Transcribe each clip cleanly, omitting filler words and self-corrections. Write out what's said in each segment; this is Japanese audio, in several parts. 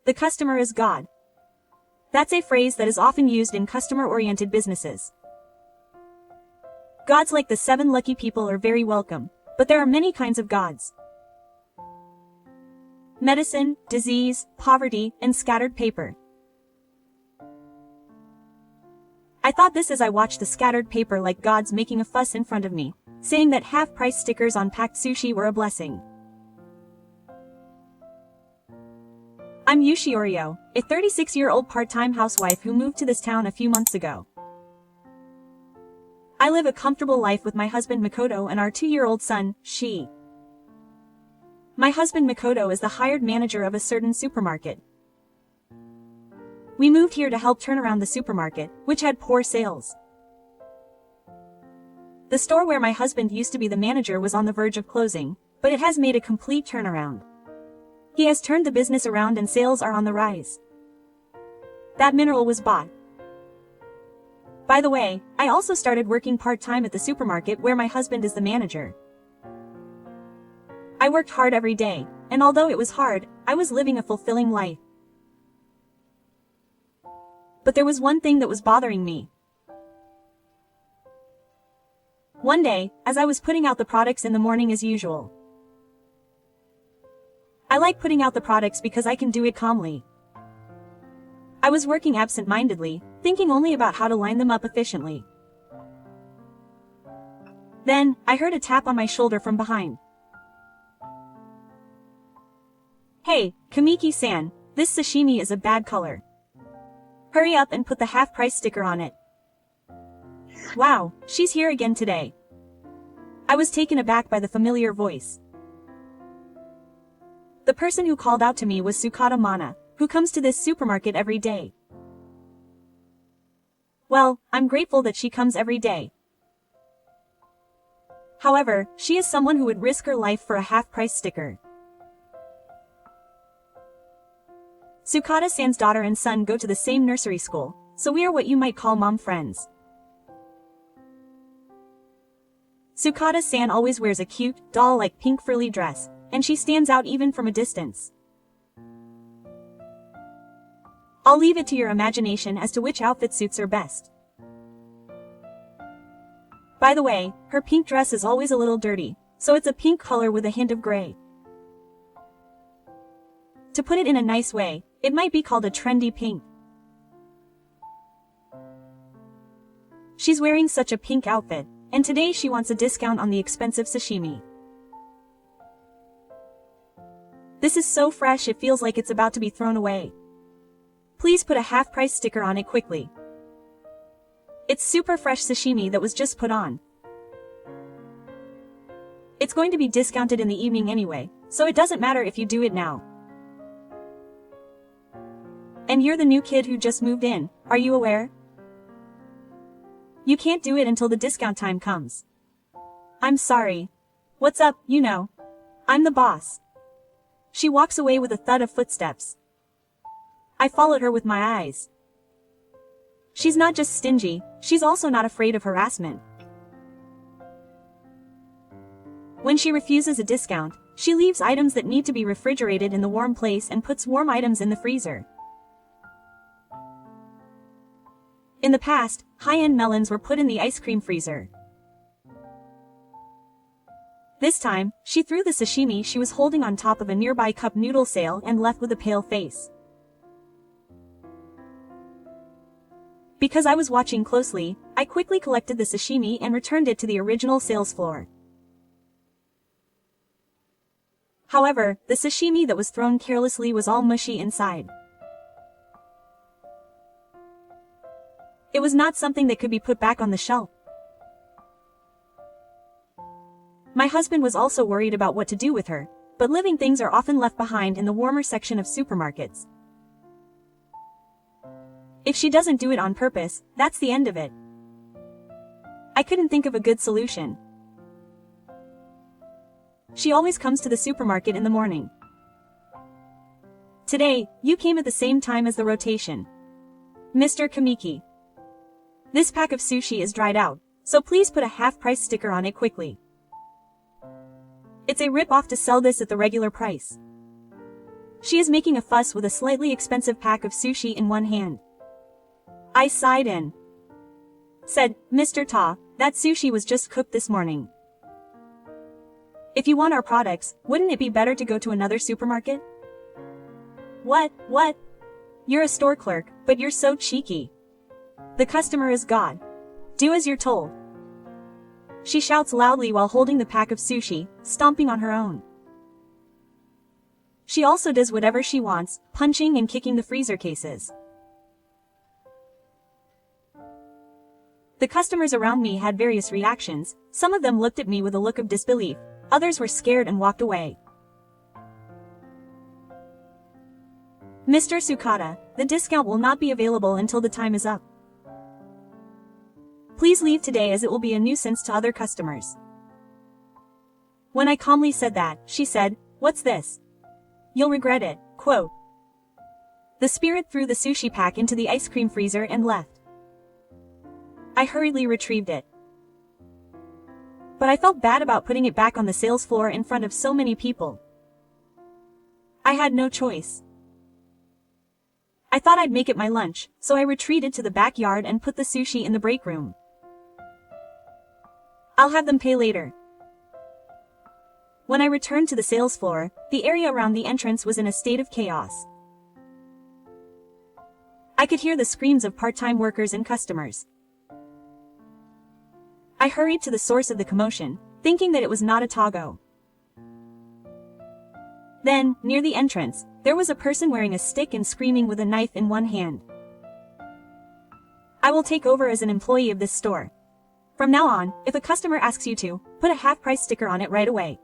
The customer is God. That's a phrase that is often used in customer-oriented businesses. Gods like the 7 lucky people are very welcome, but there are many kinds of gods. Medicine, disease, poverty, and scattered paper. I thought this as I watched the scattered paper like gods making a fuss in front of me, saying that half-price stickers on packed sushi were a blessing. I'm Yoshioryo, a 36-year-old part-time housewife who moved to this town a few months ago. I live a comfortable life with my husband Makoto and our 2-year-old son, Shi. My husband Makoto is the hired manager of a certain supermarket. We moved here to help turn around the supermarket, which had poor sales. The store where my husband used to be the manager was on the verge of closing, but it has made a complete turnaround. He has turned the business around and sales are on the rise. That mineral was bought. By the way, I also started working part-time at the supermarket where my husband is the manager. I worked hard every day, and although it was hard, I was living a fulfilling life. But there was one thing that was bothering me. One day, as I was putting out the products in the morning as usual. I like putting out the products because I can do it calmly. I was working absent-mindedly, thinking only about how to line them up efficiently. Then, I heard a tap on my shoulder from behind. Hey, Kamiki-san, this sashimi is a bad color. Hurry up and put the half-price sticker on it. Wow, she's here again today. I was taken aback by the familiar voice. The person who called out to me was Sukata Mana, who comes to this supermarket every day. Well, I'm grateful that she comes every day. However, she is someone who would risk her life for a half-price sticker. Sukata-san's daughter and son go to the same nursery school, so we are what you might call mom friends. Sukata-san always wears a cute, doll-like pink frilly dress, and she stands out even from a distance. I'll leave it to your imagination as to which outfit suits her best. By the way, her pink dress is always a little dirty, so it's a pink color with a hint of gray. To put it in a nice way, it might be called a trendy pink. She's wearing such a pink outfit, and today she wants a discount on the expensive sashimi. This is so fresh it feels like it's about to be thrown away. Please put a half-price sticker on it quickly. It's super fresh sashimi that was just put on. It's going to be discounted in the evening anyway, so it doesn't matter if you do it now. And you're the new kid who just moved in, are you aware? You can't do it until the discount time comes. I'm sorry. What's up, you know? I'm the boss. She walks away with a thud of footsteps. I followed her with my eyes. She's not just stingy, she's also not afraid of harassment. When she refuses a discount, she leaves items that need to be refrigerated in the warm place and puts warm items in the freezer. In the past, high-end melons were put in the ice cream freezer. This time, she threw the sashimi she was holding on top of a nearby cup noodle sale and left with a pale face. Because I was watching closely, I quickly collected the sashimi and returned it to the original sales floor. However, the sashimi that was thrown carelessly was all mushy inside. It was not something that could be put back on the shelf. My husband was also worried about what to do with her, but living things are often left behind in the warmer section of supermarkets. If she doesn't do it on purpose, that's the end of it. I couldn't think of a good solution. She always comes to the supermarket in the morning. Today, you came at the same time as the rotation. Mr. Kamiki. This pack of sushi is dried out, so please put a half-price sticker on it quickly. It's a rip-off to sell this at the regular price. She is making a fuss with a slightly expensive pack of sushi in one hand. I sighed and said, Mr. Ta, that sushi was just cooked this morning. If you want our products, wouldn't it be better to go to another supermarket? What? You're a store clerk, but you're so cheeky. The customer is God. Do as you're told. She shouts loudly while holding the pack of sushi, stomping on her own. She also does whatever she wants, punching and kicking the freezer cases. The customers around me had various reactions. Some of them looked at me with a look of disbelief. Others were scared and walked away. Mr. Sukata, the discount will not be available until the time is up. Please leave today as it will be a nuisance to other customers. When I calmly said that, she said, What's this? You'll regret it, quote. The spirit threw the sushi pack into the ice cream freezer and left. I hurriedly retrieved it. But I felt bad about putting it back on the sales floor in front of so many people. I had no choice. I thought I'd make it my lunch, so I retreated to the backyard and put the sushi in the break room. I'll have them pay later. When I returned to the sales floor, the area around the entrance was in a state of chaos. I could hear the screams of part-time workers and customers. I hurried to the source of the commotion, thinking that it was not a Tago. Then, near the entrance, there was a person wearing a stick and screaming with a knife in one hand. I will take over as an employee of this store. From now on, if a customer asks you to, put a half-price sticker on it right away.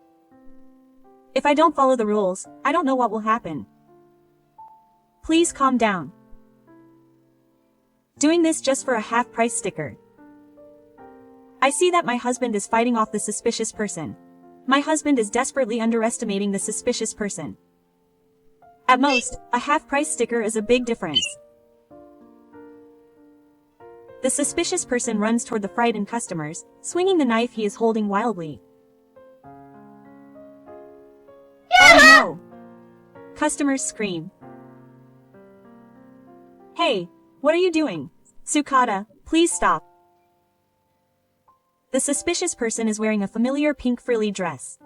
If I don't follow the rules, I don't know what will happen. Please calm down. Doing this just for a half-price sticker. I see that my husband is fighting off the suspicious person. My husband is desperately underestimating the suspicious person. At most, a half-price sticker is a big difference. The suspicious person runs toward the frightened customers, swinging the knife he is holding wildly. Oh no! Customers scream. Hey, what are you doing? Sukata, please stop. The suspicious person is wearing a familiar pink frilly dress.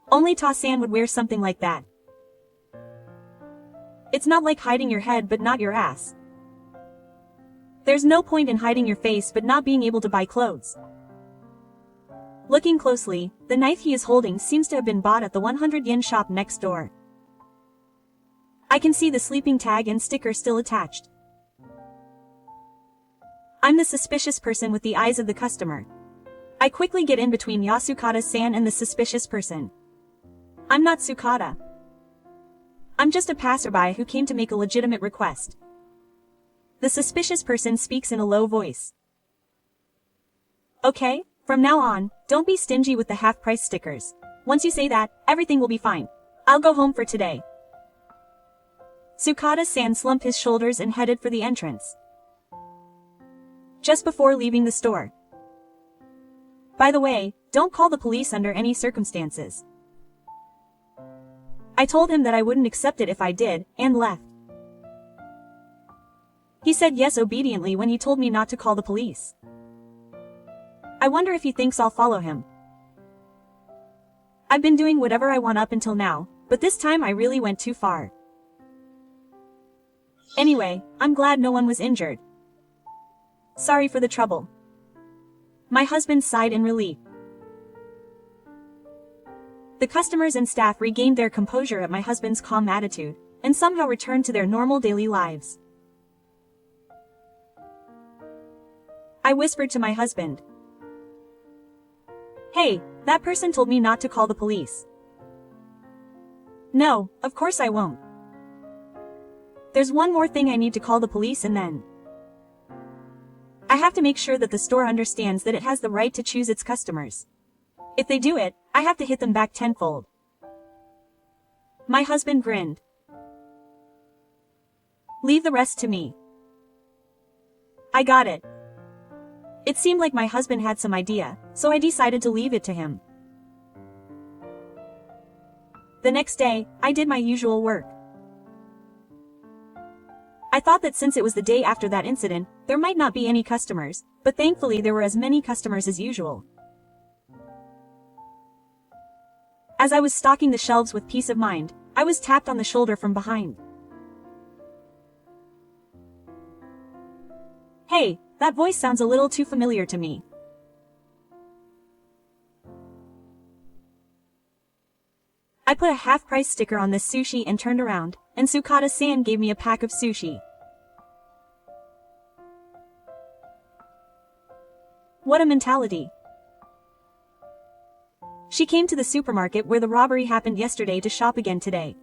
Only Ta-san would wear something like that. It's not like hiding your head but not your ass. There's no point in hiding your face but not being able to buy clothes. Looking closely, the knife he is holding seems to have been bought at the 100 yen shop next door. I can see the sleeping tag and sticker still attached. I'm the suspicious person with the eyes of the customer. I quickly get in between Yasukata-san and the suspicious person. I'm not Sukata. I'm just a passerby who came to make a legitimate request. The suspicious person speaks in a low voice. Okay, from now on, don't be stingy with the half-price stickers. Once you say that, everything will be fine. I'll go home for today. Sukata-san slumped his shoulders and headed for the entrance. Just before leaving the store. By the way, don't call the police under any circumstances. I told him that I wouldn't accept it if I did, and left. He said yes obediently when he told me not to call the police. I wonder if he thinks I'll follow him. I've been doing whatever I want up until now, but this time I really went too far. Anyway, I'm glad no one was injured. Sorry for the trouble. My husband sighed in relief. The customers and staff regained their composure at my husband's calm attitude, and somehow returned to their normal daily lives. I whispered to my husband. Hey, that person told me not to call the police. No, of course I won't. There's one more thing I need to call the police and then. I have to make sure that the store understands that it has the right to choose its customers. If they do it, I have to hit them back tenfold. My husband grinned. Leave the rest to me. I got it. It seemed like my husband had some idea, so I decided to leave it to him. The next day, I did my usual work. I thought that since it was the day after that incident, there might not be any customers, but thankfully there were as many customers as usual. As I was stocking the shelves with peace of mind, I was tapped on the shoulder from behind. Hey, that voice sounds a little too familiar to me. I put a half-price sticker on this sushi and turned around, and Sukata-san gave me a pack of sushi. What a mentality. She came to the supermarket where the robbery happened yesterday to shop again today.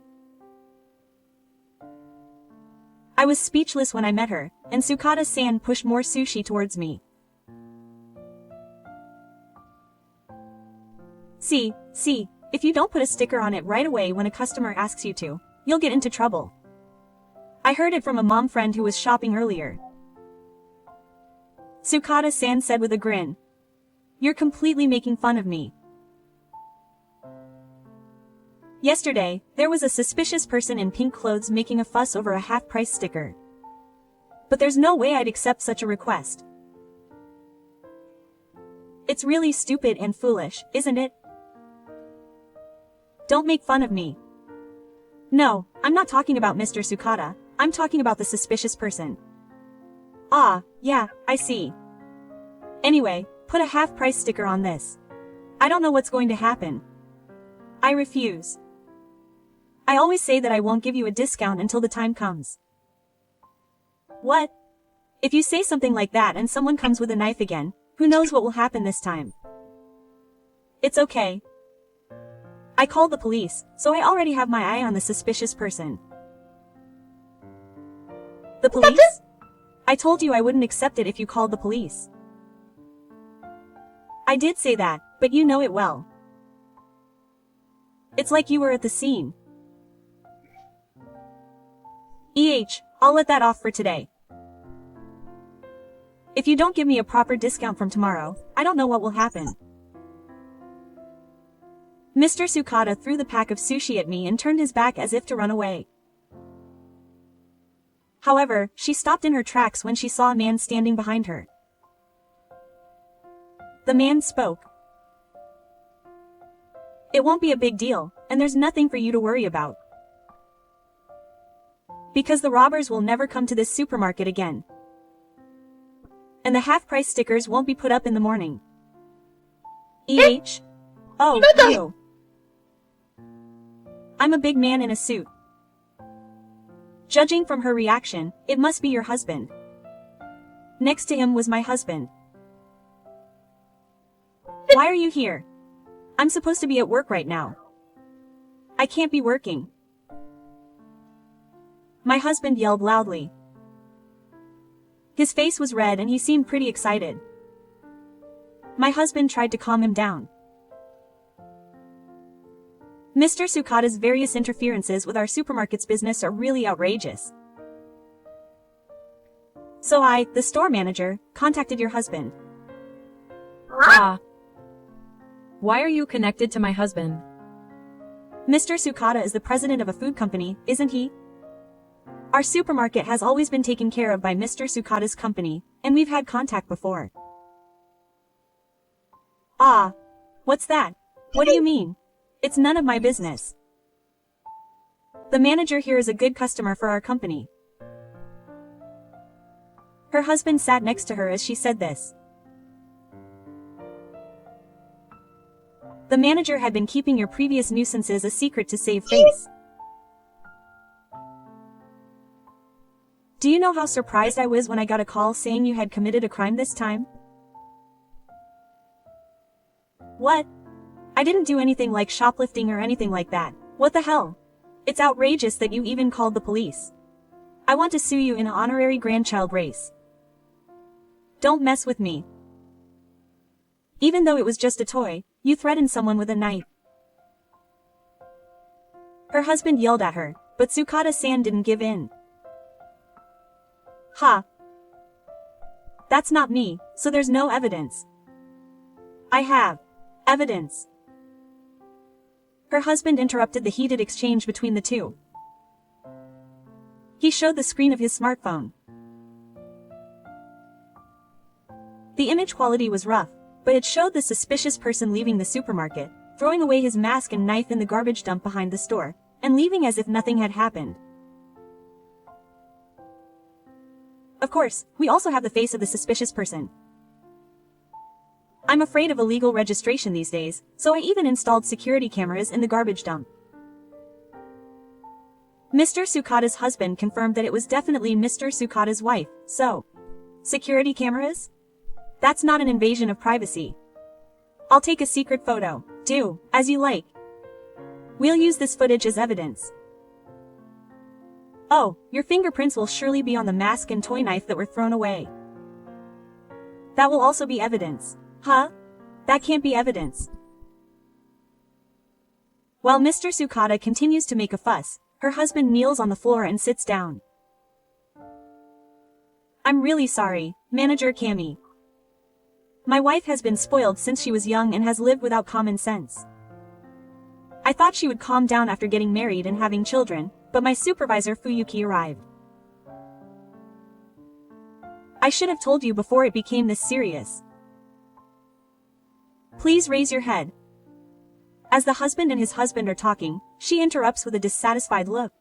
I was speechless when I met her, and Sukata-san pushed more sushi towards me. See, if you don't put a sticker on it right away when a customer asks you to, you'll get into trouble. I heard it from a mom friend who was shopping earlier. Sukata-san said with a grin. You're completely making fun of me. Yesterday, there was a suspicious person in pink clothes making a fuss over a half-price sticker. But there's no way I'd accept such a request. It's really stupid and foolish, isn't it? Don't make fun of me. No, I'm not talking about Mr. Sukata, I'm talking about the suspicious person. Ah, yeah, I see. Anyway, put a half-price sticker on this. I don't know what's going to happen. I refuse. I always say that I won't give you a discount until the time comes. What? If you say something like that and someone comes with a knife again, who knows what will happen this time? It's okay. I called the police, so I already have my eye on the suspicious person. The police? I told you I wouldn't accept it if you called the police. I did say that, but you know it well. It's like you were at the scene. I'll let that off for today. If you don't give me a proper discount from tomorrow, I don't know what will happen. Mr. Sukata threw the pack of sushi at me and turned his back as if to run away. However, she stopped in her tracks when she saw a man standing behind her. The man spoke. It won't be a big deal, and there's nothing for you to worry about. Because the robbers will never come to this supermarket again. And the half-price stickers won't be put up in the morning. Oh, you. I'm a big man in a suit. Judging from her reaction, it must be your husband. Next to him was my husband. Why are you here? I'm supposed to be at work right now. I can't be working. My husband yelled loudly. His face was red and he seemed pretty excited. My husband tried to calm him down. Mr. Sukata's various interferences with our supermarket's business are really outrageous. So I, the store manager, contacted your husband. Why are you connected to my husband? Mr. Sukata is the president of a food company, isn't he? Our supermarket has always been taken care of by Mr. Sukata's company, and we've had contact before. What's that? What do you mean? It's none of my business. The manager here is a good customer for our company. Her husband sat next to her as she said this. The manager had been keeping your previous nuisances a secret to save face. Do you know how surprised I was when I got a call saying you had committed a crime this time? What? I didn't do anything like shoplifting or anything like that. What the hell? It's outrageous that you even called the police. I want to sue you in an honorary grandchild race. Don't mess with me. Even though it was just a toy, you threatened someone with a knife. Her husband yelled at her, but Sukata-san didn't give in. That's not me, so there's no evidence. I have evidence. Her husband interrupted the heated exchange between the two. He showed the screen of his smartphone. The image quality was rough, but it showed the suspicious person leaving the supermarket, throwing away his mask and knife in the garbage dump behind the store, and leaving as if nothing had happened. Of course, we also have the face of the suspicious person. I'm afraid of illegal registration these days, so I even installed security cameras in the garbage dump. Mr. Sukata's husband confirmed that it was definitely Mr. Sukata's wife, so... Security cameras? That's not an invasion of privacy. I'll take a secret photo. Do as you like. We'll use this footage as evidence. Oh, your fingerprints will surely be on the mask and toy knife that were thrown away. That will also be evidence. Huh? That can't be evidence. While Mr. Sukata continues to make a fuss, her husband kneels on the floor and sits down. I'm really sorry, Manager Kami. My wife has been spoiled since she was young and has lived without common sense. I thought she would calm down after getting married and having children, but my supervisor Fuyuki arrived. I should have told you before it became this serious. Please raise your head. As the husband and his husband are talking, she interrupts with a dissatisfied look.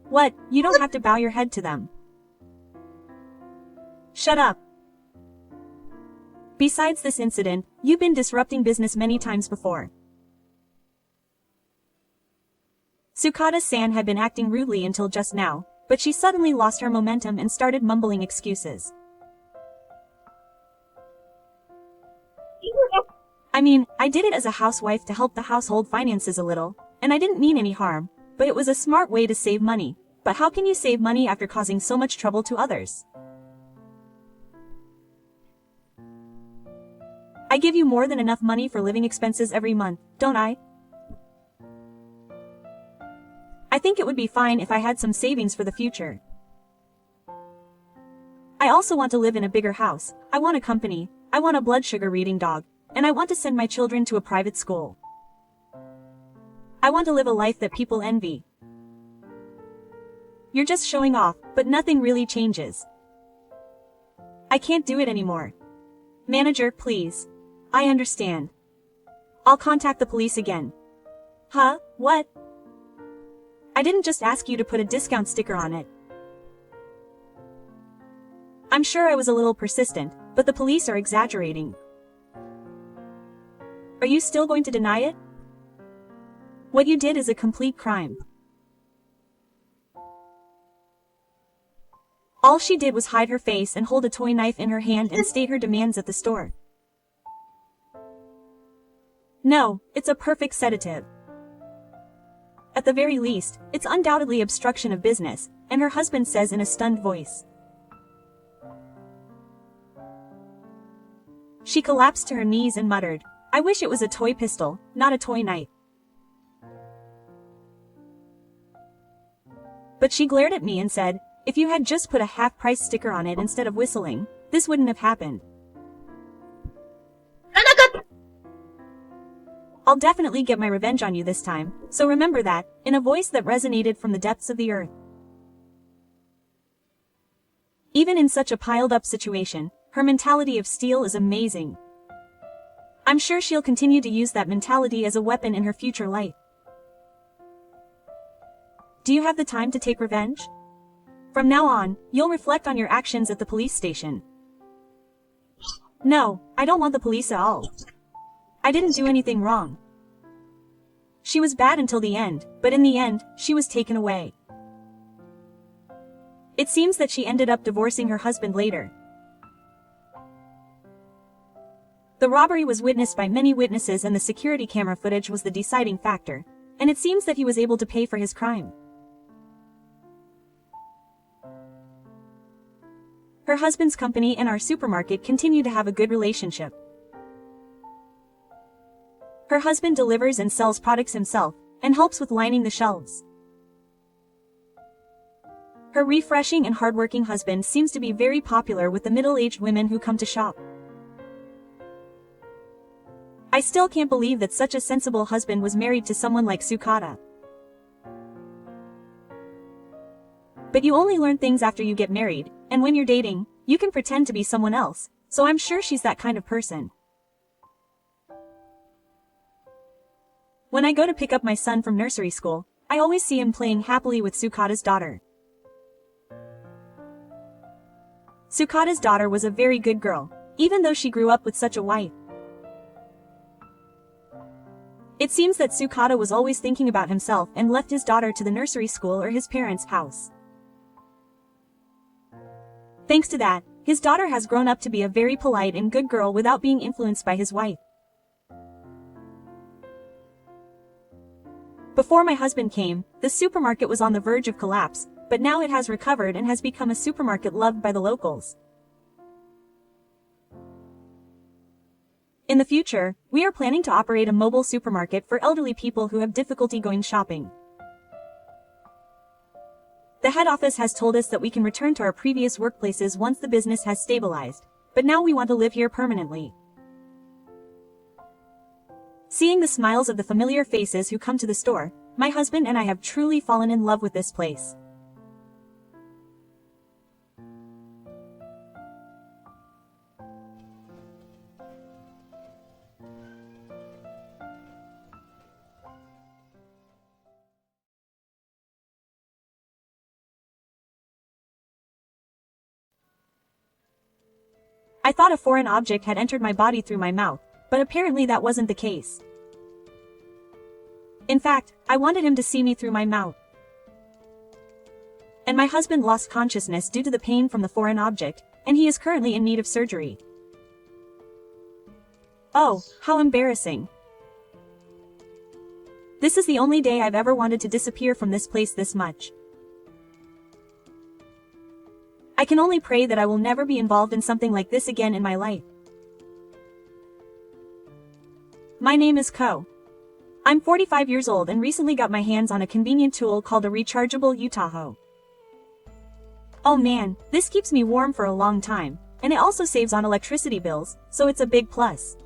What? You don't have to bow your head to them. Shut up. Besides this incident, you've been disrupting business many times before. Sukata-san had been acting rudely until just now, but she suddenly lost her momentum and started mumbling excuses. I mean, I did it as a housewife to help the household finances a little, and I didn't mean any harm, but it was a smart way to save money. But how can you save money after causing so much trouble to others? I give you more than enough money for living expenses every month, don't I? I think it would be fine if I had some savings for the future. I also want to live in a bigger house, I want a company, I want a blood sugar reading dog, and I want to send my children to a private school. I want to live a life that people envy. You're just showing off, but nothing really changes. I can't do it anymore. Manager, please. I understand. I'll contact the police again. Huh? What? I didn't just ask you to put a discount sticker on it. I'm sure I was a little persistent, but the police are exaggerating. Are you still going to deny it? What you did is a complete crime. All she did was hide her face and hold a toy knife in her hand and state her demands at the store. No, it's a perfect sedative. At the very least, it's undoubtedly obstruction of business, and her husband says in a stunned voice. She collapsed to her knees and muttered, I wish it was a toy pistol, not a toy knife. But she glared at me and said, if you had just put a half-price sticker on it instead of whistling, this wouldn't have happened. I'll definitely get my revenge on you this time, so remember that, in a voice that resonated from the depths of the earth. Even in such a piled-up situation, her mentality of steel is amazing. I'm sure she'll continue to use that mentality as a weapon in her future life. Do you have the time to take revenge? From now on, you'll reflect on your actions at the police station. No, I don't want the police at all. I didn't do anything wrong. She was bad until the end, but in the end, she was taken away. It seems that she ended up divorcing her husband later. The robbery was witnessed by many witnesses and the security camera footage was the deciding factor, and it seems that he was able to pay for his crime. Her husband's company and our supermarket continue to have a good relationship. Her husband delivers and sells products himself, and helps with lining the shelves. Her refreshing and hardworking husband seems to be very popular with the middle-aged women who come to shop. I still can't believe that such a sensible husband was married to someone like Sukata. But you only learn things after you get married, and when you're dating, you can pretend to be someone else, so I'm sure she's that kind of person. When I go to pick up my son from nursery school, I always see him playing happily with Sukata's daughter. Sukata's daughter was a very good girl, even though she grew up with such a wife. It seems that Sukata was always thinking about himself and left his daughter to the nursery school or his parents' house. Thanks to that, his daughter has grown up to be a very polite and good girl without being influenced by his wife. Before my husband came, the supermarket was on the verge of collapse, but now it has recovered and has become a supermarket loved by the locals. In the future, we are planning to operate a mobile supermarket for elderly people who have difficulty going shopping. The head office has told us that we can return to our previous workplaces once the business has stabilized, but now we want to live here permanently. Seeing the smiles of the familiar faces who come to the store, my husband and I have truly fallen in love with this place. I thought a foreign object had entered my body through my mouth, but apparently that wasn't the case. In fact, I wanted him to see me through my mouth. And my husband lost consciousness due to the pain from the foreign object, and he is currently in need of surgery. Oh, how embarrassing. This is the only day I've ever wanted to disappear from this place this much. I can only pray that I will never be involved in something like this again in my life. My name is Ko. I'm 45 years old and recently got my hands on a convenient tool called a rechargeable Utaho. Oh man, this keeps me warm for a long time, and it also saves on electricity bills, so it's a big plus.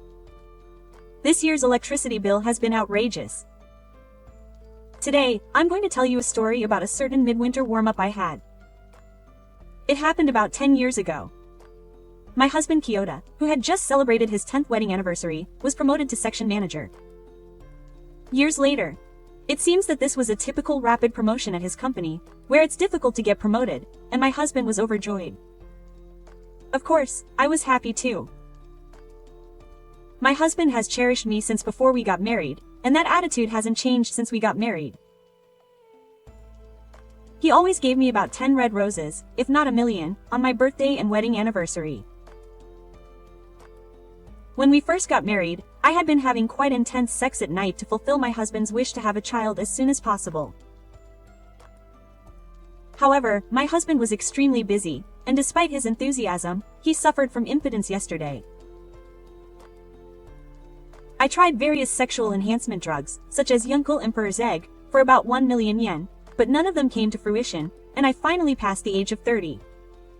This year's electricity bill has been outrageous. Today, I'm going to tell you a story about a certain midwinter warm-up I had. It happened about 10 years ago. My husband Kyoto, who had just celebrated his 10th wedding anniversary, was promoted to section manager. Years later, it seems that this was a typical rapid promotion at his company, where it's difficult to get promoted, and my husband was overjoyed. Of course, I was happy too. My husband has cherished me since before we got married, and that attitude hasn't changed since we got married. He always gave me about 10 red roses, if not a million, on my birthday and wedding anniversary. When we first got married, I had been having quite intense sex at night to fulfill my husband's wish to have a child as soon as possible. However, my husband was extremely busy, and despite his enthusiasm, he suffered from impotence yesterday. I tried various sexual enhancement drugs, such as Yunkel Emperor's Egg, for about 1 million yen, but none of them came to fruition, and I finally passed the age of 30.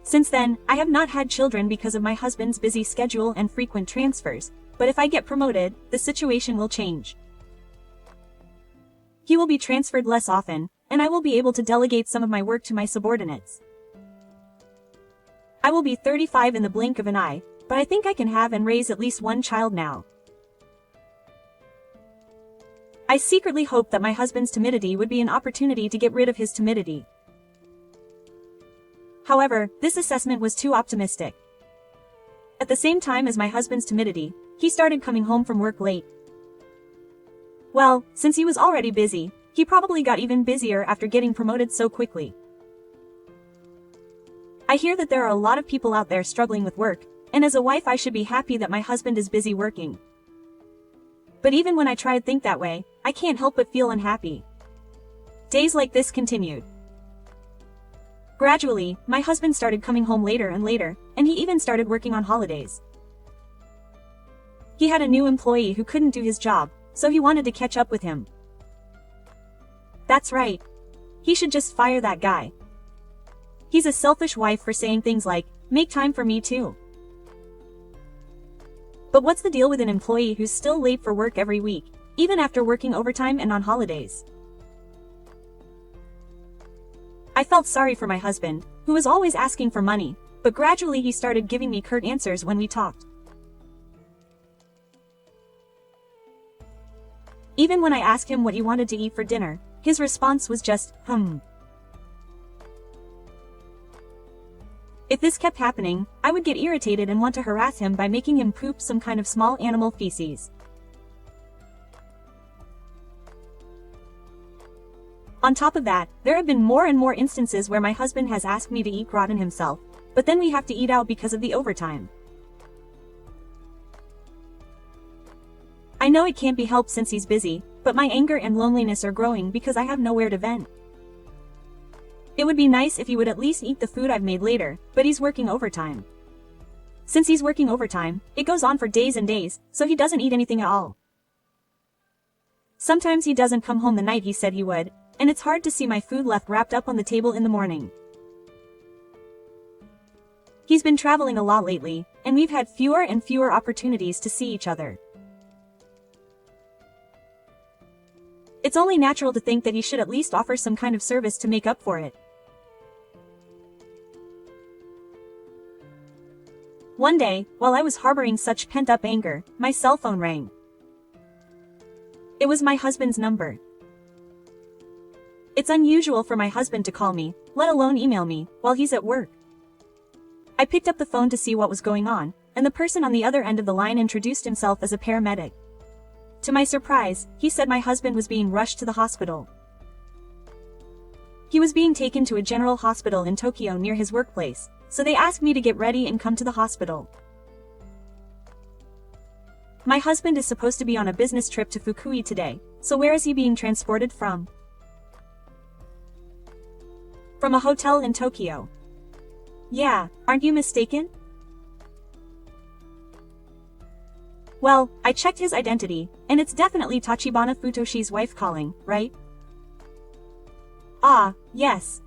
Since then, I have not had children because of my husband's busy schedule and frequent transfers, but if I get promoted, the situation will change. He will be transferred less often, and I will be able to delegate some of my work to my subordinates. I will be 35 in the blink of an eye, but I think I can have and raise at least one child now. I secretly hoped that my husband's timidity would be an opportunity to get rid of his timidity. However, this assessment was too optimistic. At the same time as my husband's timidity, he started coming home from work late. Well, since he was already busy, he probably got even busier after getting promoted so quickly. I hear that there are a lot of people out there struggling with work, and as a wife I should be happy that my husband is busy working. But even when I try to think that way, I can't help but feel unhappy. Days like this continued. Gradually, my husband started coming home later and later, and he even started working on holidays. He had a new employee who couldn't do his job, so he wanted to catch up with him. That's right. He should just fire that guy. He's a selfish wife for saying things like, "Make time for me too." But what's the deal with an employee who's still late for work every week, even after working overtime and on holidays? I felt sorry for my husband, who was always asking for money, but gradually he started giving me curt answers when we talked. Even when I asked him what he wanted to eat for dinner, his response was just, If this kept happening, I would get irritated and want to harass him by making him poop some kind of small animal feces. On top of that, there have been more and more instances where my husband has asked me to eat gratin himself, but then we have to eat out because of the overtime. I know it can't be helped since he's busy, but my anger and loneliness are growing because I have nowhere to vent. It would be nice if he would at least eat the food I've made later, but he's working overtime. Since he's working overtime, it goes on for days and days, so he doesn't eat anything at all. Sometimes he doesn't come home the night he said he would, and it's hard to see my food left wrapped up on the table in the morning. He's been traveling a lot lately, and we've had fewer and fewer opportunities to see each other. It's only natural to think that he should at least offer some kind of service to make up for it. One day, while I was harboring such pent-up anger, my cell phone rang. It was my husband's number. It's unusual for my husband to call me, let alone email me, while he's at work. I picked up the phone to see what was going on, and the person on the other end of the line introduced himself as a paramedic. To my surprise, he said my husband was being rushed to the hospital. He was being taken to a general hospital in Tokyo near his workplace, so they asked me to get ready and come to the hospital. My husband is supposed to be on a business trip to Fukui today, so where is he being transported from? From a hotel in Tokyo. Yeah, aren't you mistaken? Well, I checked his identity, and it's definitely Tachibana Futoshi's wife calling, right? Ah, yes.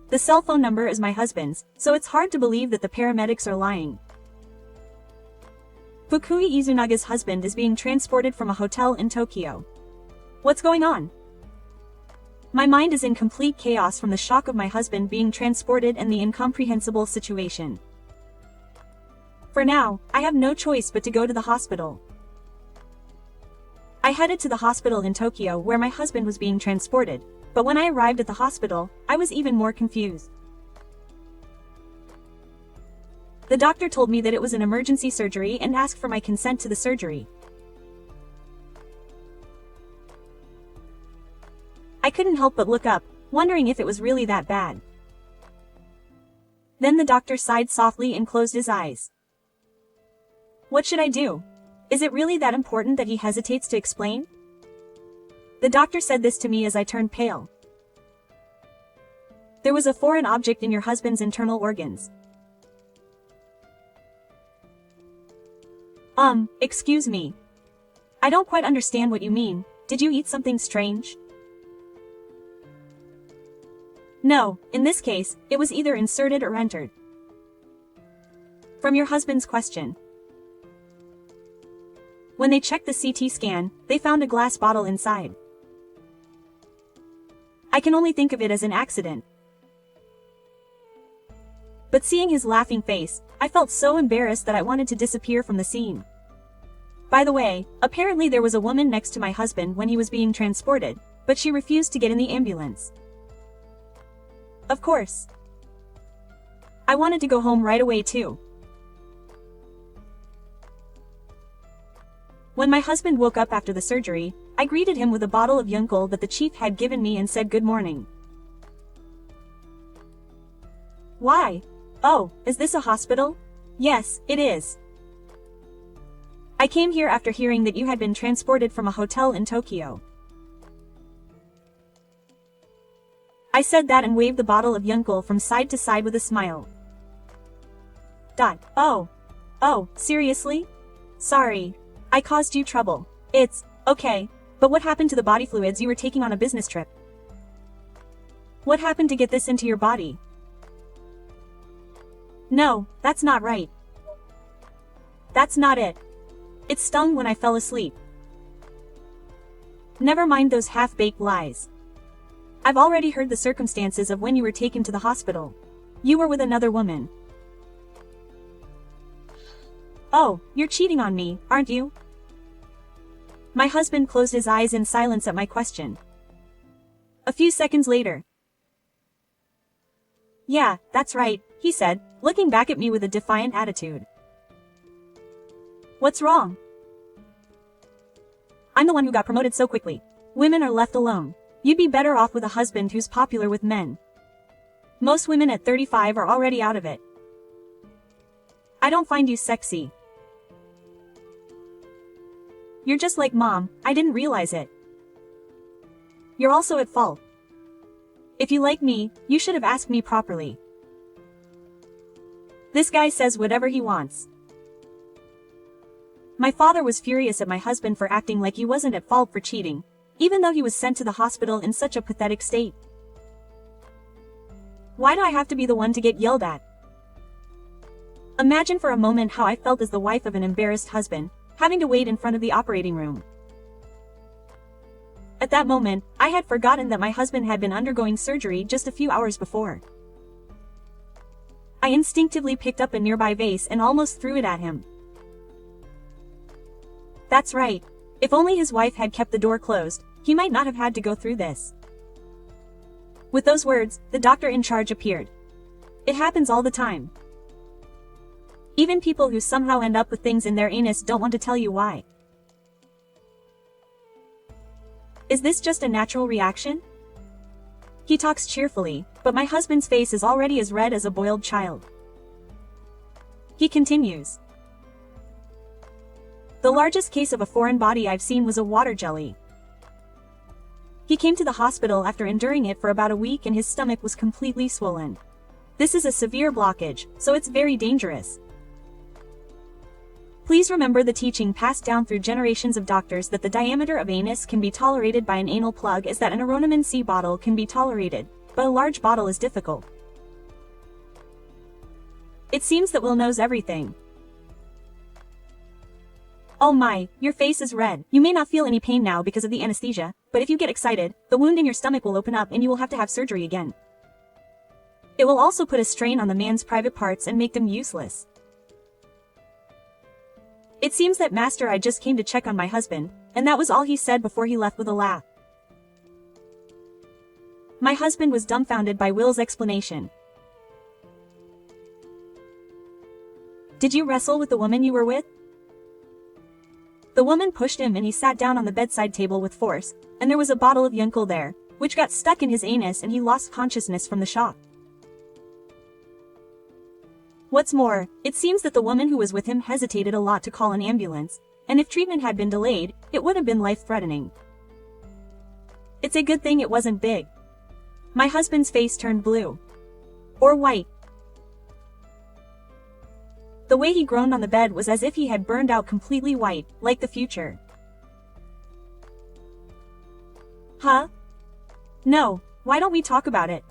The cell phone number is my husband's, so it's hard to believe that the paramedics are lying. Fukui Izunaga's husband is being transported from a hotel in Tokyo. What's going on? My mind is in complete chaos from the shock of my husband being transported and the incomprehensible situation. For now, I have no choice but to go to the hospital. I headed to the hospital in Tokyo where my husband was being transported, but when I arrived at the hospital, I was even more confused. The doctor told me that it was an emergency surgery and asked for my consent to the surgery. I couldn't help but look up, wondering if it was really that bad. Then the doctor sighed softly and closed his eyes. What should I do? Is it really that important that he hesitates to explain? The doctor said this to me as I turned pale. There was a foreign object in your husband's internal organs. Excuse me. I don't quite understand what you mean. Did you eat something strange? No, in this case, it was either inserted or entered. From your husband's question. When they checked the CT scan, they found a glass bottle inside. I can only think of it as an accident. But seeing his laughing face, I felt so embarrassed that I wanted to disappear from the scene. By the way, apparently there was a woman next to my husband when he was being transported, but she refused to get in the ambulance. Of course. I wanted to go home right away too. When my husband woke up after the surgery, I greeted him with a bottle of Yunkel that the chief had given me and said good morning. Why? Oh, is this a hospital? Yes, it is. I came here after hearing that you had been transported from a hotel in Tokyo. I said that and waved the bottle of Yunkel from side to side with a smile. Oh, seriously? Sorry. I caused you trouble. It's okay, but what happened to the body fluids you were taking on a business trip? What happened to get this into your body? No, that's not right. That's not it. It stung when I fell asleep. Never mind those half-baked lies. I've already heard the circumstances of when you were taken to the hospital. You were with another woman. Oh, you're cheating on me, aren't you? My husband closed his eyes in silence at my question. A few seconds later. Yeah, that's right, he said, looking back at me with a defiant attitude. What's wrong? I'm the one who got promoted so quickly. Women are left alone. You'd be better off with a husband who's popular with men. Most women at 35 are already out of it. I don't find you sexy. You're just like Mom, I didn't realize it. You're also at fault. If you like me, you should have asked me properly. This guy says whatever he wants. My father was furious at my husband for acting like he wasn't at fault for cheating, even though he was sent to the hospital in such a pathetic state. Why do I have to be the one to get yelled at? Imagine for a moment how I felt as the wife of an embarrassed husband, having to wait in front of the operating room. At that moment, I had forgotten that my husband had been undergoing surgery just a few hours before. I instinctively picked up a nearby vase and almost threw it at him. That's right. If only his wife had kept the door closed, he might not have had to go through this. With those words, the doctor in charge appeared. It happens all the time. Even people who somehow end up with things in their anus don't want to tell you why. Is this just a natural reaction? He talks cheerfully, but my husband's face is already as red as a boiled child. He continues. The largest case of a foreign body I've seen was a water jelly. He came to the hospital after enduring it for about a week and his stomach was completely swollen. This is a severe blockage, so it's very dangerous. Please remember the teaching passed down through generations of doctors that the diameter of anus can be tolerated by an anal plug is that an Aronoman C bottle can be tolerated, but a large bottle is difficult. It seems that Will knows everything. Oh my, your face is red. You may not feel any pain now because of the anesthesia, but if you get excited, the wound in your stomach will open up and you will have to have surgery again. It will also put a strain on the man's private parts and make them useless. It seems that Master I just came to check on my husband, and that was all he said before he left with a laugh. My husband was dumbfounded by Will's explanation. Did you wrestle with the woman you were with? The woman pushed him and he sat down on the bedside table with force, and there was a bottle of Yunkel there, which got stuck in his anus and he lost consciousness from the shock. What's more, it seems that the woman who was with him hesitated a lot to call an ambulance, and if treatment had been delayed, it would have been life-threatening. It's a good thing it wasn't big. My husband's face turned blue. Or white. The way he groaned on the bed was as if he had burned out completely white, like the future. Huh? No, why don't we talk about it?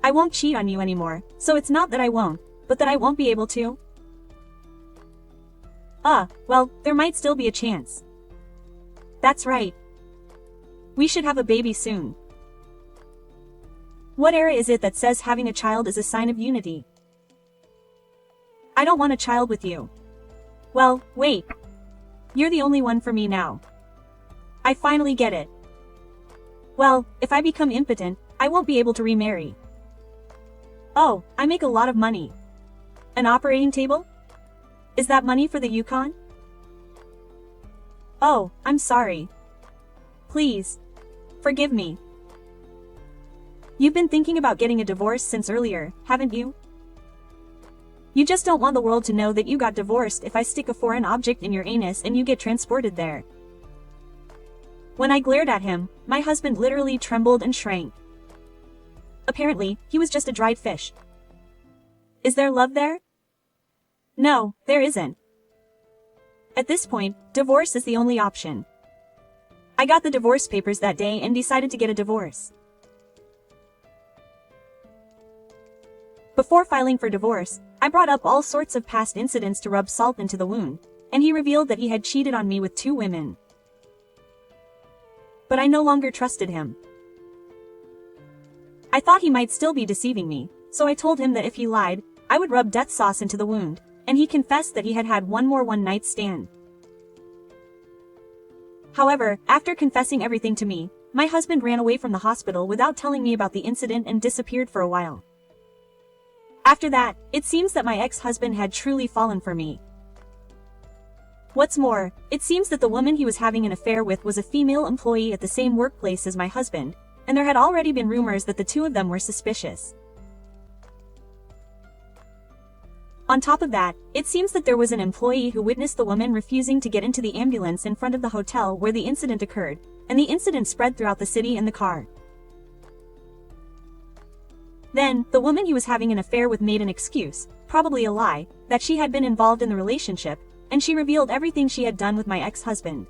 I won't cheat on you anymore, so it's not that I won't, but that I won't be able to. Well, there might still be a chance. That's right. We should have a baby soon. What era is it that says having a child is a sign of unity? I don't want a child with you. Well, wait. You're the only one for me now. I finally get it. Well, if I become impotent, I won't be able to remarry. Oh, I make a lot of money. An operating table? Is that money for the Yukon? Oh, I'm sorry. Please. Forgive me. You've been thinking about getting a divorce since earlier, haven't you? You just don't want the world to know that you got divorced if I stick a foreign object in your anus and you get transported there. When I glared at him, my husband literally trembled and shrank. Apparently, he was just a dried fish. Is there love there? No, there isn't. At this point, divorce is the only option. I got the divorce papers that day and decided to get a divorce. Before filing for divorce, I brought up all sorts of past incidents to rub salt into the wound, and he revealed that he had cheated on me with 2 women. But I no longer trusted him. I thought he might still be deceiving me, so I told him that if he lied, I would rub death sauce into the wound, and he confessed that he had had one more one-night stand. However, after confessing everything to me, my husband ran away from the hospital without telling me about the incident and disappeared for a while. After that, it seems that my ex-husband had truly fallen for me. What's more, it seems that the woman he was having an affair with was a female employee at the same workplace as my husband, and there had already been rumors that the 2 of them were suspicious. On top of that, it seems that there was an employee who witnessed the woman refusing to get into the ambulance in front of the hotel where the incident occurred, and the incident spread throughout the city and the car. Then, the woman he was having an affair with made an excuse, probably a lie, that she had been involved in the relationship, and she revealed everything she had done with my ex-husband.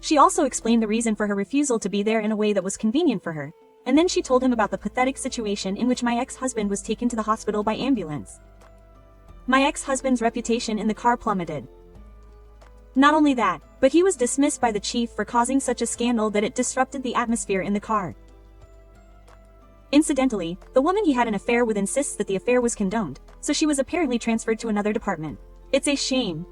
She also explained the reason for her refusal to be there in a way that was convenient for her, and then she told him about the pathetic situation in which my ex-husband was taken to the hospital by ambulance. My ex-husband's reputation in the car plummeted. Not only that, but he was dismissed by the chief for causing such a scandal that it disrupted the atmosphere in the car. Incidentally, the woman he had an affair with insists that the affair was condoned, so she was apparently transferred to another department. It's a shame.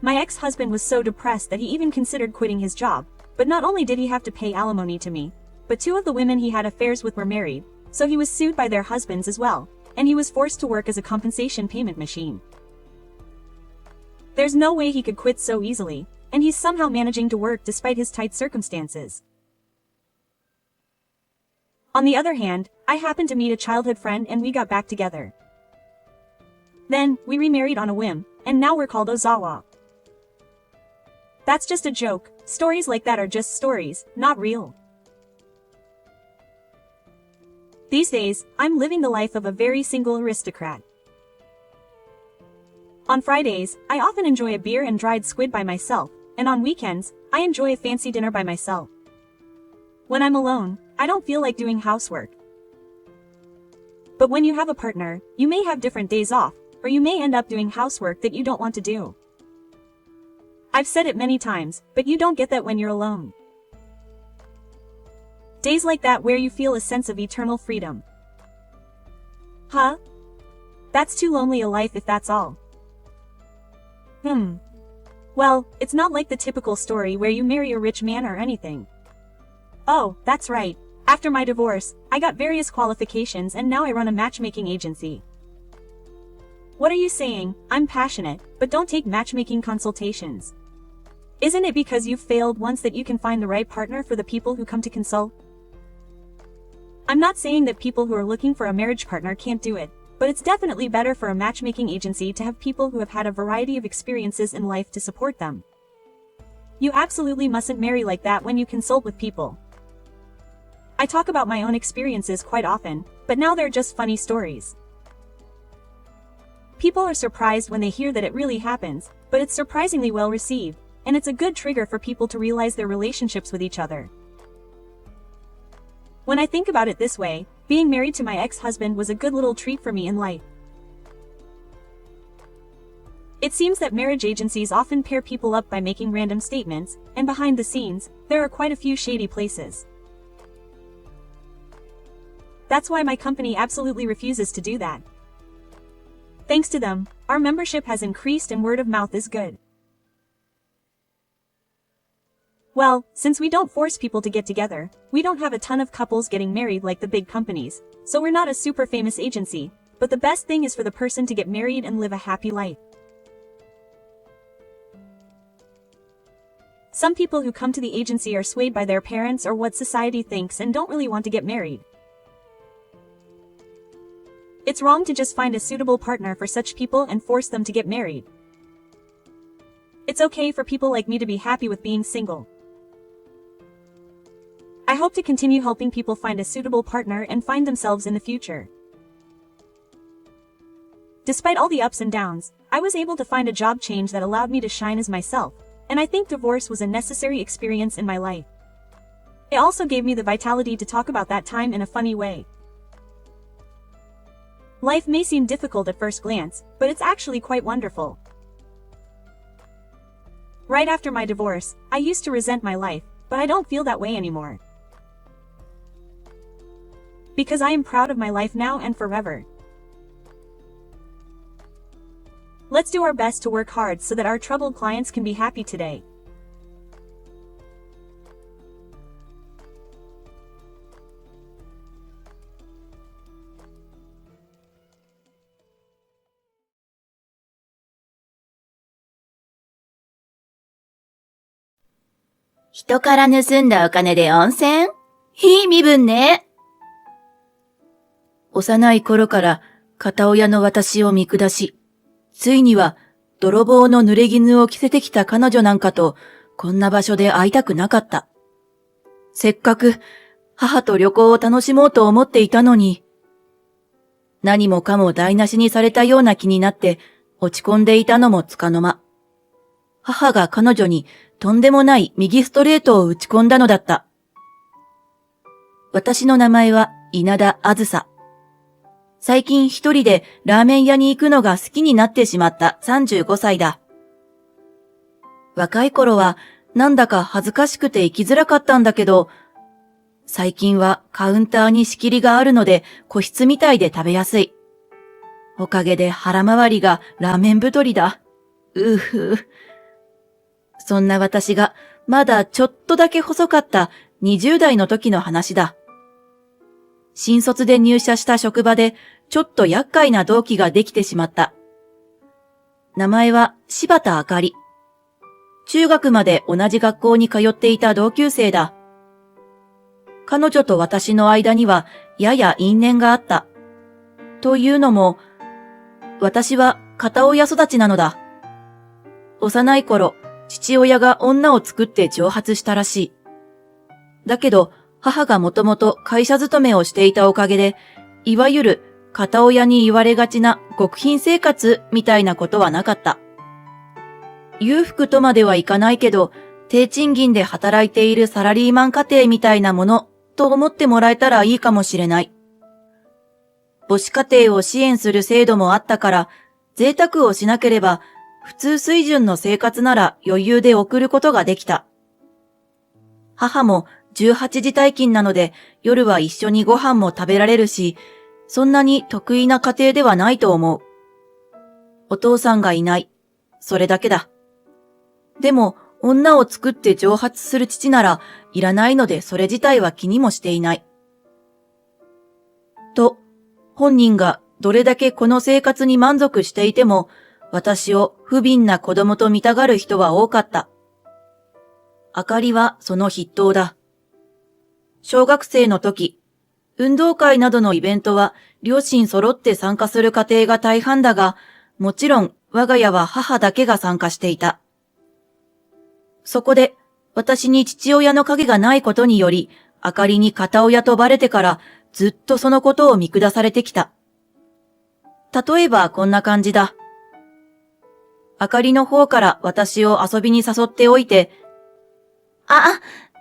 My ex-husband was so depressed that he even considered quitting his job, but not only did he have to pay alimony to me, but 2 of the women he had affairs with were married, so he was sued by their husbands as well, and he was forced to work as a compensation payment machine. There's no way he could quit so easily, and he's somehow managing to work despite his tight circumstances. On the other hand, I happened to meet a childhood friend and we got back together. Then, we remarried on a whim, and now we're called Ozawa. That's just a joke. Stories like that are just stories, not real. These days, I'm living the life of a very single aristocrat. On Fridays, I often enjoy a beer and dried squid by myself, and on weekends, I enjoy a fancy dinner by myself. When I'm alone, I don't feel like doing housework. But when you have a partner, you may have different days off, or you may end up doing housework that you don't want to do. I've said it many times, but you don't get that when you're alone. Days like that where you feel a sense of eternal freedom. Huh? That's too lonely a life if that's all. Well, it's not like the typical story where you marry a rich man or anything. Oh, that's right. After my divorce, I got various qualifications and now I run a matchmaking agency. What are you saying? I'm passionate, but don't take matchmaking consultations. Isn't it because you've failed once that you can find the right partner for the people who come to consult? I'm not saying that people who are looking for a marriage partner can't do it, but it's definitely better for a matchmaking agency to have people who have had a variety of experiences in life to support them. You absolutely mustn't marry like that when you consult with people. I talk about my own experiences quite often, but now they're just funny stories. People are surprised when they hear that it really happens, but it's surprisingly well received, and it's a good trigger for people to realize their relationships with each other. When I think about it this way, being married to my ex-husband was a good little treat for me in life. It seems that marriage agencies often pair people up by making random statements, and behind the scenes, there are quite a few shady places. That's why my company absolutely refuses to do that. Thanks to them, our membership has increased and word of mouth is good. Well, since we don't force people to get together, we don't have a ton of couples getting married like the big companies, so we're not a super famous agency, but the best thing is for the person to get married and live a happy life. Some people who come to the agency are swayed by their parents or what society thinks and don't really want to get married. It's wrong to just find a suitable partner for such people and force them to get married. It's okay for people like me to be happy with being single. I hope to continue helping people find a suitable partner and find themselves in the future. Despite all the ups and downs, I was able to find a job change that allowed me to shine as myself, and I think divorce was a necessary experience in my life. It also gave me the vitality to talk about that time in a funny way. Life may seem difficult at first glance, but it's actually quite wonderful. Right after my divorce, I used to resent my life, but I don't feel that way anymore. Because I am proud of my life now and forever. Let's do our best to work hard so that our troubled clients can be happy today.「人から盗んだお金で温泉？いい身分ね。」幼い頃から片親の私を見下し、ついには泥棒の濡れ衣を着せてきた彼女なんかとこんな場所で会いたくなかった。せっかく母と旅行を楽しもうと思っていたのに、何もかも台無しにされたような気になって落ち込んでいたのもつかの間。母が彼女にとんでもない右ストレートを打ち込んだのだった。私の名前は稲田あずさ。最近一人でラーメン屋に行くのが好きになってしまった35歳だ。若い頃はなんだか恥ずかしくて行きづらかったんだけど、最近はカウンターに仕切りがあるので個室みたいで食べやすい。おかげで腹回りがラーメン太りだ。そんな私がまだちょっとだけ細かった20代の時の話だ。新卒で入社した職場でちょっと厄介な同期ができてしまった。名前は柴田あかり。中学まで同じ学校に通っていた同級生だ。彼女と私の間にはやや因縁があった。というのも、私は片親育ちなのだ。幼い頃、父親が女を作って蒸発したらしい。だけど、母がもともと会社勤めをしていたおかげで、いわゆる片親に言われがちな極貧生活みたいなことはなかった。裕福とまではいかないけど、低賃金で働いているサラリーマン家庭みたいなものと思ってもらえたらいいかもしれない。母子家庭を支援する制度もあったから、贅沢をしなければ、普通水準の生活なら余裕で送ることができた。母も18時退勤なので夜は一緒にご飯も食べられるし、そんなに得意な家庭ではないと思う。お父さんがいない。それだけだ。でも女を作って蒸発する父ならいらないのでそれ自体は気にもしていない。と、本人がどれだけこの生活に満足していても、私を不憫な子供と見たがる人は多かった。あかりはその筆頭だ。小学生の時、運動会などのイベントは両親揃って参加する家庭が大半だが、もちろん我が家は母だけが参加していた。そこで私に父親の影がないことにより、あかりに片親とバレてからずっとそのことを見下されてきた。例えばこんな感じだ。あかりの方から私を遊びに誘っておいて、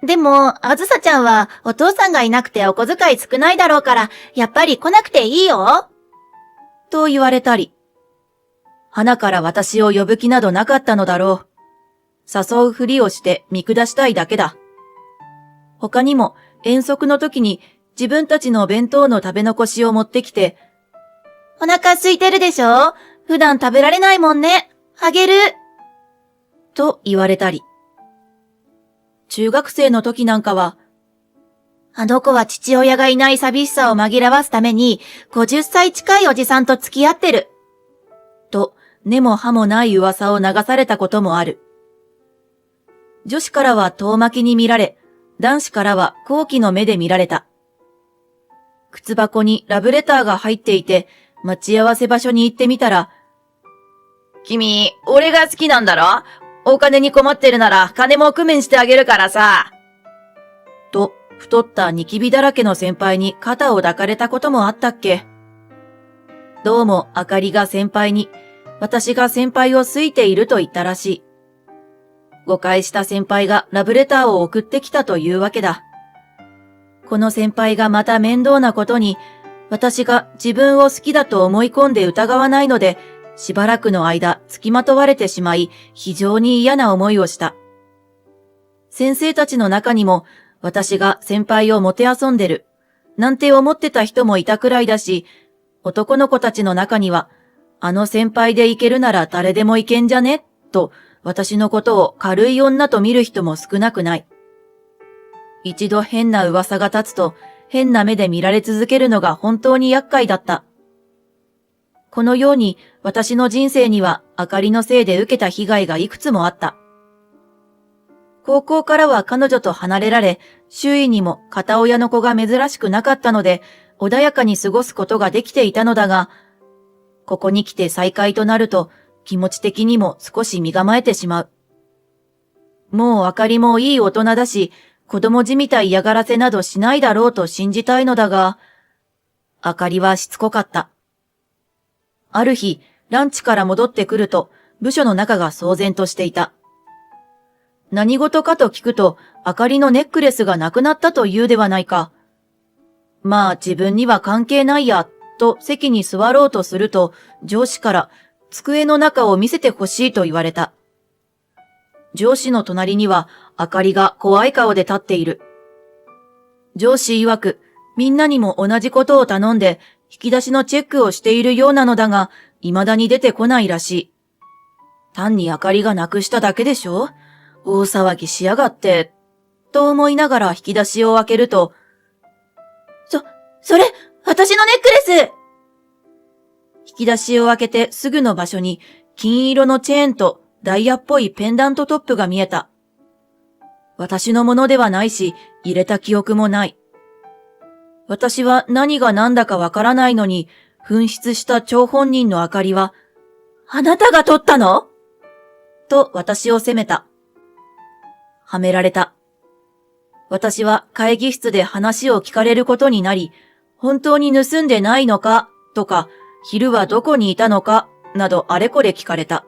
でも、あずさちゃんはお父さんがいなくてお小遣い少ないだろうから、やっぱり来なくていいよ。と言われたり、花から私を呼ぶ気などなかったのだろう。誘うふりをして見下したいだけだ。他にも遠足の時に自分たちの弁当の食べ残しを持ってきて、お腹空いてるでしょ？普段食べられないもんね。あげる。と言われたり。中学生の時なんかは、あの子は父親がいない寂しさを紛らわすために、50歳近いおじさんと付き合ってる。と、根も葉もない噂を流されたこともある。女子からは遠巻きに見られ、男子からは好奇の目で見られた。靴箱にラブレターが入っていて、待ち合わせ場所に行ってみたら、君、俺が好きなんだろ？お金に困ってるなら金も工面してあげるからさ。と、太ったニキビだらけの先輩に肩を抱かれたこともあったっけ。どうもあかりが先輩に、私が先輩を好いていると言ったらしい。誤解した先輩がラブレターを送ってきたというわけだ。この先輩がまた面倒なことに、私が自分を好きだと思い込んで疑わないので、しばらくの間付きまとわれてしまい、非常に嫌な思いをした。先生たちの中にも、私が先輩をもてあそんでる、なんて思ってた人もいたくらいだし、男の子たちの中には、あの先輩でいけるなら誰でもいけんじゃねと、私のことを軽い女と見る人も少なくない。一度変な噂が立つと、変な目で見られ続けるのが本当に厄介だった。このように私の人生にはあかりのせいで受けた被害がいくつもあった。高校からは彼女と離れられ、周囲にも片親の子が珍しくなかったので、穏やかに過ごすことができていたのだが、ここに来て再会となると気持ち的にも少し身構えてしまう。もうあかりもいい大人だし、子供じみた嫌がらせなどしないだろうと信じたいのだが、あかりはしつこかった。ある日、ランチから戻ってくると、部署の中が騒然としていた。何事かと聞くと、あかりのネックレスがなくなったというではないか。まあ自分には関係ないや、と席に座ろうとすると、上司から机の中を見せてほしいと言われた。上司の隣には、あかりが怖い顔で立っている。上司曰く、みんなにも同じことを頼んで、引き出しのチェックをしているようなのだが、未だに出てこないらしい。単にあかりがなくしただけでしょ？大騒ぎしやがって、と思いながら引き出しを開けると、それ、私のネックレス！引き出しを開けてすぐの場所に、金色のチェーンとダイヤっぽいペンダントトップが見えた。私のものではないし、入れた記憶もない。私は何が何だかわからないのに、紛失した張本人のあかりは、あなたが取ったの？と私を責めた。はめられた。私は会議室で話を聞かれることになり、本当に盗んでないのか、とか、昼はどこにいたのか、などあれこれ聞かれた。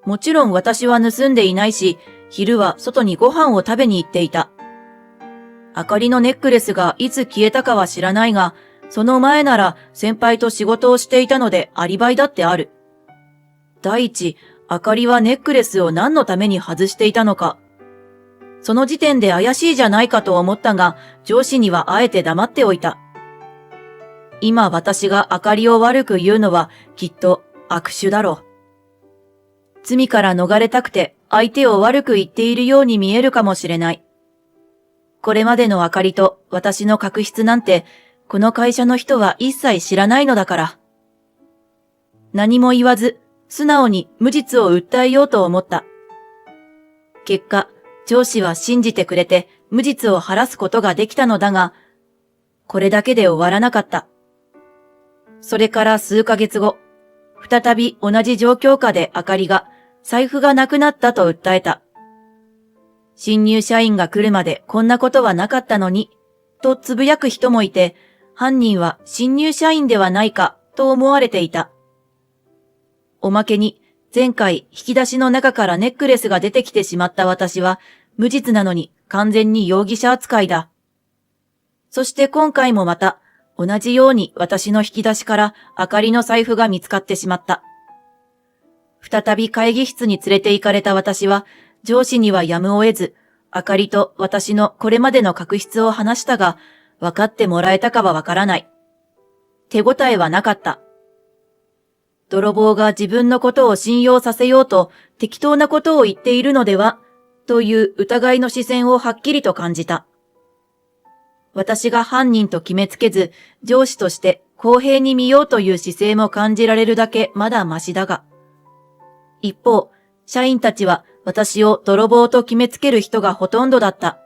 もちろん私は盗んでいないし、昼は外にご飯を食べに行っていた。あかりのネックレスがいつ消えたかは知らないが、その前なら先輩と仕事をしていたのでアリバイだってある。第一、あかりはネックレスを何のために外していたのか。その時点で怪しいじゃないかと思ったが、上司にはあえて黙っておいた。今私があかりを悪く言うのはきっと悪手だろう。罪から逃れたくて相手を悪く言っているように見えるかもしれない。これまでのあかりと私の確執なんて、この会社の人は一切知らないのだから。何も言わず、素直に無実を訴えようと思った。結果、上司は信じてくれて無実を晴らすことができたのだが、これだけで終わらなかった。それから数ヶ月後、再び同じ状況下であかりが財布がなくなったと訴えた。新入社員が来るまでこんなことはなかったのに、とつぶやく人もいて、犯人は新入社員ではないかと思われていた。おまけに、前回引き出しの中からネックレスが出てきてしまった私は、無実なのに完全に容疑者扱いだ。そして今回もまた、同じように私の引き出しからあかりの財布が見つかってしまった。再び会議室に連れて行かれた私は、上司にはやむを得ず、あかりと私のこれまでの確執を話したが、分かってもらえたかはわからない。手応えはなかった。泥棒が自分のことを信用させようと適当なことを言っているのでは、という疑いの視線をはっきりと感じた。私が犯人と決めつけず、上司として公平に見ようという姿勢も感じられるだけまだマシだが。一方、社員たちは私を泥棒と決めつける人がほとんどだった。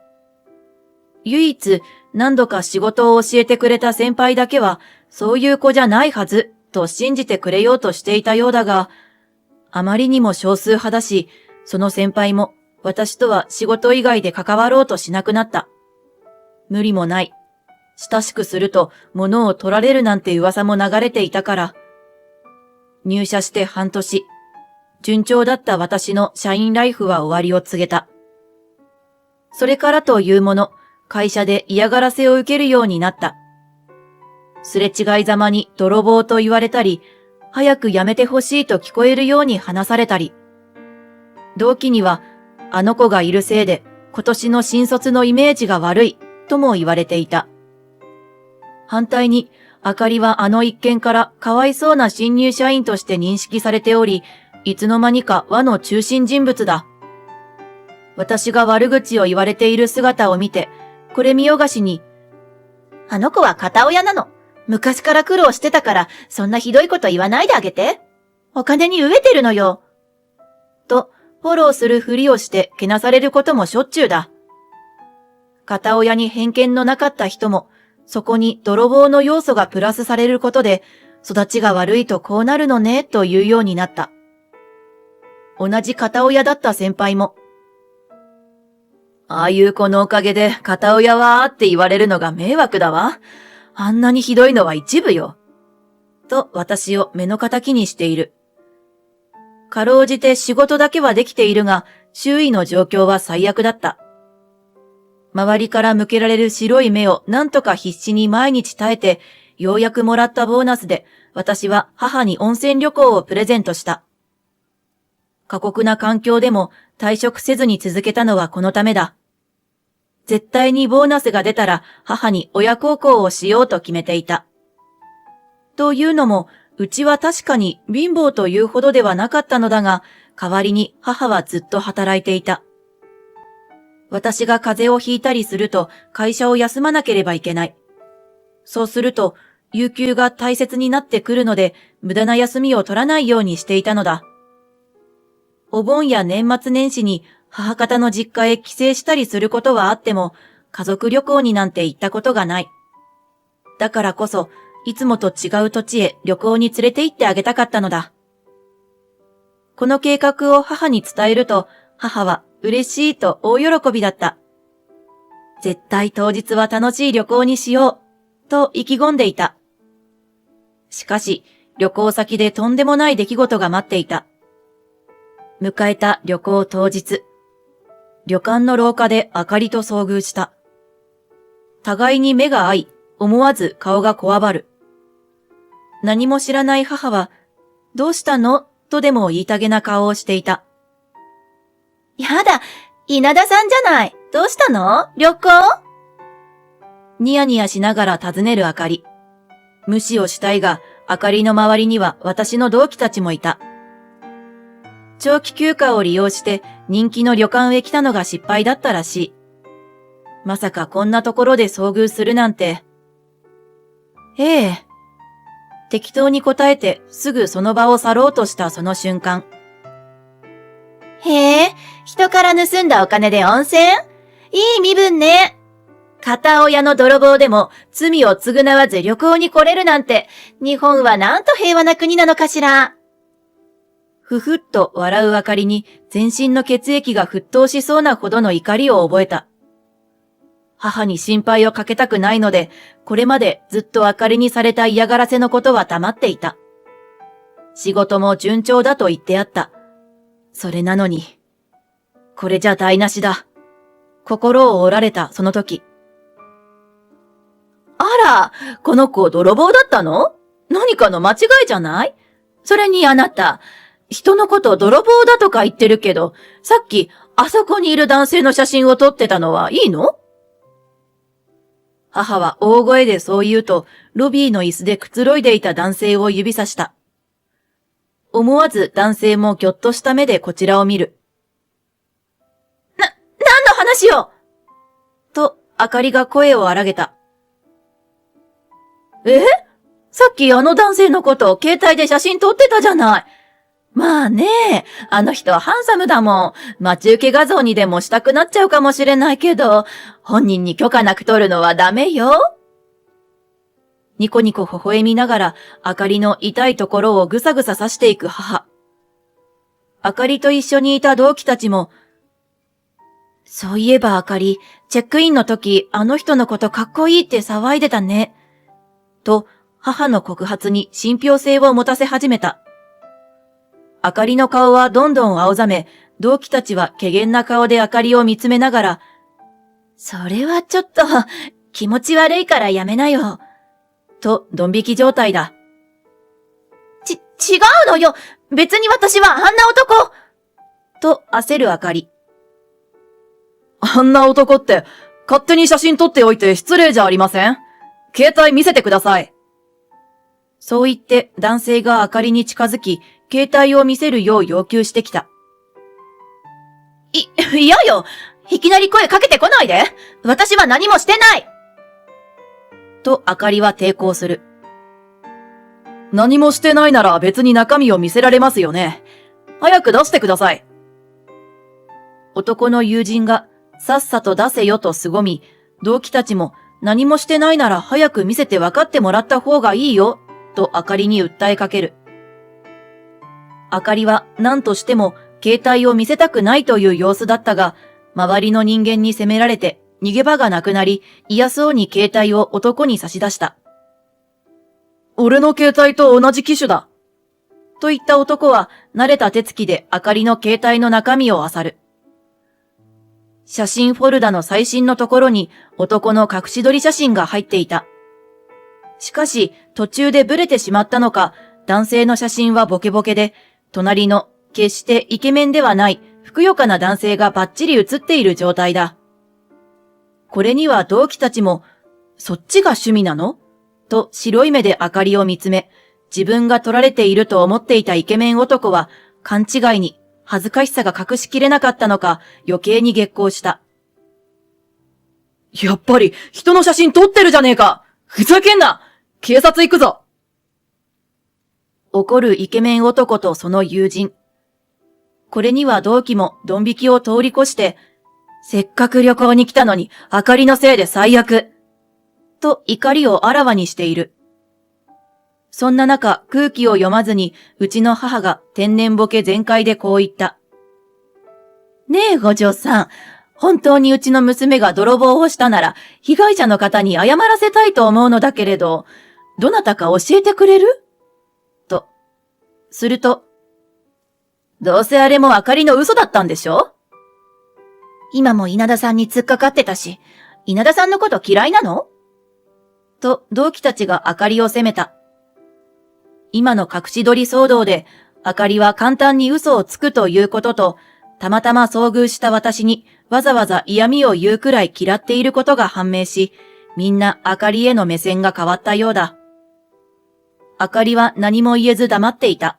唯一何度か仕事を教えてくれた先輩だけは、そういう子じゃないはず、と信じてくれようとしていたようだが、あまりにも少数派だし、その先輩も私とは仕事以外で関わろうとしなくなった。無理もない。親しくすると物を取られるなんて噂も流れていたから。入社して半年、順調だった私の社員ライフは終わりを告げた。それからというもの、会社で嫌がらせを受けるようになった。すれ違いざまに泥棒と言われたり、早くやめてほしいと聞こえるように話されたり、同期には、あの子がいるせいで今年の新卒のイメージが悪いとも言われていた。反対に、あかりはあの一件からかわいそうな新入社員として認識されており、いつの間にか輪の中心人物だ。私が悪口を言われている姿を見て、これ見よがしに、あの子は片親なの。昔から苦労してたから、そんなひどいこと言わないであげて。お金に飢えてるのよ。と、フォローするふりをしてけなされることもしょっちゅうだ。片親に偏見のなかった人も、そこに泥棒の要素がプラスされることで、育ちが悪いとこうなるのね、というようになった。同じ片親だった先輩も、ああいう子のおかげで片親はって言われるのが迷惑だわ。あんなにひどいのは一部よ。と私を目の敵にしている。かろうじて仕事だけはできているが、周囲の状況は最悪だった。周りから向けられる白い目をなんとか必死に毎日耐えて、ようやくもらったボーナスで、私は母に温泉旅行をプレゼントした。過酷な環境でも退職せずに続けたのはこのためだ。絶対にボーナスが出たら母に親孝行をしようと決めていた。というのも、うちは確かに貧乏というほどではなかったのだが、代わりに母はずっと働いていた。私が風邪をひいたりすると会社を休まなければいけない。そうすると、有給が大切になってくるので、無駄な休みを取らないようにしていたのだ。お盆や年末年始に母方の実家へ帰省したりすることはあっても、家族旅行になんて行ったことがない。だからこそ、いつもと違う土地へ旅行に連れて行ってあげたかったのだ。この計画を母に伝えると、母は嬉しいと大喜びだった。絶対当日は楽しい旅行にしよう、と意気込んでいた。しかし、旅行先でとんでもない出来事が待っていた。迎えた旅行当日。旅館の廊下であかりと遭遇した。互いに目が合い、思わず顔がこわばる。何も知らない母は、どうしたのとでも言いたげな顔をしていた。やだ、稲田さんじゃない。どうしたの？旅行？ニヤニヤしながら尋ねるあかり。無視をしたいが、あかりの周りには私の同期たちもいた。長期休暇を利用して人気の旅館へ来たのが失敗だったらしい。まさかこんなところで遭遇するなんて。ええ。適当に答えてすぐその場を去ろうとしたその瞬間。へえ、人から盗んだお金で温泉？いい身分ね。片親の泥棒でも罪を償わず旅行に来れるなんて、日本はなんと平和な国なのかしら。ふふっと笑うあかりに全身の血液が沸騰しそうなほどの怒りを覚えた。母に心配をかけたくないので、これまでずっとあかりにされた嫌がらせのことは黙っていた。仕事も順調だと言ってあった。それなのに、これじゃ台無しだ。心を折られたその時。あら、この子泥棒だったの？何かの間違いじゃない？それにあなた、人のこと泥棒だとか言ってるけど、さっきあそこにいる男性の写真を撮ってたのはいいの？母は大声でそう言うと、ロビーの椅子でくつろいでいた男性を指さした。思わず男性もぎょっとした目でこちらを見る。何の話よ！と、あかりが声を荒げた。さっきあの男性のことを携帯で写真撮ってたじゃない。まあね、あの人はハンサムだもん。待ち受け画像にでもしたくなっちゃうかもしれないけど、本人に許可なく撮るのはダメよ。ニコニコ微笑みながら、あかりの痛いところをぐさぐさ刺していく母。あかりと一緒にいた同期たちも、そういえばあかり、チェックインの時、あの人のことかっこいいって騒いでたね。と、母の告発に信憑性を持たせ始めた。あかりの顔はどんどん青ざめ、同期たちは怪訝な顔であかりを見つめながら、それはちょっと、気持ち悪いからやめなよ。とドン引き状態だ。違うのよ。別に私はあんな男。と焦るあかり。あんな男って勝手に写真撮っておいて失礼じゃありません？携帯見せてください。そう言って男性があかりに近づき、携帯を見せるよう要求してきた。嫌よ。いきなり声かけてこないで。私は何もしてない。とあかりは抵抗する。何もしてないなら別に中身を見せられますよね。早く出してください。男の友人がさっさと出せよと凄み、同期たちも何もしてないなら早く見せて分かってもらった方がいいよ、とあかりに訴えかける。あかりは何としても携帯を見せたくないという様子だったが、周りの人間に責められて逃げ場がなくなり、嫌そうに携帯を男に差し出した。俺の携帯と同じ機種だ。と言った男は慣れた手つきであかりの携帯の中身を漁る。写真フォルダの最新のところに男の隠し撮り写真が入っていた。しかし途中でブレてしまったのか、男性の写真はボケボケで、隣の決してイケメンではないふくよかな男性がバッチリ写っている状態だ。これには同期たちも、そっちが趣味なの？と白い目であかりを見つめ、自分が撮られていると思っていたイケメン男は勘違いに恥ずかしさが隠しきれなかったのか余計に激高した。やっぱり人の写真撮ってるじゃねえか！ふざけんな！警察行くぞ！怒るイケメン男とその友人。これには同期もドン引きを通り越して、せっかく旅行に来たのにあかりのせいで最悪！と怒りをあらわにしている。そんな中、空気を読まずに、うちの母が天然ボケ全開でこう言った。ねえ、五条さん。本当にうちの娘が泥棒をしたなら、被害者の方に謝らせたいと思うのだけれど、どなたか教えてくれる？と。すると、どうせあれもあかりの嘘だったんでしょ？今も稲田さんに突っかかってたし、稲田さんのこと嫌いなの？と、同期たちがあかりを責めた。今の隠し撮り騒動で、あかりは簡単に嘘をつくということと、たまたま遭遇した私にわざわざ嫌味を言うくらい嫌っていることが判明し、みんなあかりへの目線が変わったようだ。あかりは何も言えず黙っていた。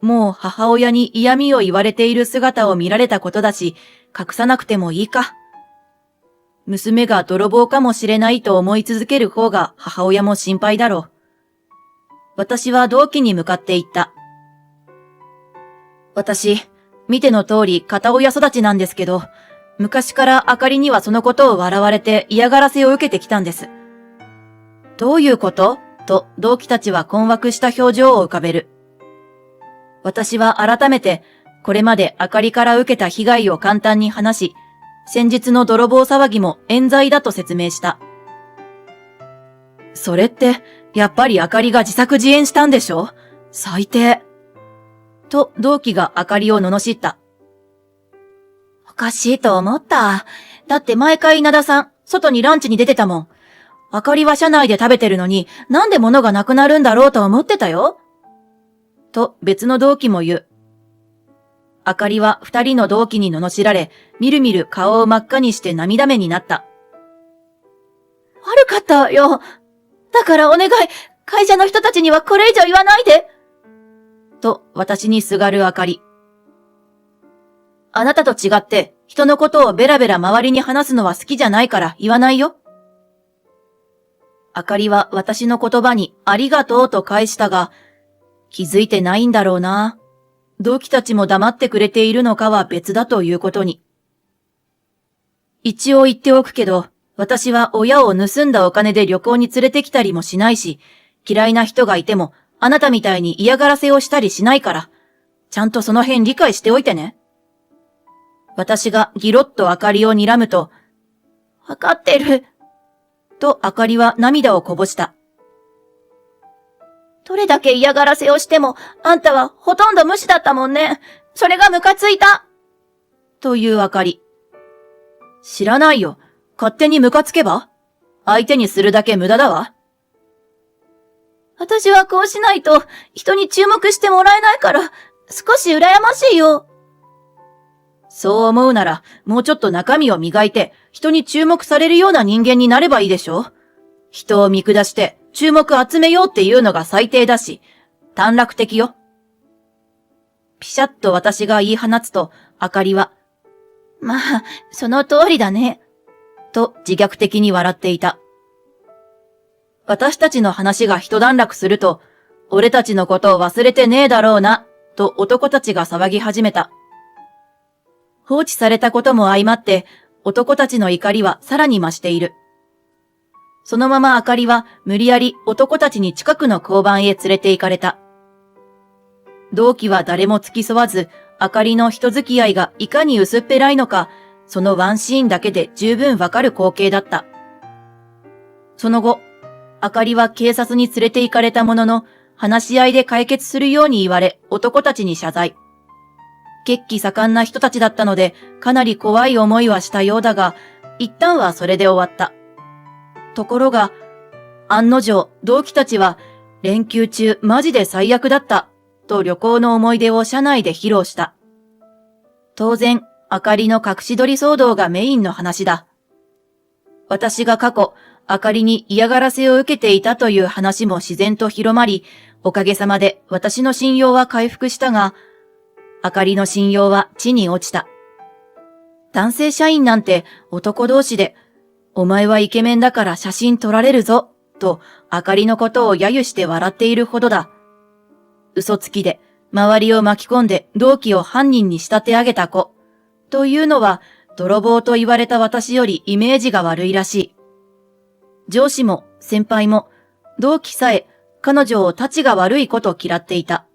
もう母親に嫌味を言われている姿を見られたことだし、隠さなくてもいいか。娘が泥棒かもしれないと思い続ける方が母親も心配だろう。私は同期に向かって言った。私、見ての通り片親育ちなんですけど、昔からあかりにはそのことを笑われて嫌がらせを受けてきたんです。どういうこと？と同期たちは困惑した表情を浮かべる。私は改めて、これまであかりから受けた被害を簡単に話し、先日の泥棒騒ぎも冤罪だと説明した。それって、やっぱりあかりが自作自演したんでしょ？最低。と同期があかりを罵った。おかしいと思った。だって毎回稲田さん、外にランチに出てたもん。あかりは車内で食べてるのに、なんで物がなくなるんだろうと思ってたよ。と別の同期も言う。あかりは二人の同期に罵られ、みるみる顔を真っ赤にして涙目になった。悪かったよ。だからお願い、会社の人たちにはこれ以上言わないで。と私にすがるあかり。あなたと違って人のことをベラベラ周りに話すのは好きじゃないから言わないよ。あかりは私の言葉にありがとうと返したが、気づいてないんだろうな。同期たちも黙ってくれているのかは別だということに。一応言っておくけど、私は親を盗んだお金で旅行に連れてきたりもしないし、嫌いな人がいてもあなたみたいに嫌がらせをしたりしないから、ちゃんとその辺理解しておいてね。私がギロッとあかりを睨むと、わかってる。とあかりは涙をこぼした。どれだけ嫌がらせをしても、あんたはほとんど無視だったもんね。それがムカついた。というあかり。知らないよ。勝手にムカつけば？相手にするだけ無駄だわ。私はこうしないと人に注目してもらえないから少し羨ましいよ。そう思うなら、もうちょっと中身を磨いて、人に注目されるような人間になればいいでしょ。人を見下して注目集めようっていうのが最低だし、短絡的よ。ピシャッと私が言い放つと、あかりは、まあ、その通りだね。と自虐的に笑っていた。私たちの話が一段落すると、俺たちのことを忘れてねえだろうな、と男たちが騒ぎ始めた。放置されたことも相まって、男たちの怒りはさらに増している。そのままあかりは無理やり男たちに近くの交番へ連れて行かれた。同期は誰も付き添わず、あかりの人付き合いがいかに薄っぺらいのか、そのワンシーンだけで十分わかる光景だった。その後、あかりは警察に連れて行かれたものの、話し合いで解決するように言われ、男たちに謝罪。血気盛んな人たちだったので、かなり怖い思いはしたようだが、一旦はそれで終わった。ところが、案の定、同期たちは、連休中マジで最悪だった、と旅行の思い出を車内で披露した。当然、あかりの隠し撮り騒動がメインの話だ。私が過去、あかりに嫌がらせを受けていたという話も自然と広まり、おかげさまで私の信用は回復したが、あかりの信用は地に落ちた。男性社員なんて男同士で、お前はイケメンだから写真撮られるぞ、とあかりのことを揶揄して笑っているほどだ。嘘つきで周りを巻き込んで同期を犯人に仕立て上げた子、というのは泥棒と言われた私よりイメージが悪いらしい。上司も先輩も同期さえ彼女をたちが悪いこと嫌っていた。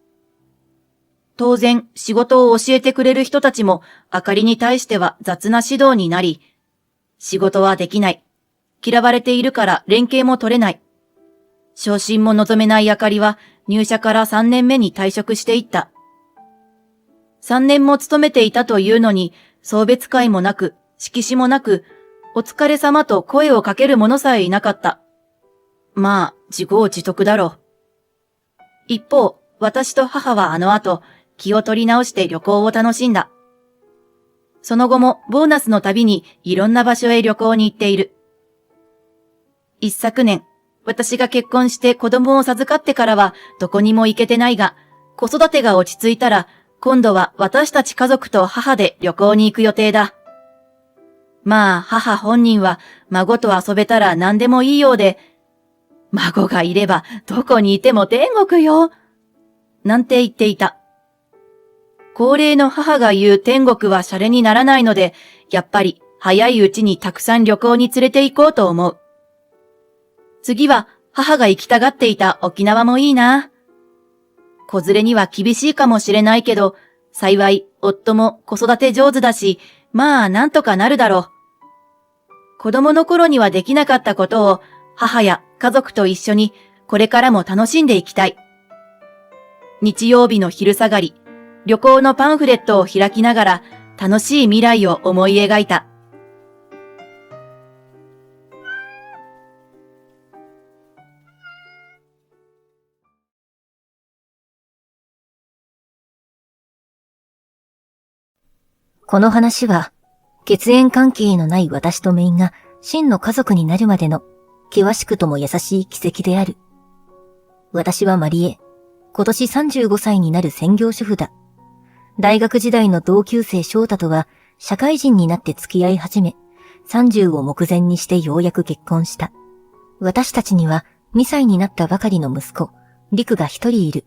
当然、仕事を教えてくれる人たちも、あかりに対しては雑な指導になり、仕事はできない。嫌われているから連携も取れない。昇進も望めないあかりは、入社から3年目に退職していった。3年も勤めていたというのに、送別会もなく、色紙もなく、お疲れ様と声をかける者さえいなかった。まあ、自業自得だろう。一方、私と母はあの後、気を取り直して旅行を楽しんだ。その後もボーナスのたびにいろんな場所へ旅行に行っている。一昨年、私が結婚して子供を授かってからはどこにも行けてないが、子育てが落ち着いたら今度は私たち家族と母で旅行に行く予定だ。まあ母本人は孫と遊べたら何でもいいようで、孫がいればどこにいても天国よ。なんて言っていた。高齢の母が言う天国はシャレにならないので、やっぱり早いうちにたくさん旅行に連れて行こうと思う。次は母が行きたがっていた沖縄もいいな。子連れには厳しいかもしれないけど、幸い夫も子育て上手だし、まあなんとかなるだろう。子供の頃にはできなかったことを母や家族と一緒にこれからも楽しんでいきたい。日曜日の昼下がり、旅行のパンフレットを開きながら楽しい未来を思い描いた。この話は、血縁関係のない私と姪が真の家族になるまでの険しくとも優しい奇跡である。私はマリエ、今年35歳になる専業主婦だ。大学時代の同級生翔太とは社会人になって付き合い始め、30を目前にしてようやく結婚した。私たちには2歳になったばかりの息子、リクが一人いる。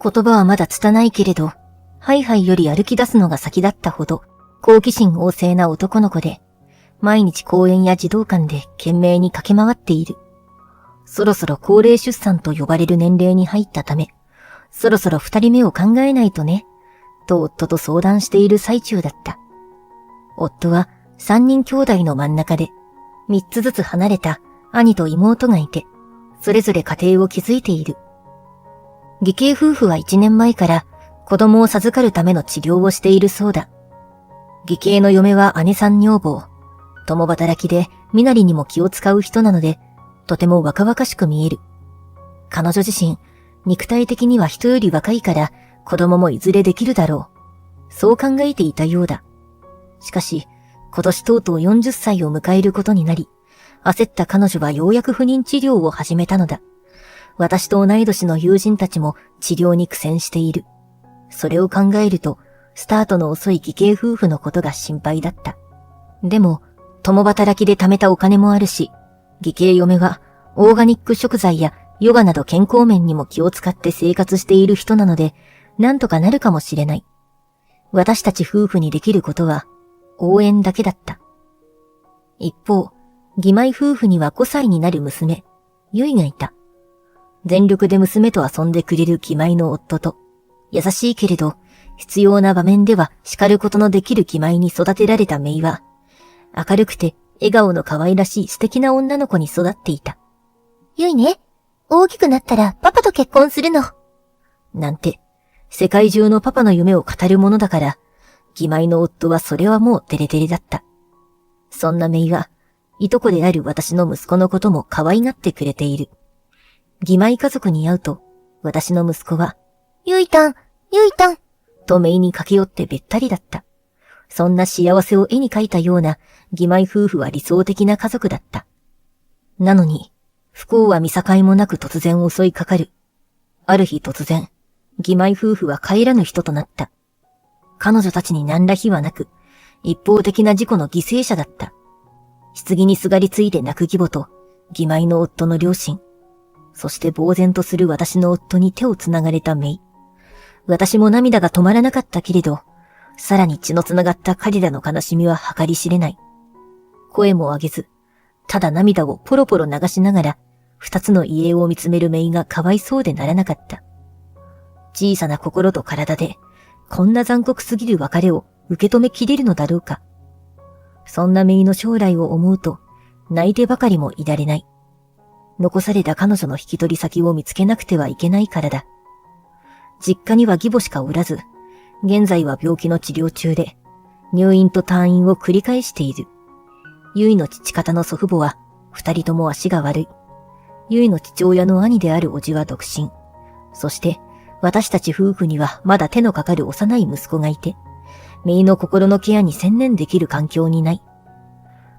言葉はまだ拙いけれど、ハイハイより歩き出すのが先だったほど、好奇心旺盛な男の子で、毎日公園や児童館で懸命に駆け回っている。そろそろ高齢出産と呼ばれる年齢に入ったため、そろそろ2人目を考えないとね、と夫と相談している最中だった。夫は3人兄弟の真ん中で、3つずつ離れた兄と妹がいて、それぞれ家庭を築いている。義兄夫婦は1年前から子供を授かるための治療をしているそうだ。義兄の嫁は姉さん女房、共働きで身なりにも気を使う人なので、とても若々しく見える。彼女自身、肉体的には人より若いから子供もいずれできるだろう。そう考えていたようだ。しかし、今年とうとう40歳を迎えることになり、焦った彼女はようやく不妊治療を始めたのだ。私と同い年の友人たちも治療に苦戦している。それを考えると、スタートの遅い義兄夫婦のことが心配だった。でも、共働きで貯めたお金もあるし、義兄嫁はオーガニック食材やヨガなど健康面にも気を使って生活している人なので、なんとかなるかもしれない。私たち夫婦にできることは、応援だけだった。一方、義妹夫婦には5歳になる娘、ゆいがいた。全力で娘と遊んでくれる義妹の夫と、優しいけれど、必要な場面では叱ることのできる義妹に育てられたメイは、明るくて笑顔の可愛らしい素敵な女の子に育っていた。ゆいね、大きくなったらパパと結婚するの。なんて、世界中のパパの夢を語るものだから、義妹の夫はそれはもうデレデレだった。そんなメイは、いとこである私の息子のことも可愛がってくれている。義妹家族に会うと、私の息子は、ゆいたん、とメイに駆け寄ってべったりだった。そんな幸せを絵に描いたような義妹夫婦は理想的な家族だった。なのに、不幸は見境もなく突然襲いかかる。ある日突然、義妹夫婦は帰らぬ人となった。彼女たちに何ら非はなく、一方的な事故の犠牲者だった。棺にすがりついて泣く義母と、義妹の夫の両親、そして呆然とする私の夫に手をつながれたメイ。私も涙が止まらなかったけれど、さらに血のつながった彼らの悲しみは計り知れない。声も上げず、ただ涙をポロポロ流しながら、二つの遺影を見つめるメイがかわいそうでならなかった。小さな心と体で、こんな残酷すぎる別れを受け止めきれるのだろうか。そんなメイの将来を思うと、泣いてばかりもいられない。残された彼女の引き取り先を見つけなくてはいけないからだ。実家には義母しかおらず、現在は病気の治療中で、入院と退院を繰り返している。ゆいの父方の祖父母は、二人とも足が悪い。ゆいの父親の兄である叔父は独身。そして、私たち夫婦にはまだ手のかかる幼い息子がいて、メイの心のケアに専念できる環境にない。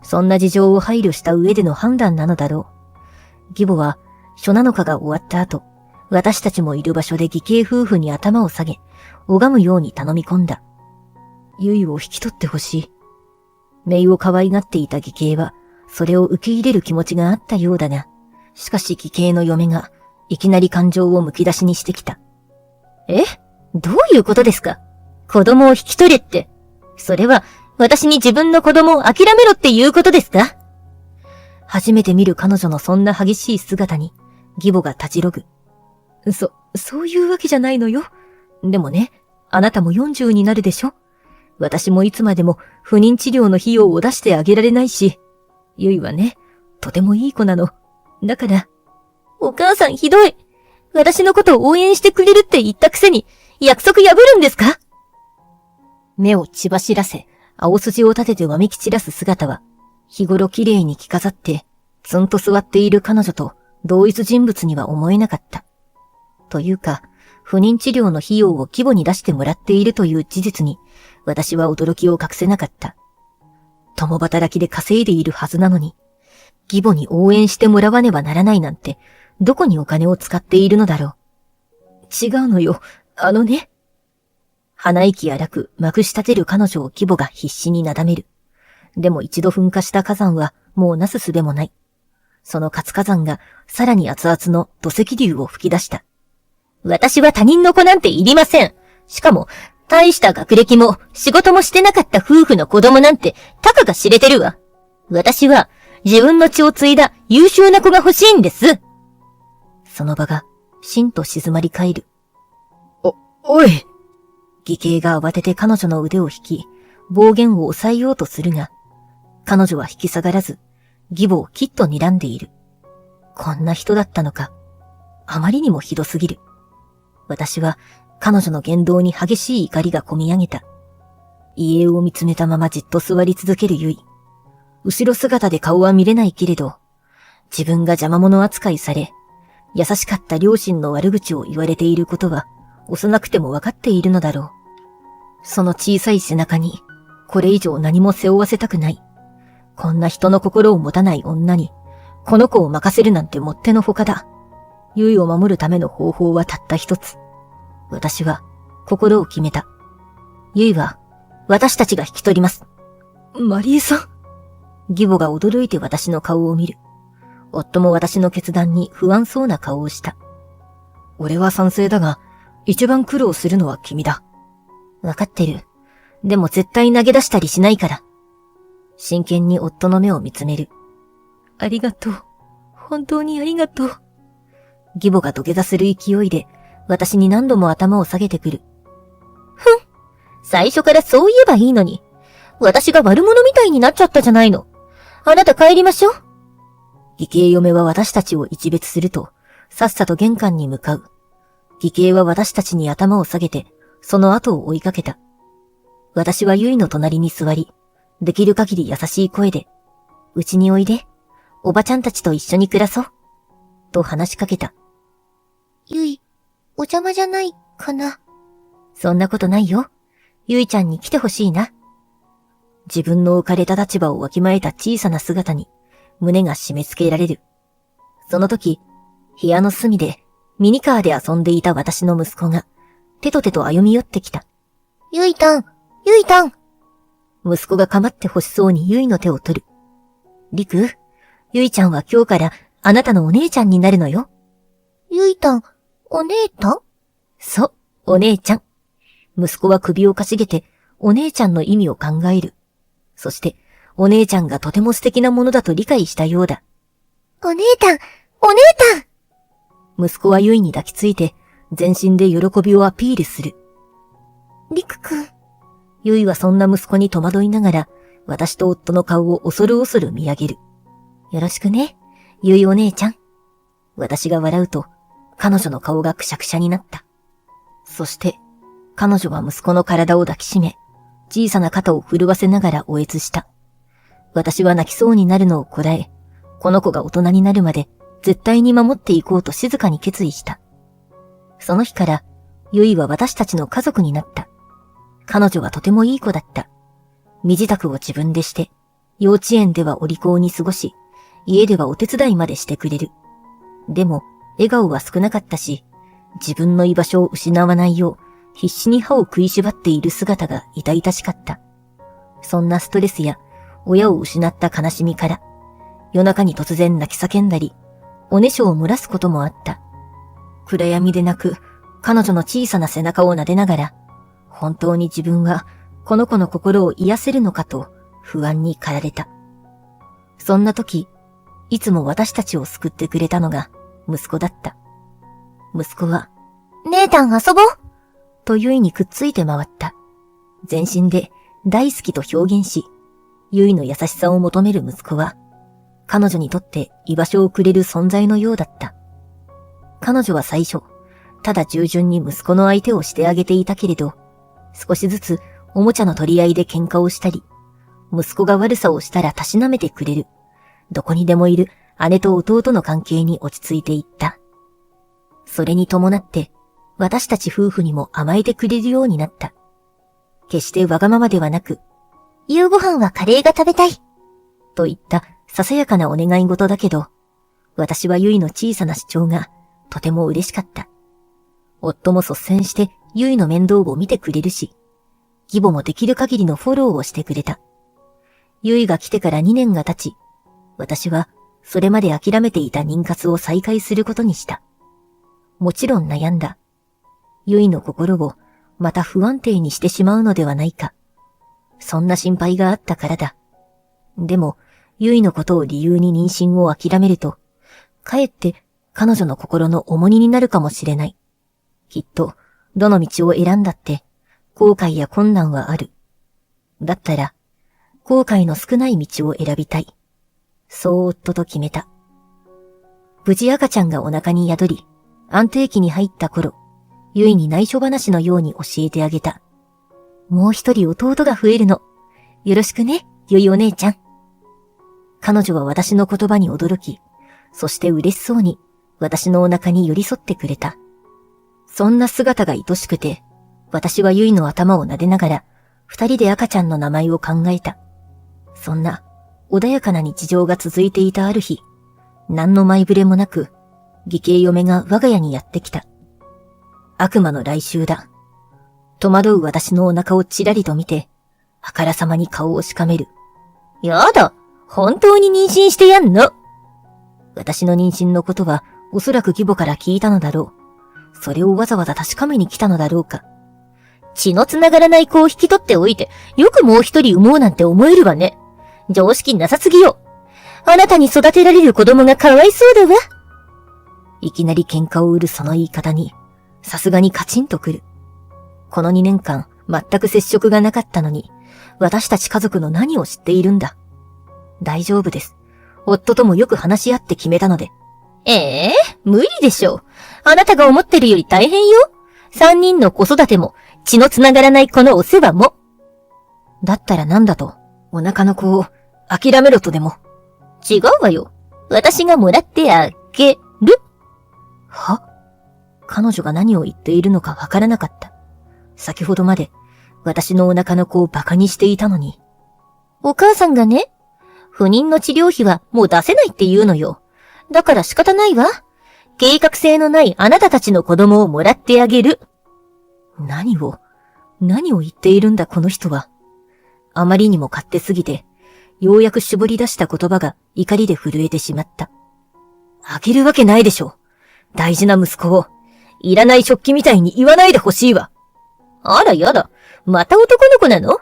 そんな事情を配慮した上での判断なのだろう。義母は、初七日が終わった後、私たちもいる場所で義兄夫婦に頭を下げ、拝むように頼み込んだ。ゆいを引き取ってほしい。メイを可愛がっていた義兄は、それを受け入れる気持ちがあったようだが、しかし義兄の嫁が、いきなり感情をむき出しにしてきた。どういうことですか？子供を引き取れって。それは、私に自分の子供を諦めろっていうことですか？初めて見る彼女のそんな激しい姿に、義母がたじろぐ。そういうわけじゃないのよ。でもね、あなたも40になるでしょ？私もいつまでも不妊治療の費用を出してあげられないし、ゆいはね、とてもいい子なの。だから。お母さんひどい。私のことを応援してくれるって言ったくせに、約束破るんですか？目を血走らせ、青筋を立ててわめき散らす姿は、日頃綺麗に着飾って、ツンと座っている彼女と同一人物には思えなかった。というか、不妊治療の費用を規模に出してもらっているという事実に、私は驚きを隠せなかった。共働きで稼いでいるはずなのに、義母に応援してもらわねばならないなんて、どこにお金を使っているのだろう。違うのよ、ね。鼻息荒くまくし立てる彼女を義母が必死になだめる。でも一度噴火した火山はもうなすすべもない。その活火山がさらに熱々の土石流を吹き出した。私は他人の子なんていりません。しかも、大した学歴も仕事もしてなかった夫婦の子供なんてたかが知れてるわ。私は自分の血を継いだ優秀な子が欲しいんです。その場がしんと静まり返る。おい！義兄が慌てて彼女の腕を引き、暴言を抑えようとするが、彼女は引き下がらず、義母をきっと睨んでいる。こんな人だったのか。あまりにもひどすぎる。私は彼女の言動に激しい怒りがこみ上げた。遺影を見つめたままじっと座り続けるゆい。後ろ姿で顔は見れないけれど、自分が邪魔者扱いされ、優しかった両親の悪口を言われていることは幼くても分かっているのだろう。その小さい背中にこれ以上何も背負わせたくない。こんな人の心を持たない女にこの子を任せるなんてもってのほかだ。ゆいを守るための方法はたった一つ。私は心を決めた。ゆいは私たちが引き取ります。マリエさん。義母が驚いて私の顔を見る。夫も私の決断に不安そうな顔をした。俺は賛成だが、一番苦労するのは君だ。わかってる。でも絶対投げ出したりしないから。真剣に夫の目を見つめる。ありがとう。本当にありがとう。義母が土下座する勢いで、私に何度も頭を下げてくる。最初からそう言えばいいのに。私が悪者みたいになっちゃったじゃないの。あなた帰りましょう。義兄嫁は私たちを一別すると、さっさと玄関に向かう。義兄は私たちに頭を下げて、その後を追いかけた。私はゆいの隣に座り、できる限り優しい声で、うちにおいで、おばちゃんたちと一緒に暮らそう。と話しかけた。ゆい、お邪魔じゃないかな。そんなことないよ。ゆいちゃんに来てほしいな。自分の置かれた立場をわきまえた小さな姿に胸が締め付けられる。その時、部屋の隅でミニカーで遊んでいた私の息子が手と手と歩み寄ってきた。ゆいたん、ゆいたん。息子が構って欲しそうにゆいの手を取る。りく、ゆいちゃんは今日からあなたのお姉ちゃんになるのよ。ゆいたん、お姉たん？そう、お姉ちゃん。息子は首をかしげてお姉ちゃんの意味を考える。そして、お姉ちゃんがとても素敵なものだと理解したようだ。お姉たん、お姉たん。息子はゆいに抱きついて、全身で喜びをアピールする。りくくん。ゆいはそんな息子に戸惑いながら、私と夫の顔を恐る恐る見上げる。よろしくね、ゆいお姉ちゃん。私が笑うと、彼女の顔がくしゃくしゃになった。そして、彼女は息子の体を抱きしめ、小さな肩を震わせながらおえつした。私は泣きそうになるのをこらえ、この子が大人になるまで絶対に守っていこうと静かに決意した。その日から、ゆいは私たちの家族になった。彼女はとてもいい子だった。身支度を自分でして、幼稚園ではお利口に過ごし、家ではお手伝いまでしてくれる。でも、笑顔は少なかったし、自分の居場所を失わないよう、必死に歯を食いしばっている姿が痛々しかった。そんなストレスや親を失った悲しみから、夜中に突然泣き叫んだり、おねしょを漏らすこともあった。暗闇で泣く彼女の小さな背中を撫でながら、本当に自分はこの子の心を癒せるのかと不安に駆られた。そんな時、いつも私たちを救ってくれたのが息子だった。息子は、姉たん遊ぼう。とゆいにくっついて回った。全身で大好きと表現し、ゆいの優しさを求める息子は、彼女にとって居場所をくれる存在のようだった。彼女は最初、ただ従順に息子の相手をしてあげていたけれど、少しずつおもちゃの取り合いで喧嘩をしたり、息子が悪さをしたらたしなめてくれる、どこにでもいる姉と弟の関係に落ち着いていった。それに伴って、私たち夫婦にも甘えてくれるようになった。決してわがままではなく、夕ご飯はカレーが食べたい。といったささやかなお願い事だけど、私はゆいの小さな主張がとても嬉しかった。夫も率先してゆいの面倒を見てくれるし、義母もできる限りのフォローをしてくれた。ゆいが来てから2年が経ち、私はそれまで諦めていた妊活を再開することにした。もちろん悩んだ。ゆいの心をまた不安定にしてしまうのではないか。そんな心配があったからだ。でも、ゆいのことを理由に妊娠を諦めると、かえって彼女の心の重荷になるかもしれない。きっと、どの道を選んだって、後悔や困難はある。だったら、後悔の少ない道を選びたい。そう夫と決めた。無事赤ちゃんがお腹に宿り、安定期に入った頃、ゆいに内緒話のように教えてあげた。もう一人弟が増えるの。よろしくね、ゆいお姉ちゃん。彼女は私の言葉に驚き、そして嬉しそうに私のお腹に寄り添ってくれた。そんな姿が愛しくて、私はゆいの頭を撫でながら、二人で赤ちゃんの名前を考えた。そんな穏やかな日常が続いていたある日、何の前触れもなく、義兄嫁が我が家にやってきた。悪魔の来襲だ。戸惑う私のお腹をちらりと見て、あからさまに顔をしかめる。やだ、本当に妊娠してやんの。私の妊娠のことはおそらく義母から聞いたのだろう。それをわざわざ確かめに来たのだろうか。血のつながらない子を引き取っておいて、よくもう一人産もうなんて思えるわね。常識なさすぎよ。あなたに育てられる子供がかわいそうだわ。いきなり喧嘩を売るその言い方に、さすがにカチンとくる。この2年間、全く接触がなかったのに、私たち家族の何を知っているんだ。大丈夫です。夫ともよく話し合って決めたので。無理でしょう。あなたが思ってるより大変よ。3人の子育ても、血のつながらない子のお世話も。だったらなんだと、お腹の子を諦めろとでも。違うわよ。私がもらってあげる。は？彼女が何を言っているのかわからなかった。先ほどまで私のお腹の子を馬鹿にしていたのに。お母さんがね、不妊の治療費はもう出せないって言うのよ。だから仕方ないわ。計画性のないあなたたちの子供をもらってあげる。何を言っているんだこの人は。あまりにも勝手すぎて、ようやく絞り出した言葉が怒りで震えてしまった。あげるわけないでしょ。大事な息子を、いらない食器みたいに言わないでほしいわ。あらやだ、また男の子なの？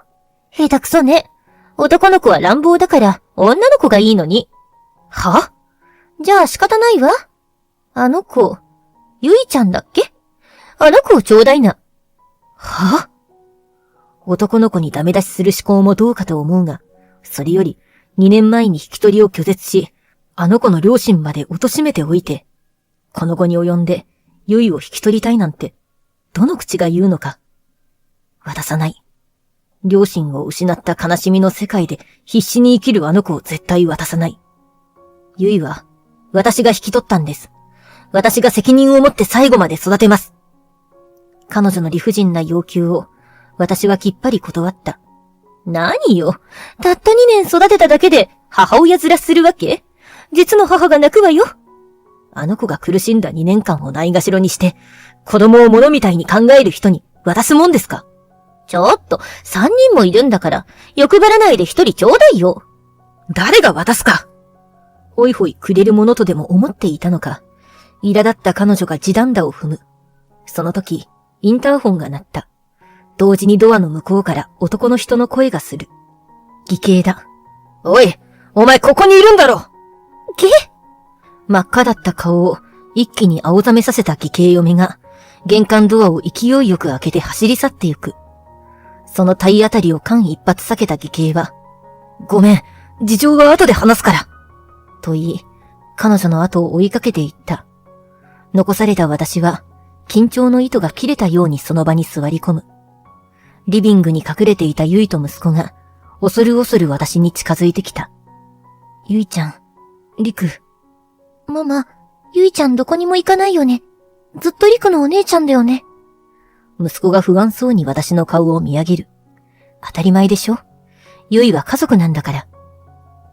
下手くそね。男の子は乱暴だから女の子がいいのに。は？じゃあ仕方ないわ。あの子、ゆいちゃんだっけ？あの子をちょうだいな。は？男の子にダメ出しする思考もどうかと思うが、それより2年前に引き取りを拒絶し、あの子の両親まで貶めておいて、この後に及んでゆいを引き取りたいなんて、どの口が言うのか。渡さない。両親を失った悲しみの世界で必死に生きるあの子を絶対渡さない。ゆいは、私が引き取ったんです。私が責任を持って最後まで育てます。彼女の理不尽な要求を、私はきっぱり断った。何よ。たった2年育てただけで母親面するわけ？実の母が泣くわよ。あの子が苦しんだ2年間をないがしろにして、子供を物みたいに考える人に渡すもんですか？ちょっと、3人もいるんだから、欲張らないで1人ちょうだいよ。誰が渡すか？ほいほいくれるものとでも思っていたのか、苛立った彼女が地団打を踏む。その時、インターホンが鳴った。同時にドアの向こうから男の人の声がする。義兄だ。おい、お前ここにいるんだろ！真っ赤だった顔を一気に青ざめさせた義兄嫁が、玄関ドアを勢いよく開けて走り去ってゆく。その体当たりを間一髪避けた義兄は、ごめん、事情は後で話すから。と言い、彼女の後を追いかけていった。残された私は、緊張の糸が切れたようにその場に座り込む。リビングに隠れていたゆいと息子が、恐る恐る私に近づいてきた。ゆいちゃん、りく。ママ、ゆいちゃんどこにも行かないよね。ずっとりくのお姉ちゃんだよね。息子が不安そうに私の顔を見上げる。当たり前でしょ？ゆいは家族なんだから。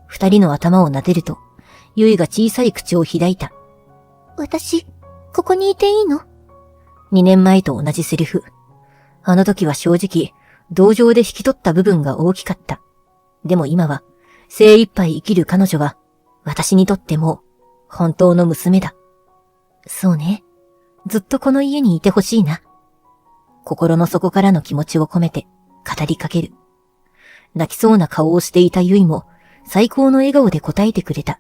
二人の頭を撫でると、ゆいが小さい口を開いた。私、ここにいていいの？2年前と同じセリフ。あの時は正直、同情で引き取った部分が大きかった。でも今は、精一杯生きる彼女は、私にとっても、本当の娘だ。そうね。ずっとこの家にいてほしいな。心の底からの気持ちを込めて、語りかける。泣きそうな顔をしていたゆいも、最高の笑顔で答えてくれた。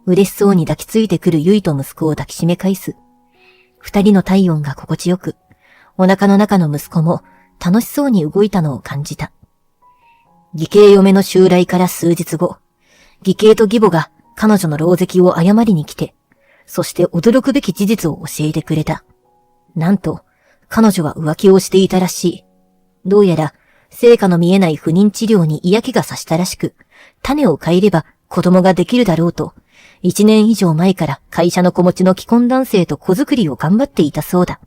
嬉しそうに抱きついてくるゆいと息子を抱きしめ返す。二人の体温が心地よく、お腹の中の息子も楽しそうに動いたのを感じた。義兄嫁の襲来から数日後、義兄と義母が彼女の狼藉を謝りに来て、そして驚くべき事実を教えてくれた。なんと、彼女は浮気をしていたらしい。どうやら、成果の見えない不妊治療に嫌気がさしたらしく、種を変えれば子供ができるだろうと、1年以上前から会社の子持ちの既婚男性と子作りを頑張っていたそうだ。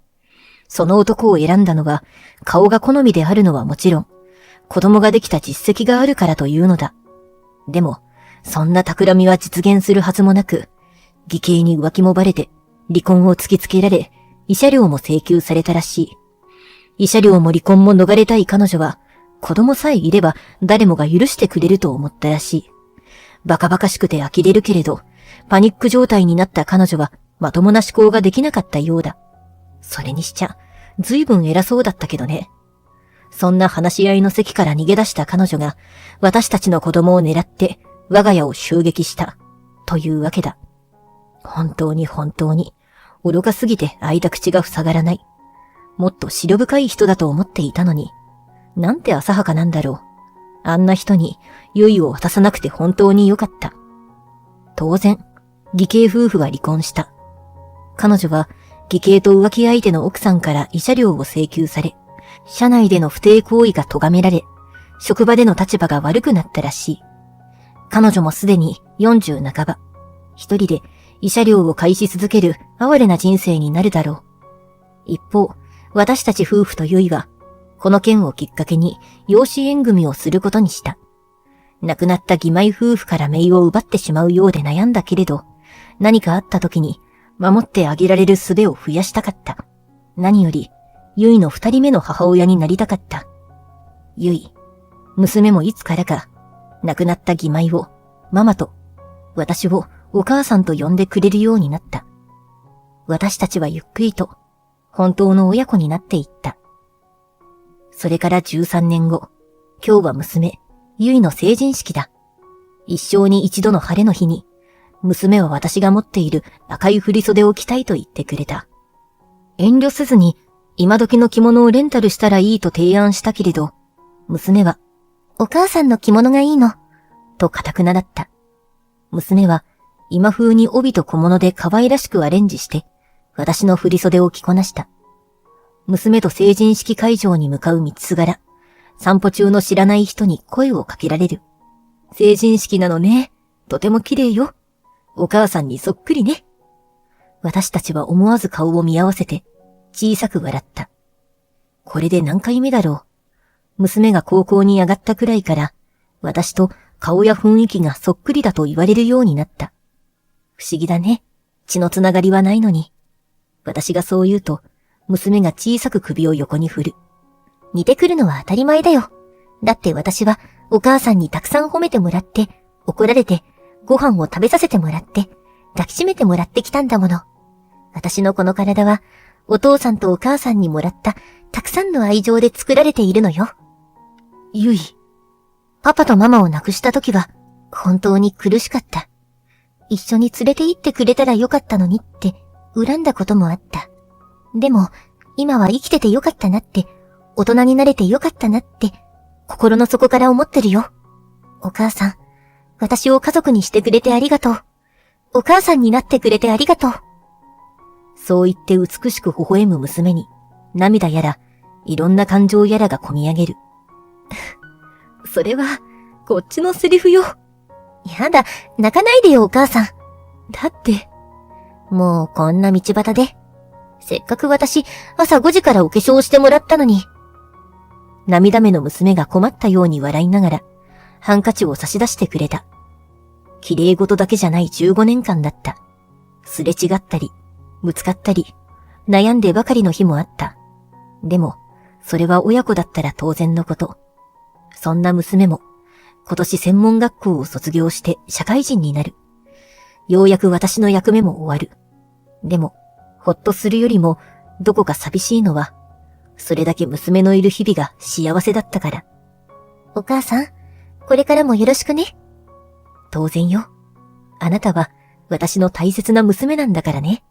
その男を選んだのは、顔が好みであるのはもちろん、子供ができた実績があるからというのだ。でも、そんな企みは実現するはずもなく、義兄に浮気もバレて、離婚を突きつけられ、慰謝料も請求されたらしい。慰謝料も離婚も逃れたい彼女は、子供さえいれば誰もが許してくれると思ったらしい。バカバカしくて呆れるけれど、パニック状態になった彼女はまともな思考ができなかったようだ。それにしちゃ、ずいぶん偉そうだったけどね。そんな話し合いの席から逃げ出した彼女が、私たちの子供を狙って我が家を襲撃した、というわけだ。本当に、愚かすぎて開いた口が塞がらない。もっと思慮深い人だと思っていたのに、なんて浅はかなんだろう。あんな人に優位を渡さなくて本当に良かった。当然、義兄夫婦は離婚した。彼女は義兄と浮気相手の奥さんから慰謝料を請求され、社内での不貞行為が咎められ、職場での立場が悪くなったらしい。彼女もすでに40半ば、一人で慰謝料を返し続ける哀れな人生になるだろう。一方、私たち夫婦とゆいは、この件をきっかけに養子縁組をすることにした。亡くなった義妹夫婦から姪を奪ってしまうようで悩んだけれど、何かあった時に守ってあげられる術を増やしたかった。何より、ゆいの二人目の母親になりたかった。ゆい、娘もいつからか、亡くなった義妹を、ママと、私をお母さんと呼んでくれるようになった。私たちはゆっくりと、本当の親子になっていった。それから13年後、今日は娘、ゆいの成人式だ。一生に一度の晴れの日に、娘は私が持っている赤い振袖を着たいと言ってくれた。遠慮せずに、今時の着物をレンタルしたらいいと提案したけれど、娘は、お母さんの着物がいいの、と固くなだった。娘は、今風に帯と小物で可愛らしくアレンジして、私の振袖を着こなした。娘と成人式会場に向かう道すがら、散歩中の知らない人に声をかけられる。成人式なのね。とても綺麗よ。お母さんにそっくりね。私たちは思わず顔を見合わせて、小さく笑った。これで何回目だろう。娘が高校に上がったくらいから、私と顔や雰囲気がそっくりだと言われるようになった。不思議だね。血のつながりはないのに。私がそう言うと、娘が小さく首を横に振る。似てくるのは当たり前だよ。だって私はお母さんにたくさん褒めてもらって、怒られて、ご飯を食べさせてもらって、抱きしめてもらってきたんだもの。私のこの体は、お父さんとお母さんにもらったたくさんの愛情で作られているのよ。ゆい。パパとママを亡くした時は、本当に苦しかった。一緒に連れて行ってくれたらよかったのにって、恨んだこともあった。でも、今は生きててよかったなって、大人になれてよかったなって、心の底から思ってるよ。お母さん、私を家族にしてくれてありがとう。お母さんになってくれてありがとう。そう言って美しく微笑む娘に、涙やら、いろんな感情やらがこみ上げる。それは、こっちのセリフよ。やだ、泣かないでよお母さん。だって、もうこんな道端で、せっかく私、朝5時からお化粧してもらったのに。涙目の娘が困ったように笑いながら、ハンカチを差し出してくれた。綺麗事だけじゃない15年間だった。すれ違ったり、ぶつかったり、悩んでばかりの日もあった。でも、それは親子だったら当然のこと。そんな娘も、今年専門学校を卒業して社会人になる。ようやく私の役目も終わる。でも、ほっとするよりも、どこか寂しいのは、それだけ娘のいる日々が幸せだったから。お母さん、これからもよろしくね。当然よ。あなたは私の大切な娘なんだからね。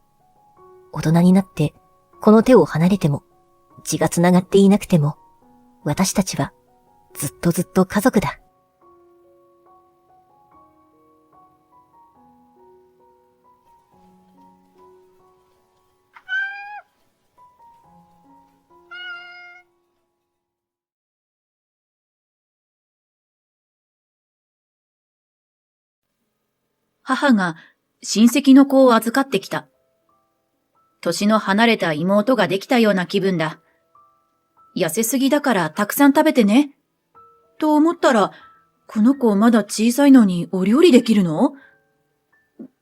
大人になって、この手を離れても、血が繋がっていなくても、私たちはずっとずっと家族だ。母が親戚の子を預かってきた。年の離れた妹ができたような気分だ。痩せすぎだからたくさん食べてね。と思ったら、この子まだ小さいのにお料理できるの？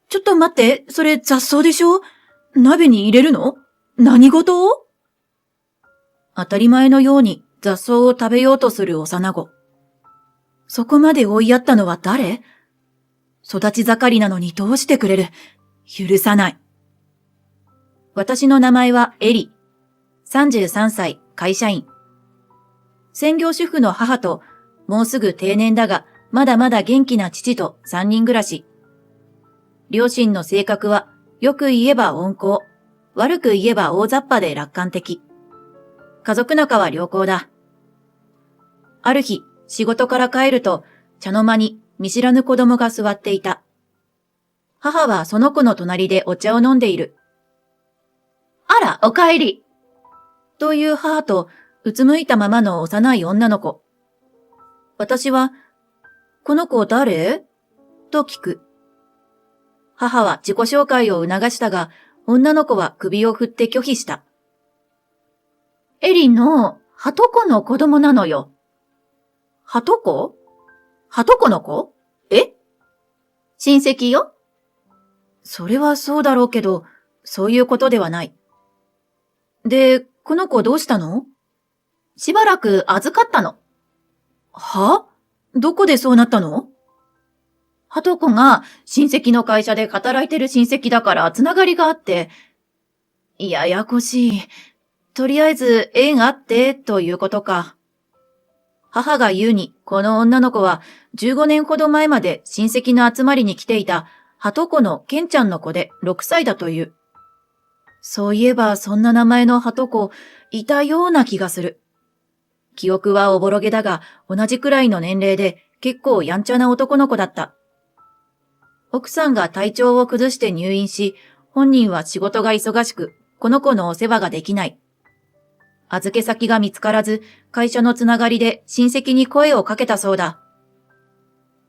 ちょっと待って、それ雑草でしょ？鍋に入れるの？何事？当たり前のように雑草を食べようとする幼子。そこまで追いやったのは誰？育ち盛りなのにどうしてくれる？許さない。私の名前はエリ。33歳、会社員。専業主婦の母と、もうすぐ定年だが、まだまだ元気な父と3人暮らし。両親の性格は、よく言えば温厚、悪く言えば大雑把で楽観的。家族仲は良好だ。ある日、仕事から帰ると、茶の間に見知らぬ子供が座っていた。母はその子の隣でお茶を飲んでいる。あら、お帰り。という母と、うつむいたままの幼い女の子。私は、この子誰？と聞く。母は自己紹介を促したが、女の子は首を振って拒否した。エリの、はとこの子供なのよ。はとこ？はとこの子？え？親戚よ。それはそうだろうけど、そういうことではない。で、この子どうしたの？しばらく預かったの。は？どこでそうなったの？はとこが親戚の会社で働いてる親戚だからつながりがあって、ややこしい。とりあえず縁あってということか。母が言うに、この女の子は15年ほど前まで親戚の集まりに来ていたはとこのケンちゃんの子で6歳だという。そういえばそんな名前のはとこいたような気がする。記憶はおぼろげだが同じくらいの年齢で結構やんちゃな男の子だった。奥さんが体調を崩して入院し、本人は仕事が忙しく、この子のお世話ができない。預け先が見つからず、会社のつながりで親戚に声をかけたそうだ。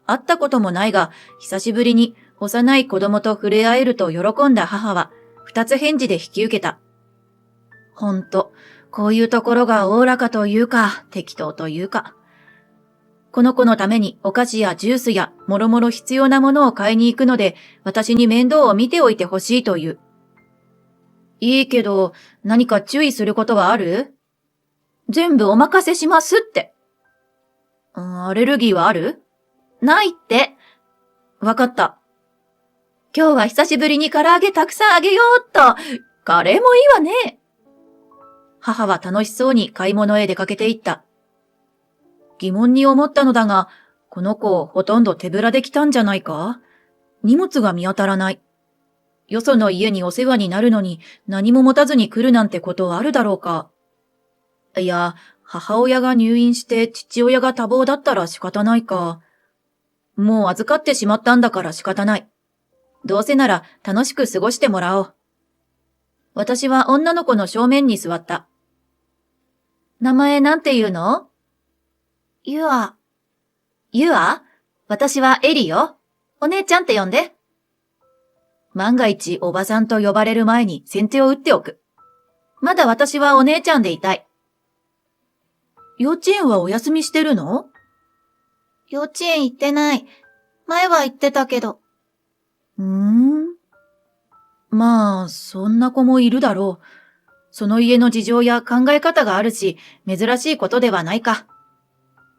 会ったこともないが、久しぶりに幼い子供と触れ合えると喜んだ母は、二つ返事で引き受けた。ほんと、こういうところがおおらかというか、適当というか。この子のためにお菓子やジュースやもろもろ必要なものを買いに行くので、私に面倒を見ておいてほしいという。いいけど、何か注意することはある？全部お任せしますって。アレルギーはある？ないって。わかった。今日は久しぶりに唐揚げたくさんあげようっと。カレーもいいわね。母は楽しそうに買い物へ出かけていった。疑問に思ったのだが、この子ほとんど手ぶらで来たんじゃないか？荷物が見当たらない。よその家にお世話になるのに何も持たずに来るなんてことあるだろうか。いや、母親が入院して父親が多忙だったら仕方ないか。もう預かってしまったんだから仕方ない。どうせなら楽しく過ごしてもらおう。私は女の子の正面に座った。名前なんて言うの？ゆあ。ゆあ？私はエリよ。お姉ちゃんって呼んで。万が一おばさんと呼ばれる前に先手を打っておく。まだ私はお姉ちゃんでいたい。幼稚園はお休みしてるの？幼稚園行ってない。前は行ってたけど。まあ、そんな子もいるだろう。その家の事情や考え方があるし、珍しいことではないか。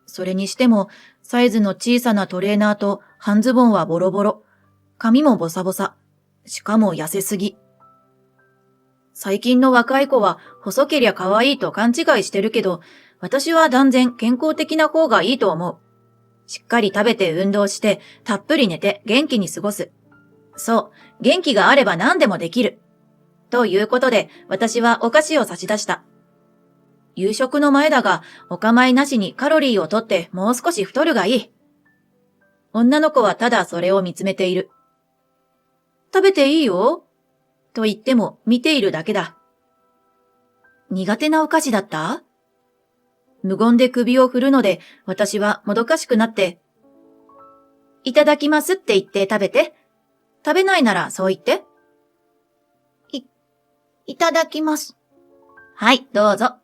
それにしても、サイズの小さなトレーナーと半ズボンはボロボロ。髪もボサボサ。しかも痩せすぎ。最近の若い子は細けりゃ可愛いと勘違いしてるけど、私は断然健康的な方がいいと思う。しっかり食べて運動して、たっぷり寝て元気に過ごす。そう、元気があれば何でもできる。ということで、私はお菓子を差し出した。夕食の前だが、お構いなしにカロリーをとってもう少し太るがいい。女の子はただそれを見つめている。食べていいよ。と言っても見ているだけだ。苦手なお菓子だった？無言で首を振るので、私はもどかしくなって、いただきますって言って食べて。食べないならそう言って。いただきます。はい、どうぞ。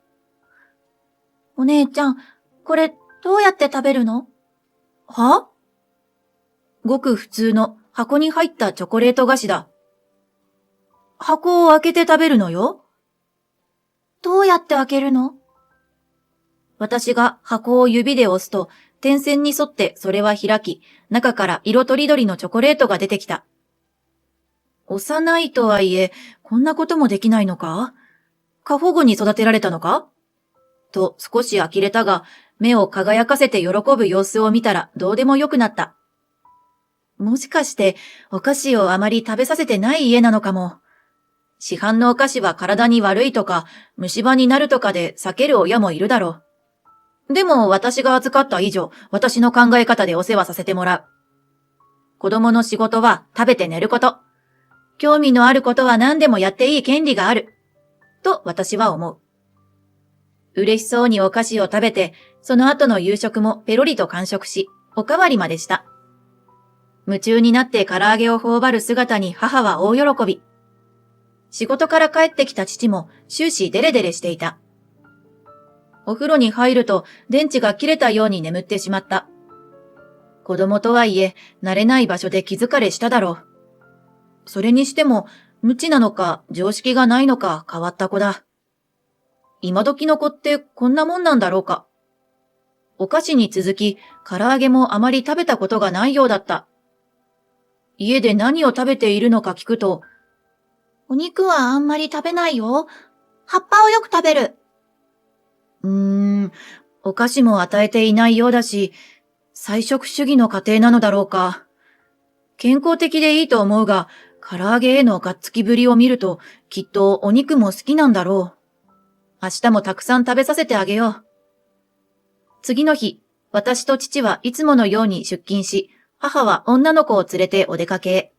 お姉ちゃん、これどうやって食べるの？は？ごく普通の箱に入ったチョコレート菓子だ。箱を開けて食べるのよ。どうやって開けるの？私が箱を指で押すと、点線に沿ってそれは開き、中から色とりどりのチョコレートが出てきた。幼いとはいえ、こんなこともできないのか？過保護に育てられたのか？と少し呆れたが、目を輝かせて喜ぶ様子を見たらどうでもよくなった。もしかしてお菓子をあまり食べさせてない家なのかも。市販のお菓子は体に悪いとか、虫歯になるとかで避ける親もいるだろう。でも私が預かった以上、私の考え方でお世話させてもらう。子供の仕事は食べて寝ること。興味のあることは何でもやっていい権利がある。と私は思う。嬉しそうにお菓子を食べて、その後の夕食もペロリと完食し、おかわりまでした。夢中になって唐揚げを頬張る姿に母は大喜び。仕事から帰ってきた父も終始デレデレしていた。お風呂に入ると電池が切れたように眠ってしまった。子供とはいえ、慣れない場所で気疲れしただろう。それにしても、無知なのか常識がないのか変わった子だ。今時の子ってこんなもんなんだろうか。お菓子に続き、唐揚げもあまり食べたことがないようだった。家で何を食べているのか聞くと、お肉はあんまり食べないよ。葉っぱをよく食べる。お菓子も与えていないようだし、菜食主義の家庭なのだろうか。健康的でいいと思うが、唐揚げへのがっつきぶりを見ると、きっとお肉も好きなんだろう。明日もたくさん食べさせてあげよう。次の日、私と父はいつものように出勤し、母は女の子を連れてお出かけへ。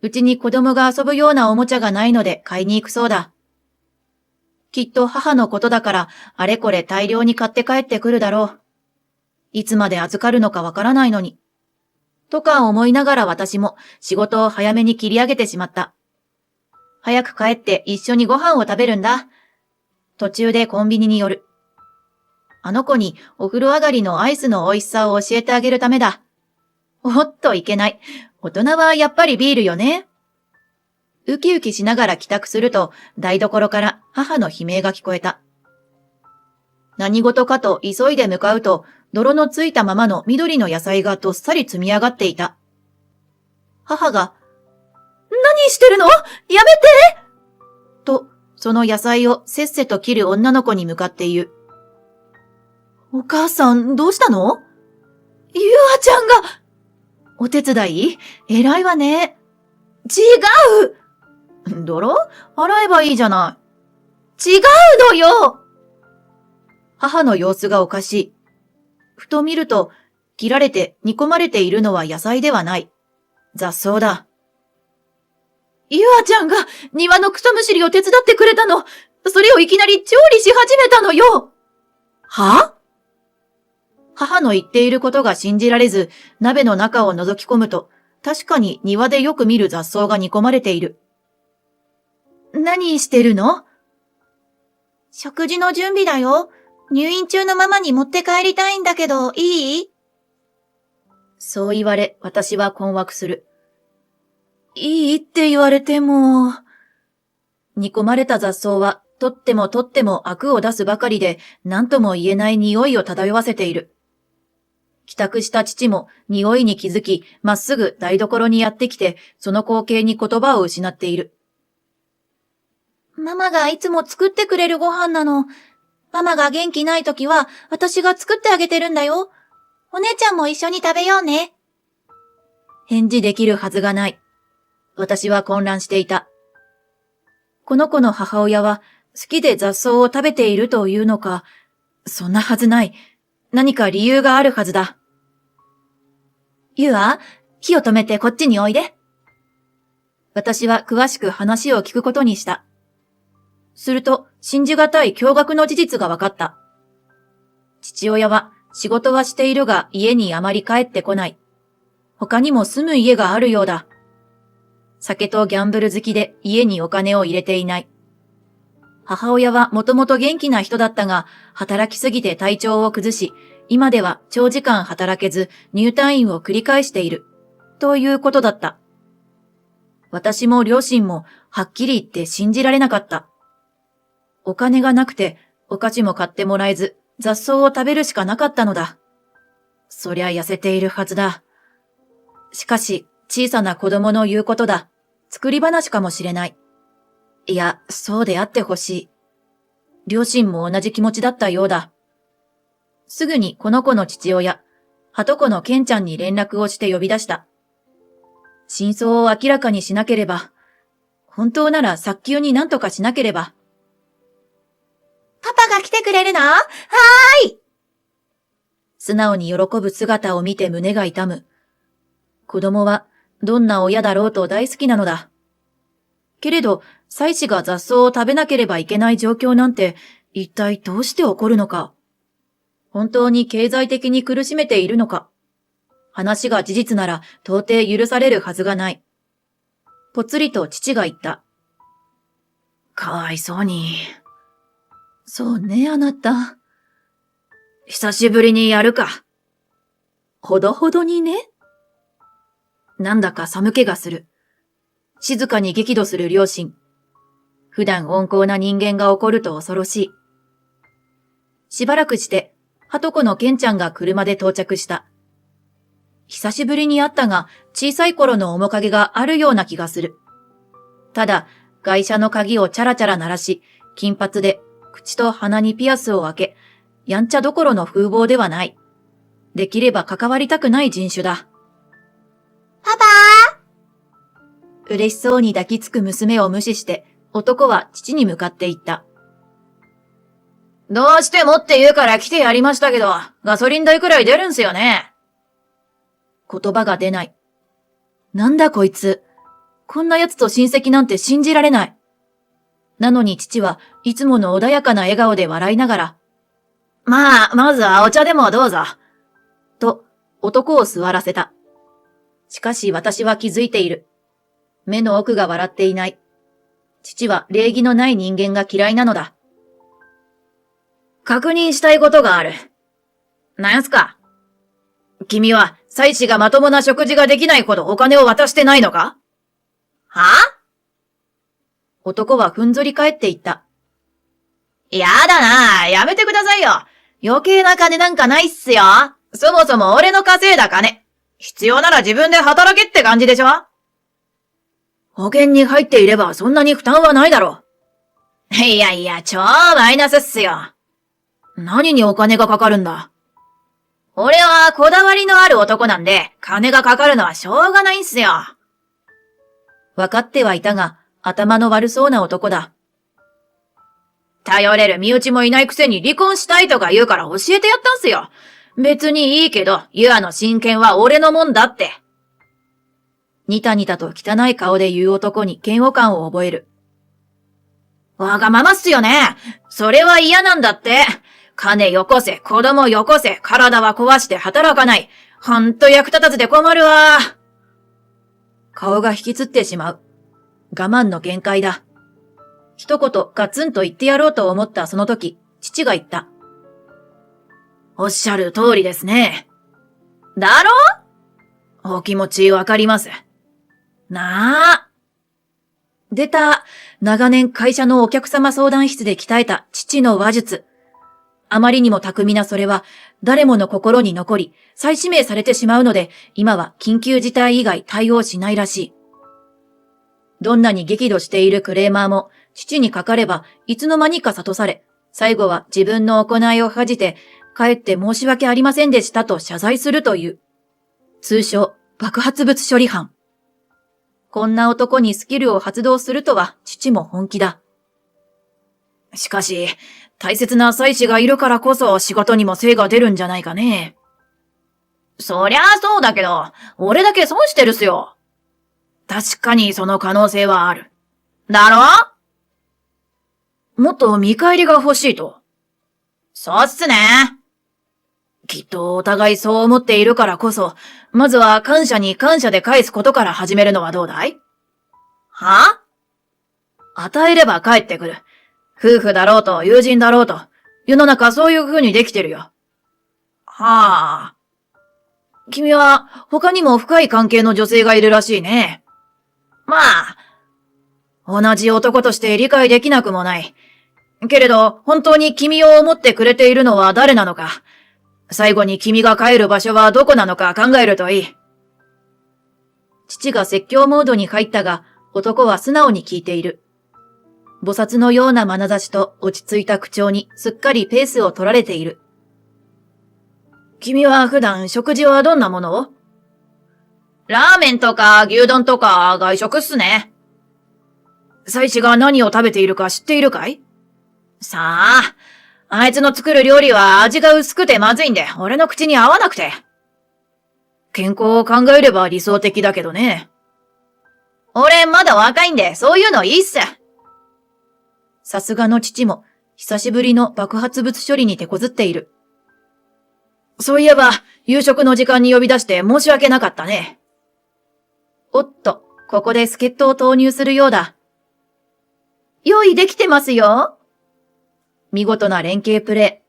うちに子供が遊ぶようなおもちゃがないので買いに行くそうだ。きっと母のことだから、あれこれ大量に買って帰ってくるだろう。いつまで預かるのかわからないのに。とか思いながら私も仕事を早めに切り上げてしまった。早く帰って一緒にご飯を食べるんだ。途中でコンビニに寄る。あの子にお風呂上がりのアイスの美味しさを教えてあげるためだ。おっといけない。大人はやっぱりビールよね。ウキウキしながら帰宅すると台所から母の悲鳴が聞こえた。何事かと急いで向かうと泥のついたままの緑の野菜がどっさり積み上がっていた。母が、何してるの？やめて！と、その野菜をせっせと切る女の子に向かって言う。お母さん、どうしたの？ゆあちゃんが！お手伝い？偉いわね。違う！泥？洗えばいいじゃない。違うのよ！母の様子がおかしい。ふと見ると、切られて煮込まれているのは野菜ではない。雑草だ。ゆあちゃんが庭の草むしりを手伝ってくれたの。それをいきなり調理し始めたのよ。は？母の言っていることが信じられず、鍋の中を覗き込むと、確かに庭でよく見る雑草が煮込まれている。何してるの？食事の準備だよ。入院中のママに持って帰りたいんだけど、いい？そう言われ、私は困惑する。いいって言われても。煮込まれた雑草は、とってもアクを出すばかりで、何とも言えない匂いを漂わせている。帰宅した父も匂いに気づき、まっすぐ台所にやってきて、その光景に言葉を失っている。ママがいつも作ってくれるご飯なの。ママが元気ないときは、私が作ってあげてるんだよ。お姉ちゃんも一緒に食べようね。返事できるはずがない。私は混乱していた。この子の母親は好きで雑草を食べているというのか、そんなはずない。何か理由があるはずだ。ゆあ、火を止めてこっちにおいで。私は詳しく話を聞くことにした。すると、信じがたい驚愕の事実が分かった。父親は仕事はしているが家にあまり帰ってこない。他にも住む家があるようだ。酒とギャンブル好きで家にお金を入れていない。母親はもともと元気な人だったが、働きすぎて体調を崩し、今では長時間働けず入退院を繰り返している。ということだった。私も両親もはっきり言って信じられなかった。お金がなくてお菓子も買ってもらえず雑草を食べるしかなかったのだ。そりゃ痩せているはずだ。しかし小さな子供の言うことだ。作り話かもしれない。いや、そうであってほしい。両親も同じ気持ちだったようだ。すぐにこの子の父親、はとこのケンちゃんに連絡をして呼び出した。真相を明らかにしなければ、本当なら早急に何とかしなければ。パパが来てくれるの？はーい。素直に喜ぶ姿を見て胸が痛む。子供はどんな親だろうと大好きなのだ。けれど、妻子が雑草を食べなければいけない状況なんて、一体どうして起こるのか。本当に経済的に苦しめているのか。話が事実なら到底許されるはずがない。ぽつりと父が言った。かわいそうに。そうね、あなた。久しぶりにやるか。ほどほどにね。なんだか寒気がする。静かに激怒する両親。普段温厚な人間が怒ると恐ろしい。しばらくして、はとこのケンちゃんが車で到着した。久しぶりに会ったが、小さい頃の面影があるような気がする。ただ、外車の鍵をチャラチャラ鳴らし、金髪で、口と鼻にピアスを開け、やんちゃどころの風貌ではない。できれば関わりたくない人種だ。パパー！嬉しそうに抱きつく娘を無視して、男は父に向かって言った。どうしてもって言うから来てやりましたけど、ガソリン代くらい出るんすよね。言葉が出ない。なんだこいつ。こんな奴と親戚なんて信じられない。なのに父はいつもの穏やかな笑顔で笑いながら、まずはお茶でもどうぞ。と、男を座らせた。しかし私は気づいている。目の奥が笑っていない。父は礼儀のない人間が嫌いなのだ。確認したいことがある。なんやすか？君は妻子がまともな食事ができないほどお金を渡してないのか？は？男はふんぞり返って言った。やだな、やめてくださいよ。余計な金なんかないっすよ。そもそも俺の稼いだ金。必要なら自分で働けって感じでしょ？保険に入っていればそんなに負担はないだろう。いやいや、超マイナスっすよ。何にお金がかかるんだ？俺はこだわりのある男なんで、金がかかるのはしょうがないんすよ。わかってはいたが、頭の悪そうな男だ。頼れる身内もいないくせに離婚したいとか言うから教えてやったんすよ。別にいいけど、ユアの親権は俺のもんだって。ニタニタと汚い顔で言う男に嫌悪感を覚える。わがままっすよね。それは嫌なんだって。金よこせ、子供よこせ、体は壊して働かない。ほんと役立たずで困るわ。顔が引きつってしまう。我慢の限界だ。一言ガツンと言ってやろうと思ったその時、父が言った。おっしゃる通りですね。だろ？お気持ちわかります。なあ。出た。長年会社のお客様相談室で鍛えた父の話術。あまりにも巧みなそれは誰もの心に残り、再指名されてしまうので、今は緊急事態以外対応しないらしい。どんなに激怒しているクレーマーも、父にかかればいつの間にか諭され、最後は自分の行いを恥じて、かえって申し訳ありませんでしたと謝罪するという。通称、爆発物処理班。こんな男にスキルを発動するとは父も本気だ。しかし、大切な妻子がいるからこそ仕事にも精が出るんじゃないかね。そりゃあそうだけど、俺だけ損してるっすよ。確かにその可能性はある。だろ？もっと見返りが欲しいと。そうっすね。きっとお互いそう思っているからこそ、まずは感謝に感謝で返すことから始めるのはどうだい？は？与えれば帰ってくる。夫婦だろうと友人だろうと、世の中そういう風にできてるよ。はあ。君は他にも深い関係の女性がいるらしいね。まあ、同じ男として理解できなくもない。けれど、本当に君を思ってくれているのは誰なのか。最後に君が帰る場所はどこなのか考えるといい。父が説教モードに入ったが、男は素直に聞いている。菩薩のような眼差しと落ち着いた口調にすっかりペースを取られている。君は普段食事はどんなものを？ラーメンとか牛丼とか外食っすね。妻子が何を食べているか知っているかい？さあ、あいつの作る料理は味が薄くてまずいんで、俺の口に合わなくて。健康を考えれば理想的だけどね。俺まだ若いんで、そういうのいいっす。さすがの父も、久しぶりの爆発物処理に手こずっている。そういえば、夕食の時間に呼び出して申し訳なかったね。おっと、ここで助っ人を投入するようだ。用意できてますよ。見事な連携プレー。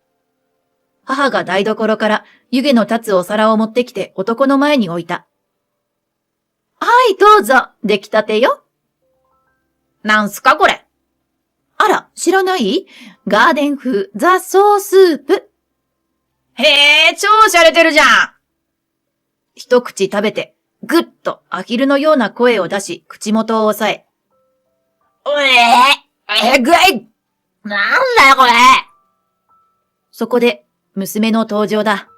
母が台所から湯気の立つお皿を持ってきて男の前に置いた。はい、どうぞ、出来たてよ。なんすかこれ。あら、知らない？ガーデン風雑草スープ。へえ、超洒落てるじゃん。一口食べて、ぐっとアヒルのような声を出し、口元を押さえ。ぐい！なんだよこれ！そこで、娘の登場だ。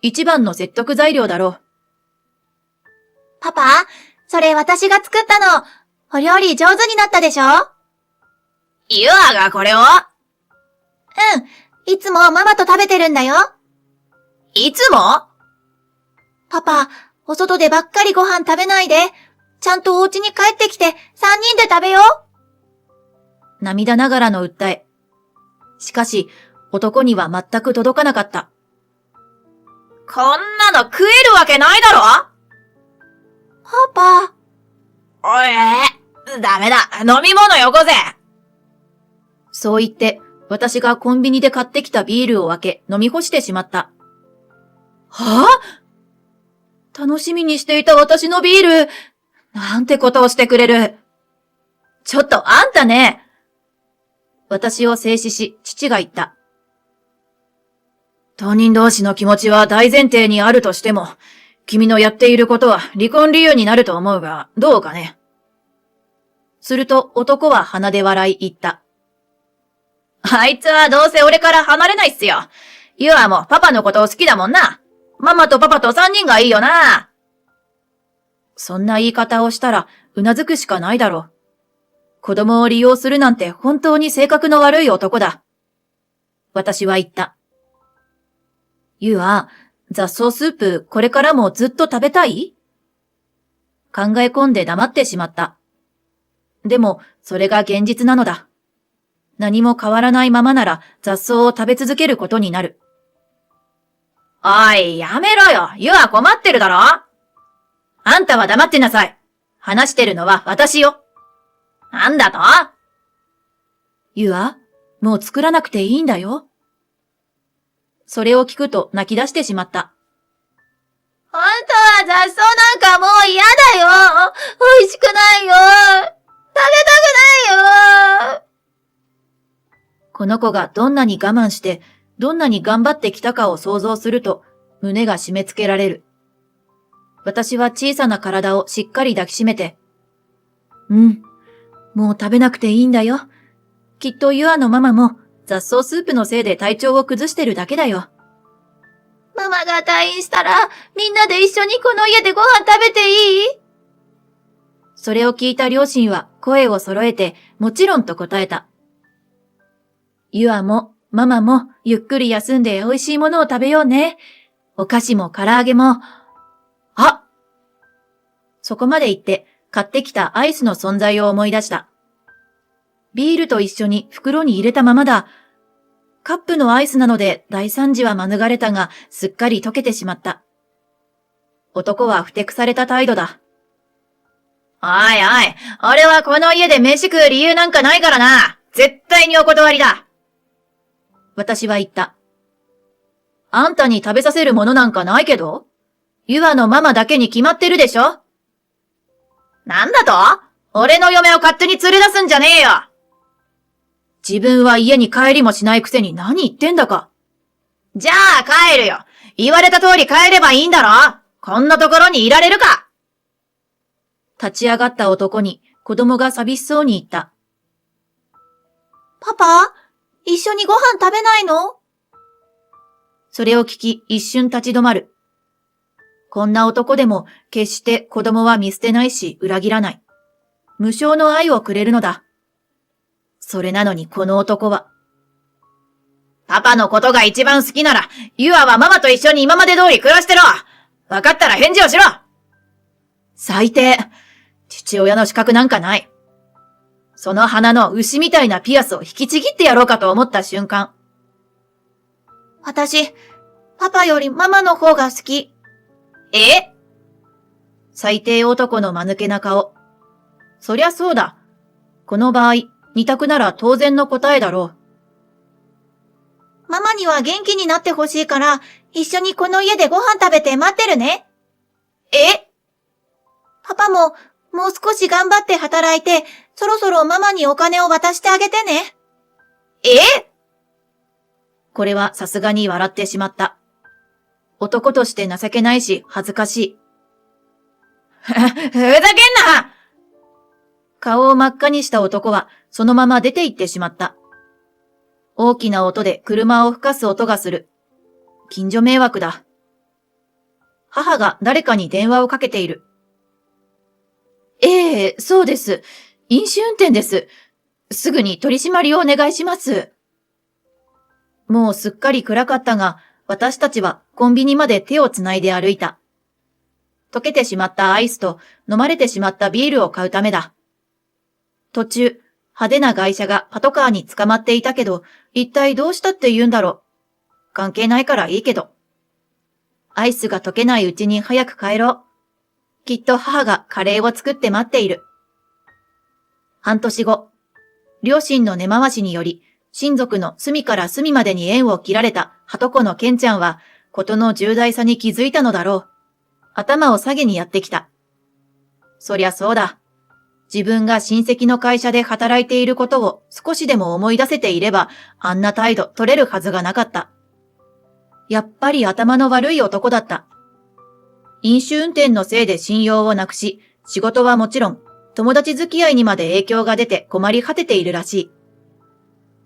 一番の説得材料だろう。パパ、それ私が作ったの。お料理上手になったでしょ？ユアがこれを？いつもママと食べてるんだよ。いつも？パパ、お外でばっかりご飯食べないで。ちゃんとお家に帰ってきて3人で食べよう。涙ながらの訴え。しかし、男には全く届かなかった。こんなの食えるわけないだろ？パパ。ダメだ。飲み物よこせ。そう言って、私がコンビニで買ってきたビールを分け、飲み干してしまった。はぁ？楽しみにしていた私のビール。なんてことをしてくれる。ちょっとあんたね。私を制止し、父が言った。当人同士の気持ちは大前提にあるとしても、君のやっていることは離婚理由になると思うが、どうかね。すると男は鼻で笑い言った。あいつはどうせ俺から離れないっすよ。ユアもパパのこと好きだもんな。ママとパパと3人がいいよな。そんな言い方をしたら、うなずくしかないだろう。子供を利用するなんて本当に性格の悪い男だ。私は言った。ユア、雑草スープこれからもずっと食べたい？考え込んで黙ってしまった。でも、それが現実なのだ。何も変わらないままなら雑草を食べ続けることになる。おい、やめろよ。ユア困ってるだろ？あんたは黙ってなさい。話してるのは私よ。なんだと？ユア、もう作らなくていいんだよ。それを聞くと泣き出してしまった。あんたは雑草なんかもう嫌だよ。美味しくないよ。食べたくないよ。この子がどんなに我慢して、どんなに頑張ってきたかを想像すると、胸が締め付けられる。私は小さな体をしっかり抱きしめて、もう食べなくていいんだよ。きっとユアのママも雑草スープのせいで体調を崩してるだけだよ。ママが退院したら、みんなで一緒にこの家でご飯食べていい？それを聞いた両親は声を揃えて、もちろんと答えた。ユアもママもゆっくり休んで美味しいものを食べようね。お菓子も唐揚げも。あ！そこまで言って買ってきたアイスの存在を思い出した。ビールと一緒に袋に入れたままだ。カップのアイスなので大惨事は免れたが、すっかり溶けてしまった。男はふてくされた態度だ。おいおい、俺はこの家で飯食う理由なんかないからな。絶対にお断りだ。私は言った。あんたに食べさせるものなんかないけど、ユアのママだけに決まってるでしょ。なんだと？俺の嫁を勝手に連れ出すんじゃねえよ。自分は家に帰りもしないくせに何言ってんだか。じゃあ帰るよ。言われた通り帰ればいいんだろ。こんなところにいられるか。立ち上がった男に子供が寂しそうに言った。パパ、一緒にご飯食べないの？それを聞き一瞬立ち止まる。こんな男でも決して子供は見捨てないし裏切らない。無償の愛をくれるのだ。それなのにこの男は。パパのことが一番好きなら、ユアはママと一緒に今まで通り暮らしてろ。わかったら返事をしろ。最低。父親の資格なんかない。その鼻の牛みたいなピアスを引きちぎってやろうかと思った瞬間。私、パパよりママの方が好き。え？最低男の間抜けな顔。そりゃそうだ。この場合、二択なら当然の答えだろう。ママには元気になってほしいから、一緒にこの家でご飯食べて待ってるね。え？パパも、もう少し頑張って働いて、そろそろママにお金を渡してあげてね。え？これはさすがに笑ってしまった。男として情けないし恥ずかしい。ふざけんな！顔を真っ赤にした男はそのまま出て行ってしまった。大きな音で車を吹かす音がする。近所迷惑だ。母が誰かに電話をかけている。ええ、そうです。飲酒運転です。すぐに取り締まりをお願いします。もうすっかり暗かったが、私たちはコンビニまで手をつないで歩いた。溶けてしまったアイスと飲まれてしまったビールを買うためだ。途中、派手な外車がパトカーに捕まっていたけど、一体どうしたって言うんだろう。関係ないからいいけど。アイスが溶けないうちに早く帰ろう。きっと母がカレーを作って待っている。半年後、両親の根回しにより、親族の隅から隅までに縁を切られた鳩子のケンちゃんは、ことの重大さに気づいたのだろう。頭を下げにやってきた。そりゃそうだ。自分が親戚の会社で働いていることを少しでも思い出せていれば、あんな態度取れるはずがなかった。やっぱり頭の悪い男だった。飲酒運転のせいで信用をなくし、仕事はもちろん、友達付き合いにまで影響が出て困り果てているらしい。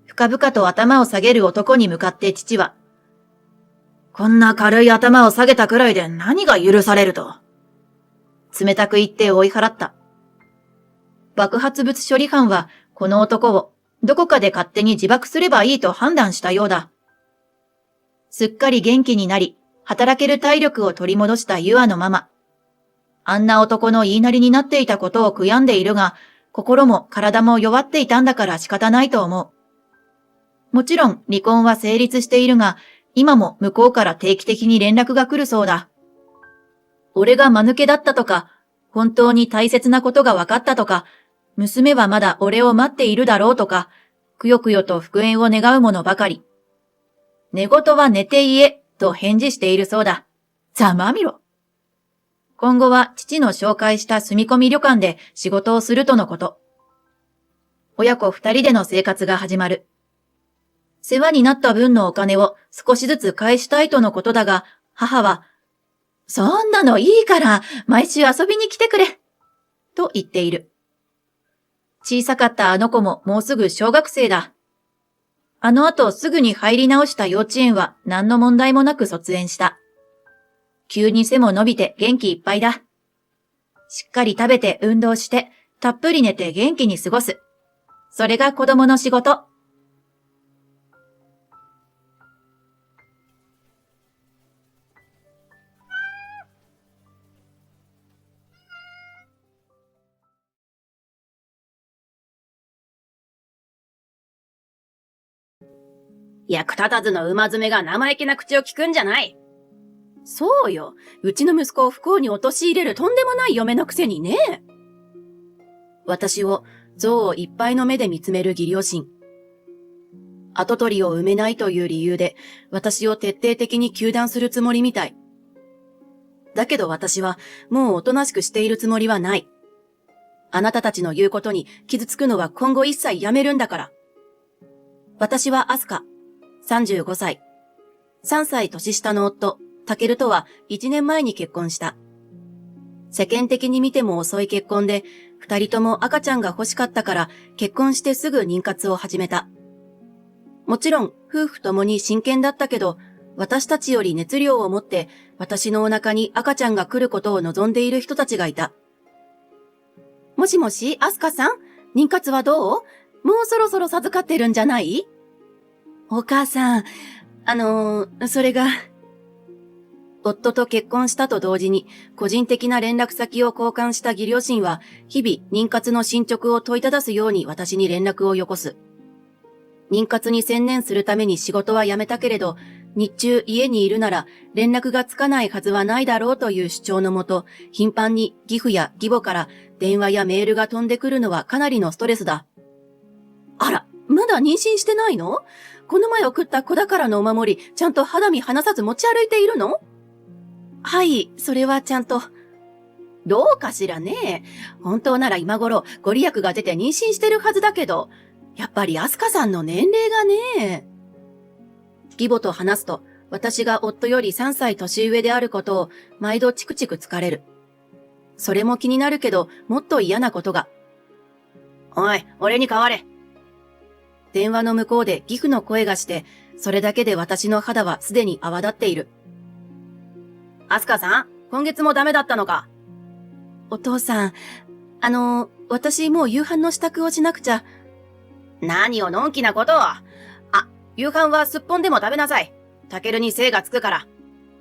深々と頭を下げる男に向かって父は、こんな軽い頭を下げたくらいで何が許されると。冷たく言って追い払った。爆発物処理班はこの男をどこかで勝手に自爆すればいいと判断したようだ。すっかり元気になり、働ける体力を取り戻したユアのママ。あんな男の言いなりになっていたことを悔やんでいるが、心も体も弱っていたんだから仕方ないと思う。もちろん離婚は成立しているが、今も向こうから定期的に連絡が来るそうだ。俺が間抜けだったとか、本当に大切なことが分かったとか、娘はまだ俺を待っているだろうとか、くよくよと復縁を願うものばかり。寝言は寝て言え、と返事しているそうだ。ざまみろ。今後は父の紹介した住み込み旅館で仕事をするとのこと。親子二人での生活が始まる。世話になった分のお金を少しずつ返したいとのことだが、母は、そんなのいいから、毎週遊びに来てくれ、と言っている。小さかったあの子ももうすぐ小学生だ。あの後すぐに入り直した幼稚園は何の問題もなく卒園した。急に背も伸びて元気いっぱいだ。しっかり食べて運動して、たっぷり寝て元気に過ごす。それが子供の仕事。役立たずの馬詰めが生意気な口を聞くんじゃない。そうよ。うちの息子を不幸に陥れるとんでもない嫁のくせにね。私を憎悪いっぱいの目で見つめる義両親。跡取りを産めないという理由で私を徹底的に糾弾するつもりみたい。だけど私はもうおとなしくしているつもりはない。あなたたちの言うことに傷つくのは今後一切やめるんだから。私はアスカ、35歳。3歳年下の夫、タケルとは1年前に結婚した。世間的に見ても遅い結婚で、2人とも赤ちゃんが欲しかったから結婚してすぐ妊活を始めた。もちろん夫婦ともに真剣だったけど、私たちより熱量を持って私のお腹に赤ちゃんが来ることを望んでいる人たちがいた。もしもし、アスカさん、妊活はどう？もうそろそろ授かってるんじゃない？お母さん、それが。夫と結婚したと同時に個人的な連絡先を交換した義両親は日々妊活の進捗を問いただすように私に連絡をよこす。妊活に専念するために仕事は辞めたけれど、日中家にいるなら連絡がつかないはずはないだろうという主張のもと、頻繁に義父や義母から電話やメールが飛んでくるのはかなりのストレスだ。あら、まだ妊娠してないの？この前送った子宝のお守り、ちゃんと肌身離さず持ち歩いているの？はい、それはちゃんと。どうかしらね。本当なら今頃ご利益が出て妊娠してるはずだけど、やっぱりアスカさんの年齢がね。義母と話すと、私が夫より3歳年上であることを毎度チクチク疲れる。それも気になるけど、もっと嫌なことが。おい、俺に代われ。電話の向こうで義父の声がして、それだけで私の肌はすでに泡立っている。アスカさん、今月もダメだったのか？お父さん、私もう夕飯の支度をしなくちゃ。何をのんきなことを。夕飯はすっぽんでも食べなさい。タケルに精がつくから。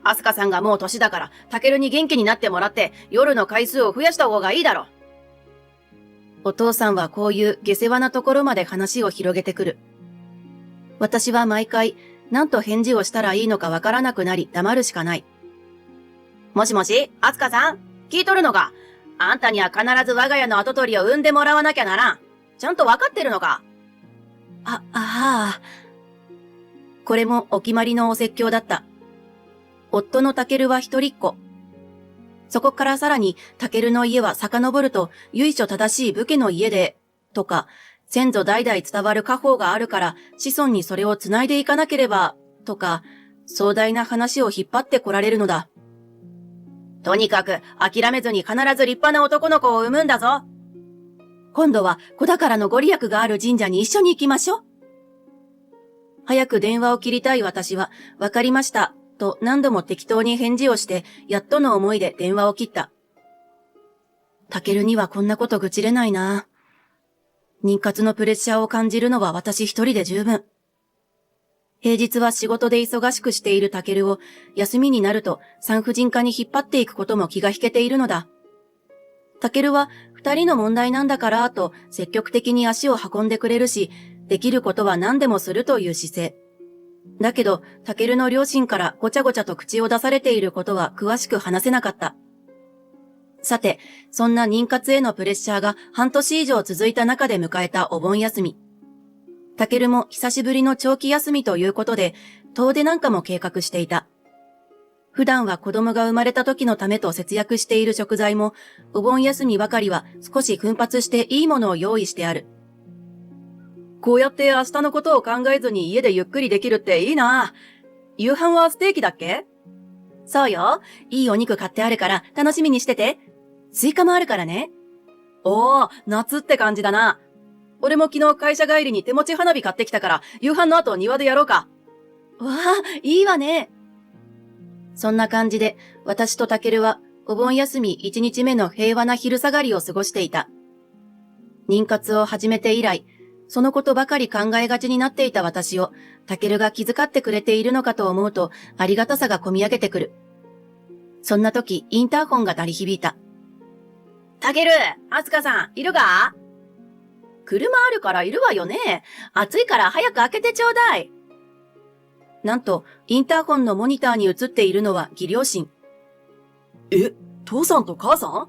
アスカさんがもう年だから、タケルに元気になってもらって、夜の回数を増やした方がいいだろ。お父さんはこういう下世話なところまで話を広げてくる。私は毎回、何と返事をしたらいいのかわからなくなり、黙るしかない。もしもし、アスカさん、聞いとるのか？あんたには必ず我が家の跡取りを産んでもらわなきゃならん。ちゃんとわかってるのか？はあ。これもお決まりのお説教だった。夫のタケルは一人っ子。そこからさらにタケルの家は遡ると由緒正しい武家の家で、とか、先祖代々伝わる家宝があるから子孫にそれを繋いでいかなければ、とか、壮大な話を引っ張ってこられるのだ。とにかく諦めずに必ず立派な男の子を産むんだぞ。今度は子宝のご利益がある神社に一緒に行きましょう。早く電話を切りたい私は、わかりました、と何度も適当に返事をして、やっとの思いで電話を切った。タケルにはこんなこと愚痴れないな。妊活のプレッシャーを感じるのは私一人で十分。平日は仕事で忙しくしているタケルを、休みになると産婦人科に引っ張っていくことも気が引けているのだ。タケルは二人の問題なんだからと積極的に足を運んでくれるし、できることは何でもするという姿勢。だけど、タケルの両親からごちゃごちゃと口を出されていることは詳しく話せなかった。さて、そんな妊活へのプレッシャーが半年以上続いた中で迎えたお盆休み。タケルも久しぶりの長期休みということで、遠出なんかも計画していた。普段は子供が生まれた時のためと節約している食材も、お盆休みばかりは少し奮発していいものを用意してある。こうやって明日のことを考えずに家でゆっくりできるっていいな。夕飯はステーキだっけ？そうよ。いいお肉買ってあるから楽しみにしてて。スイカもあるからね。おー、夏って感じだな。俺も昨日会社帰りに手持ち花火買ってきたから夕飯の後庭でやろうか。わー、いいわね。そんな感じで私とタケルはお盆休み1日目の平和な昼下がりを過ごしていた。妊活を始めて以来、そのことばかり考えがちになっていた私を、タケルが気遣ってくれているのかと思うと、ありがたさがこみ上げてくる。そんな時、インターホンが鳴り響いた。タケル、アスカさん、いるか？車あるからいるわよね。暑いから早く開けてちょうだい。なんと、インターホンのモニターに映っているのは義両親。父さんと母さん？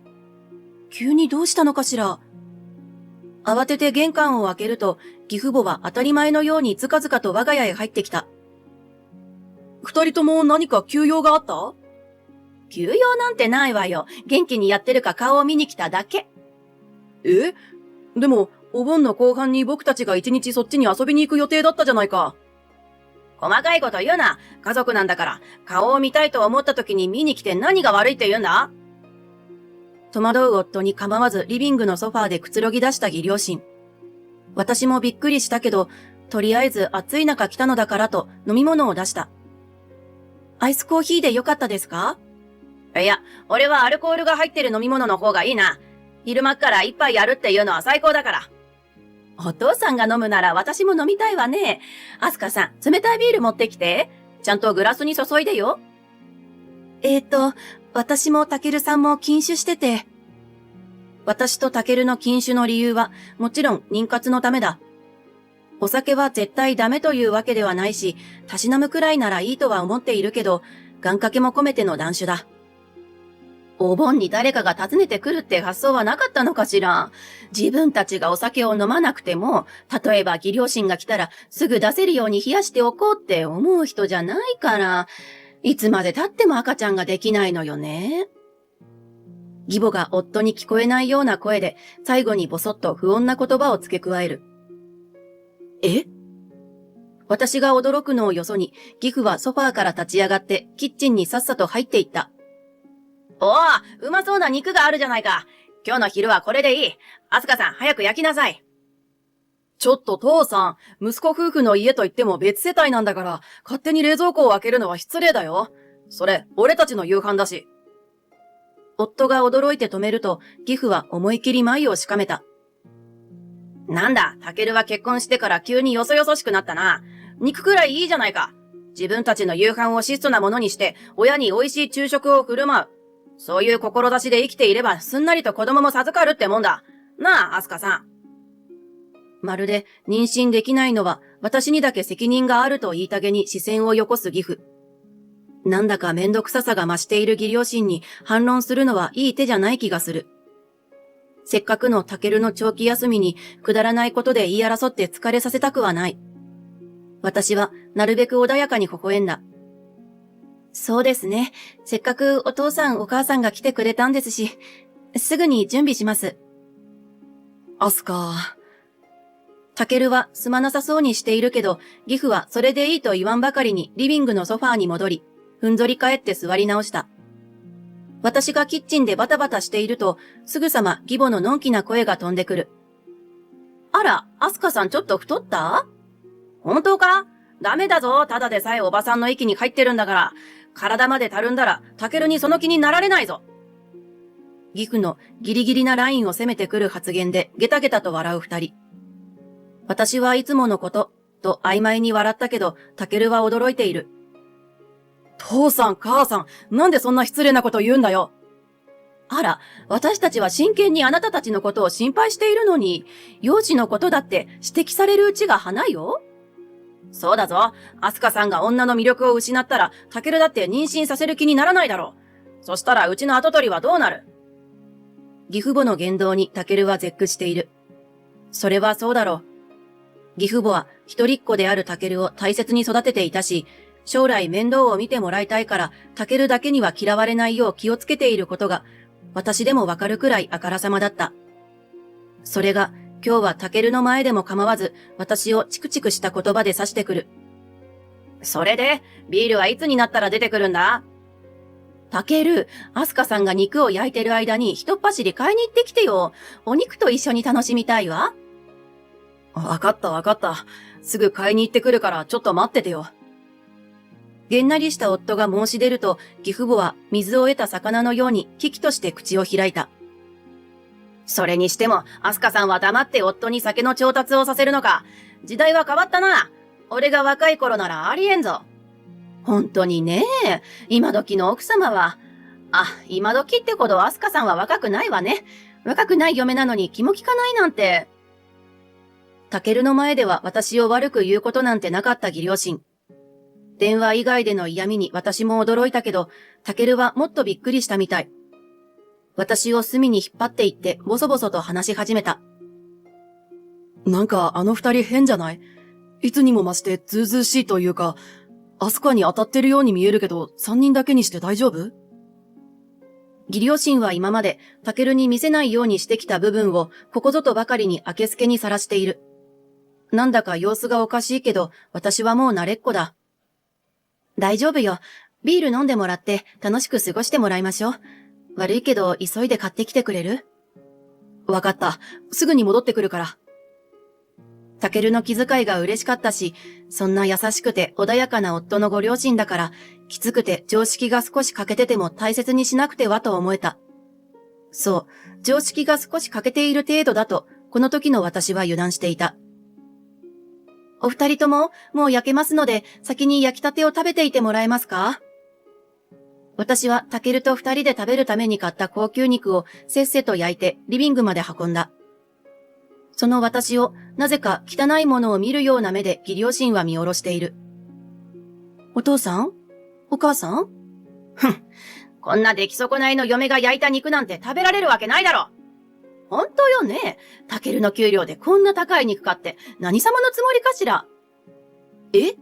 急にどうしたのかしら？慌てて玄関を開けると、義父母は当たり前のようにずかずかと我が家へ入ってきた。二人とも何か急用があった？急用なんてないわよ。元気にやってるか顔を見に来ただけ。え？でも、お盆の後半に僕たちが一日そっちに遊びに行く予定だったじゃないか。細かいこと言うな。家族なんだから、顔を見たいと思った時に見に来て何が悪いって言うんだ？戸惑う夫に構わずリビングのソファーでくつろぎ出した義両親。私もびっくりしたけど、とりあえず暑い中来たのだからと飲み物を出した。アイスコーヒーでよかったですか？いや、俺はアルコールが入ってる飲み物の方がいいな。昼間っから一杯やるっていうのは最高だから。お父さんが飲むなら私も飲みたいわね。アスカさん、冷たいビール持ってきて。ちゃんとグラスに注いでよ。私もタケルさんも禁酒してて。私とタケルの禁酒の理由は、もちろん妊活のためだ。お酒は絶対ダメというわけではないし、たしなむくらいならいいとは思っているけど、願掛けも込めての断酒だ。お盆に誰かが訪ねてくるって発想はなかったのかしら。自分たちがお酒を飲まなくても、例えば義両親が来たらすぐ出せるように冷やしておこうって思う人じゃないから、いつまで経っても赤ちゃんができないのよね。義母が夫に聞こえないような声で、最後にボソッと不穏な言葉を付け加える。え？私が驚くのをよそに、義父はソファーから立ち上がってキッチンにさっさと入っていった。おぉ、うまそうな肉があるじゃないか。今日の昼はこれでいい。アスカさん、早く焼きなさい。ちょっと父さん、息子夫婦の家といっても別世帯なんだから、勝手に冷蔵庫を開けるのは失礼だよ。それ、俺たちの夕飯だし。夫が驚いて止めると、義父は思い切り眉をしかめた。なんだ、タケルは結婚してから急によそよそしくなったな。肉くらいいいじゃないか。自分たちの夕飯を質素なものにして、親に美味しい昼食を振る舞う。そういう志で生きていれば、すんなりと子供も授かるってもんだ。なあ、アスカさん。まるで妊娠できないのは私にだけ責任があると言いたげに視線をよこす義父。なんだかめんどくささが増している義両親に反論するのはいい手じゃない気がする。せっかくのタケルの長期休みにくだらないことで言い争って疲れさせたくはない。私はなるべく穏やかに微笑んだ。そうですね。せっかくお父さんお母さんが来てくれたんですし、すぐに準備します。アスカ。タケルはすまなさそうにしているけど、義父はそれでいいと言わんばかりにリビングのソファーに戻り、ふんぞり返って座り直した。私がキッチンでバタバタしていると、すぐさま義母ののんきな声が飛んでくる。あら、アスカさんちょっと太った？本当か？ダメだぞ、ただでさえおばさんの域に入ってるんだから。体までたるんだら、タケルにその気になられないぞ。義父のギリギリなラインを攻めてくる発言でゲタゲタと笑う二人。私はいつものこと、と曖昧に笑ったけど、タケルは驚いている。父さん、母さん、なんでそんな失礼なこと言うんだよ。あら、私たちは真剣にあなたたちのことを心配しているのに、幼児のことだって指摘されるうちが花よ。そうだぞ。アスカさんが女の魅力を失ったら、タケルだって妊娠させる気にならないだろう。そしたらうちの跡取りはどうなる？義父母の言動にタケルは絶句している。それはそうだろう。義父母は一人っ子であるタケルを大切に育てていたし、将来面倒を見てもらいたいから、タケルだけには嫌われないよう気をつけていることが、私でもわかるくらいあからさまだった。それが、今日はタケルの前でも構わず、私をチクチクした言葉で刺してくる。それで、ビールはいつになったら出てくるんだ？タケル、アスカさんが肉を焼いてる間に一っ走り買いに行ってきてよ。お肉と一緒に楽しみたいわ。わかったわかった。すぐ買いに行ってくるからちょっと待っててよ。げんなりした夫が申し出ると、義父母は水を得た魚のように危機として口を開いた。それにしても、アスカさんは黙って夫に酒の調達をさせるのか。時代は変わったな。俺が若い頃ならありえんぞ。本当にねえ。今時の奥様は。あ、今時ってほどアスカさんは若くないわね。若くない嫁なのに気も利かないなんて。タケルの前では私を悪く言うことなんてなかった義両親。電話以外での嫌味に私も驚いたけど、タケルはもっとびっくりしたみたい。私を隅に引っ張っていってボソボソと話し始めた。なんかあの二人変じゃない？いつにも増してずうずうしいというか、アスカに当たってるように見えるけど、三人だけにして大丈夫？義両親は今までタケルに見せないようにしてきた部分をここぞとばかりに明けすけにさらしている。なんだか様子がおかしいけど、私はもう慣れっこだ。大丈夫よ。ビール飲んでもらって楽しく過ごしてもらいましょう。悪いけど急いで買ってきてくれる？わかった。すぐに戻ってくるから。タケルの気遣いが嬉しかったし、そんな優しくて穏やかな夫のご両親だから、きつくて常識が少し欠けてても大切にしなくてはと思えた。そう、常識が少し欠けている程度だと、この時の私は油断していた。お二人とも、もう焼けますので、先に焼きたてを食べていてもらえますか？私はタケルと二人で食べるために買った高級肉をせっせと焼いてリビングまで運んだ。その私をなぜか汚いものを見るような目で義両親は見下ろしている。お父さん？お母さん？ふん。こんな出来損ないの嫁が焼いた肉なんて食べられるわけないだろ。本当よね。タケルの給料でこんな高い肉買って何様のつもりかしら。え？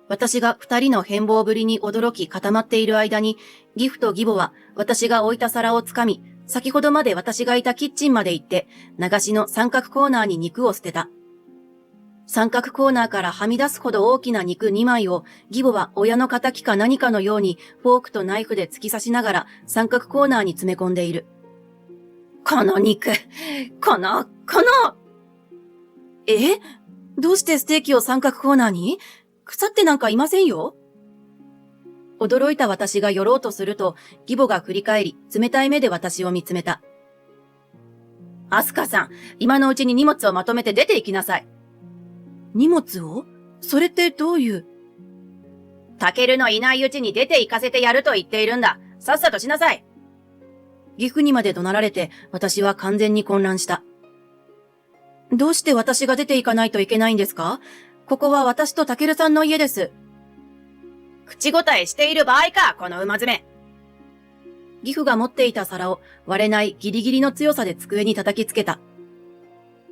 私が二人の変貌ぶりに驚き固まっている間に、義父と義母は私が置いた皿をつかみ、先ほどまで私がいたキッチンまで行って、流しの三角コーナーに肉を捨てた。三角コーナーからはみ出すほど大きな肉2枚を、義母は親の仇か何かのようにフォークとナイフで突き刺しながら三角コーナーに詰め込んでいる。この肉、この、どうしてステーキを三角コーナーに？腐ってなんかいませんよ。驚いた私が寄ろうとすると、義母が振り返り、冷たい目で私を見つめた。アスカさん、今のうちに荷物をまとめて出て行きなさい。荷物を？それってどういう？タケルのいないうちに出て行かせてやると言っているんだ。さっさとしなさい。義父にまで怒鳴られて、私は完全に混乱した。どうして私が出て行かないといけないんですか？ここは私とタケルさんの家です。口答えしている場合か、この馬詰め。義父が持っていた皿を割れないギリギリの強さで机に叩きつけた。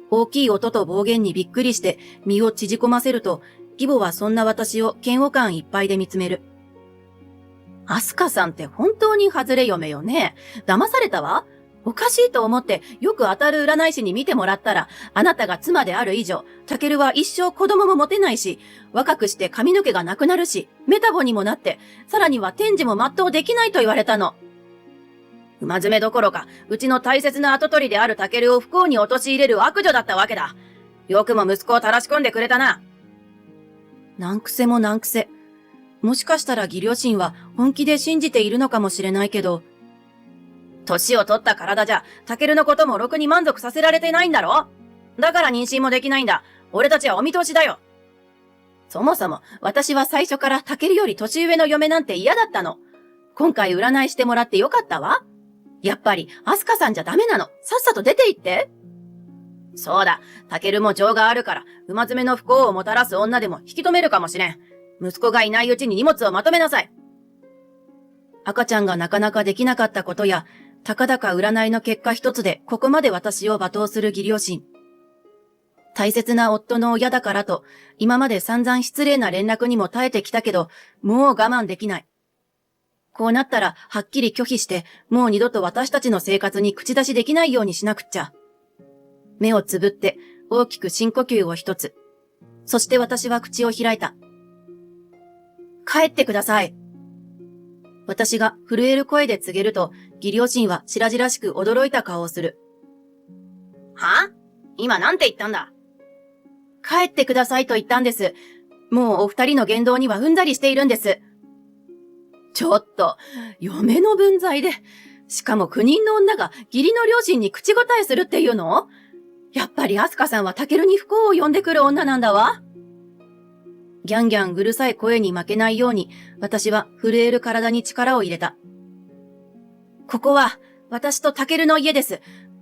大きい音と暴言にびっくりして身を縮こませると、義母はそんな私を嫌悪感いっぱいで見つめる。アスカさんって本当に外れ嫁よね。騙されたわ。おかしいと思ってよく当たる占い師に見てもらったら、あなたが妻である以上、タケルは一生子供も持てないし、若くして髪の毛がなくなるし、メタボにもなって、さらには天寿も全うできないと言われたの。馬詰めどころか、うちの大切な跡取りであるタケルを不幸に陥れる悪女だったわけだ。よくも息子を垂らし込んでくれたな。難癖も難癖。もしかしたら義両親は本気で信じているのかもしれないけど、年を取った体じゃ、タケルのこともろくに満足させられてないんだろ？だから妊娠もできないんだ。俺たちはお見通しだよ。そもそも、私は最初からタケルより年上の嫁なんて嫌だったの。今回占いしてもらってよかったわ。やっぱり、アスカさんじゃダメなの。さっさと出て行って。そうだ、タケルも情があるから、馬詰めの不幸をもたらす女でも引き止めるかもしれん。息子がいないうちに荷物をまとめなさい。赤ちゃんがなかなかできなかったことや、たかだか占いの結果一つでここまで私を罵倒する義両親。大切な夫の親だからと、今まで散々失礼な連絡にも耐えてきたけど、もう我慢できない。こうなったら、はっきり拒否して、もう二度と私たちの生活に口出しできないようにしなくっちゃ。目をつぶって、大きく深呼吸を一つ。そして私は口を開いた。帰ってください。私が震える声で告げると、義両親は白々しく驚いた顔をする。は？今なんて言ったんだ？帰ってくださいと言ったんです。もうお二人の言動にはうんざりしているんです。ちょっと、嫁の分際で、しかも9人の女が義理の両親に口答えするっていうの？やっぱりアスカさんはタケルに不幸を呼んでくる女なんだわ。ギャンギャンうるさい声に負けないように、私は震える体に力を入れた。ここは、私とタケルの家です。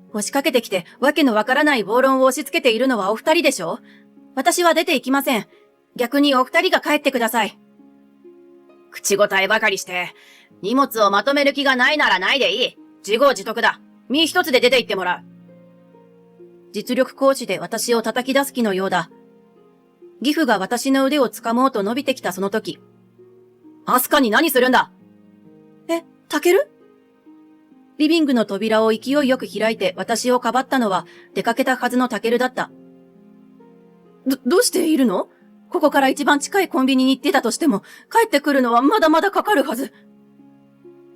押しかけてきて、わけのわからない暴論を押し付けているのはお二人でしょ？私は出て行きません。逆にお二人が帰ってください。口答えばかりして、荷物をまとめる気がないならないでいい。自業自得だ。身一つで出て行ってもらう。実力行使で私を叩き出す気のようだ。義父が私の腕を掴もうと伸びてきたその時、アスカに何するんだ？タケル？リビングの扉を勢いよく開いて私をかばったのは出かけたはずのタケルだった。どうしているの？ここから一番近いコンビニに行ってたとしても、帰ってくるのはまだまだかかるはず。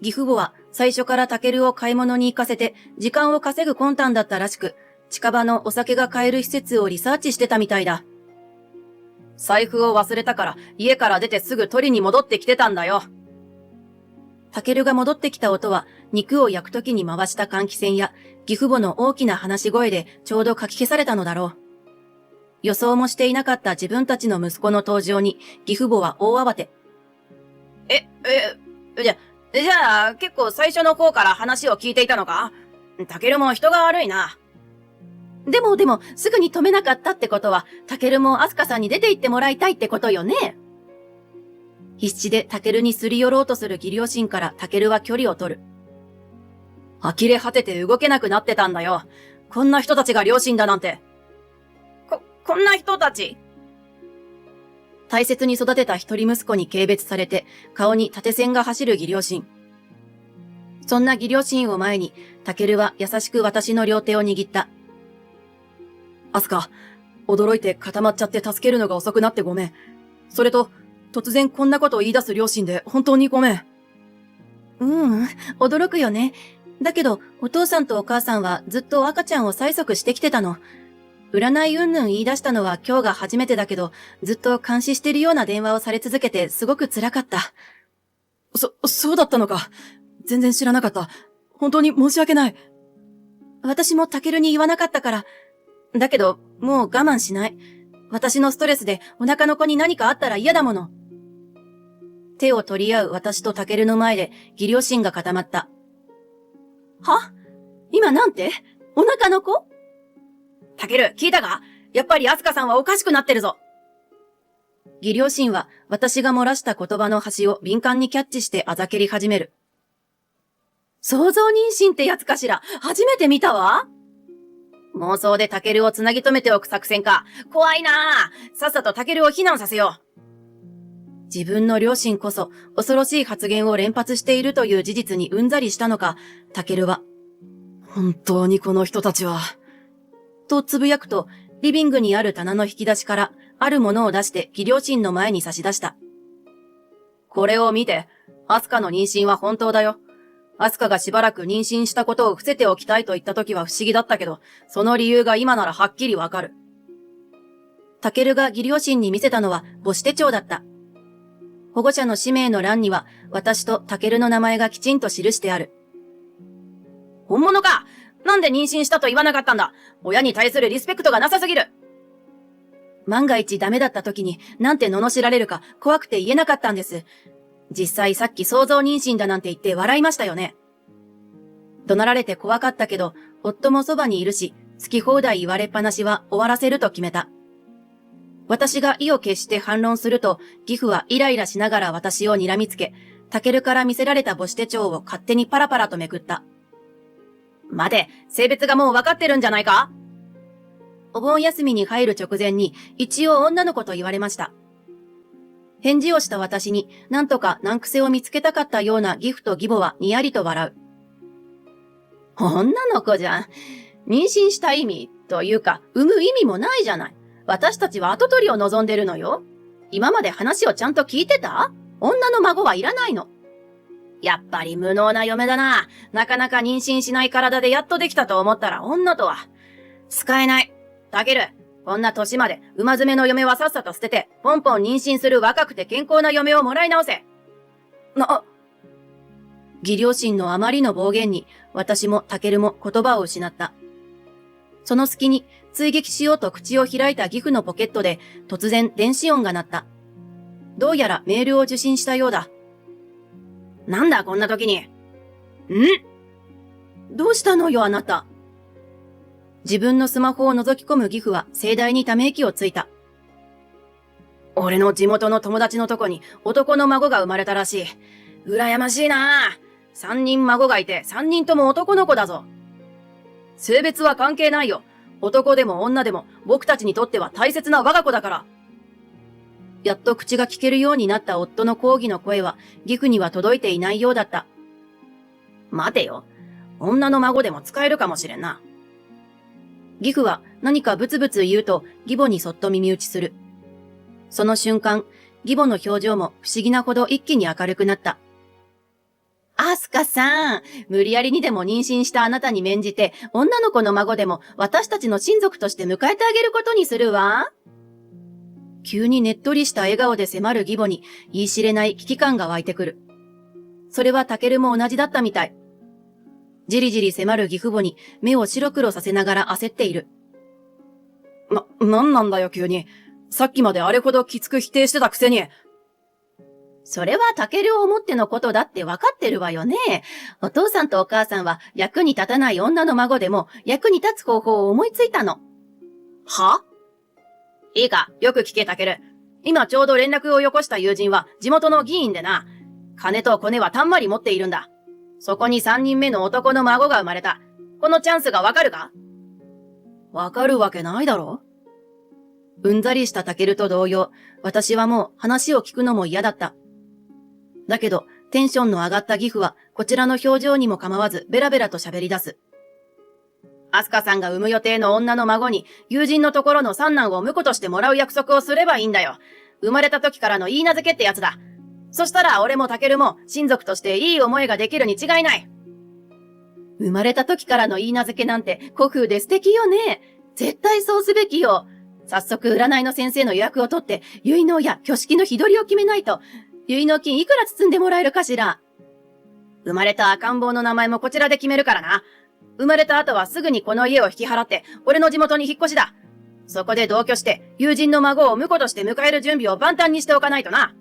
義父母は最初からタケルを買い物に行かせて時間を稼ぐ魂胆だったらしく、近場のお酒が買える施設をリサーチしてたみたいだ。財布を忘れたから家から出てすぐ取りに戻ってきてたんだよ。タケルが戻ってきた音は肉を焼くときに回した換気扇や義父母の大きな話し声でちょうどかき消されたのだろう。予想もしていなかった自分たちの息子の登場に義父母は大慌て。じゃあ結構最初の方から話を聞いていたのか？タケルも人が悪いな。でもすぐに止めなかったってことはタケルもアスカさんに出て行ってもらいたいってことよね。必死でタケルにすり寄ろうとする義両親からタケルは距離を取る。呆れ果てて動けなくなってたんだよ。こんな人たちが両親だなんて。こんな人たち？大切に育てた一人息子に軽蔑されて顔に縦線が走る義両親。そんな義両親を前にタケルは優しく私の両手を握った。アスカ、驚いて固まっちゃって助けるのが遅くなってごめん。それと、突然こんなことを言い出す両親で本当にごめん。驚くよね。だけど、お父さんとお母さんはずっと赤ちゃんを催促してきてたの。占い言い出したのは今日が初めてだけど、ずっと監視してるような電話をされ続けてすごく辛かった。そうだったのか。全然知らなかった。本当に申し訳ない。私もタケルに言わなかったから。だけど、もう我慢しない。私のストレスでお腹の子に何かあったら嫌だもの。手を取り合う私とタケルの前で義両親が固まった。は？今なんて？お腹の子？タケル、聞いたか？やっぱりアスカさんはおかしくなってるぞ。義両親は私が漏らした言葉の端を敏感にキャッチしてあざけり始める。想像妊娠ってやつかしら？初めて見たわ。妄想でタケルをつなぎ止めておく作戦か。怖いなぁ。さっさとタケルを避難させよう。自分の両親こそ恐ろしい発言を連発しているという事実にうんざりしたのか、タケルは、本当にこの人たちは、とつぶやくと、リビングにある棚の引き出しからあるものを出して義両親の前に差し出した。これを見て、アスカの妊娠は本当だよ。アスカがしばらく妊娠したことを伏せておきたいと言った時は不思議だったけど、その理由が今ならはっきりわかる。タケルが義両親に見せたのは母子手帳だった。保護者の氏名の欄には私とタケルの名前がきちんと記してある。本物か！なんで妊娠したと言わなかったんだ！親に対するリスペクトがなさすぎる！万が一ダメだった時になんて罵られるか怖くて言えなかったんです。実際さっき想像妊娠だなんて言って笑いましたよね。怒鳴られて怖かったけど、夫もそばにいるし、好き放題言われっぱなしは終わらせると決めた。私が意を決して反論すると、義父はイライラしながら私を睨みつけ、タケルから見せられた母子手帳を勝手にパラパラとめくった。待て、性別がもう分かってるんじゃないか？お盆休みに入る直前に一応女の子と言われました。返事をした私になんとか難癖を見つけたかったような義父と義母はにやりと笑う。女の子じゃん。妊娠した意味というか産む意味もないじゃない。私たちは跡取りを望んでるのよ。今まで話をちゃんと聞いてた？女の孫はいらないの。やっぱり無能な嫁だな。なかなか妊娠しない体でやっとできたと思ったら女とは。使えない。タケル、こんな年まで馬詰めの嫁はさっさと捨てて、ポンポン妊娠する若くて健康な嫁をもらい直せ。義両親のあまりの暴言に、私もタケルも言葉を失った。その隙に、追撃しようと口を開いた義父のポケットで、突然電子音が鳴った。どうやらメールを受信したようだ。なんだこんな時に。どうしたのよあなた。自分のスマホを覗き込む義父は盛大にため息をついた。俺の地元の友達のとこに男の孫が生まれたらしい。羨ましいなぁ。3人孫がいて3人とも男の子だぞ。性別は関係ないよ。男でも女でも僕たちにとっては大切な我が子だから。やっと口が聞けるようになった夫の抗議の声は、義父には届いていないようだった。待てよ。女の孫でも使えるかもしれんな。義父は何かブツブツ言うと義母にそっと耳打ちする。その瞬間、義母の表情も不思議なほど一気に明るくなった。アスカさん、無理やりにでも妊娠したあなたに免じて、女の子の孫でも私たちの親族として迎えてあげることにするわ。急にねっとりした笑顔で迫る義母に言い知れない危機感が湧いてくる。それはタケルも同じだったみたい。じりじり迫る義父母に目を白黒させながら焦っている。なんなんだよ急に。さっきまであれほどきつく否定してたくせに。それはタケルを思ってのことだってわかってるわよね。お父さんとお母さんは役に立たない女の孫でも役に立つ方法を思いついたの。はいいか、よく聞けタケル。今ちょうど連絡をよこした友人は地元の議員でな。金とコネはたんまり持っているんだ。そこに3人目の男の孫が生まれた。このチャンスがわかるか？わかるわけないだろ。うんざりしたタケルと同様、私はもう話を聞くのも嫌だった。だけど、テンションの上がった義父は、こちらの表情にも構わず、ベラベラと喋り出す。アスカさんが産む予定の女の孫に、友人のところの三男を婿としてもらう約束をすればいいんだよ。生まれた時からの言い名付けってやつだ。そしたら、俺もタケルも、親族としていい思いができるに違いない。生まれた時からの言い名付けなんて、古風で素敵よね。絶対そうすべきよ。早速、占いの先生の予約を取って、結納や挙式の日取りを決めないと、結納金いくら包んでもらえるかしら。生まれた赤ん坊の名前もこちらで決めるからな。生まれた後はすぐにこの家を引き払って、俺の地元に引っ越しだ。そこで同居して、友人の孫を婿として迎える準備を万端にしておかないとな。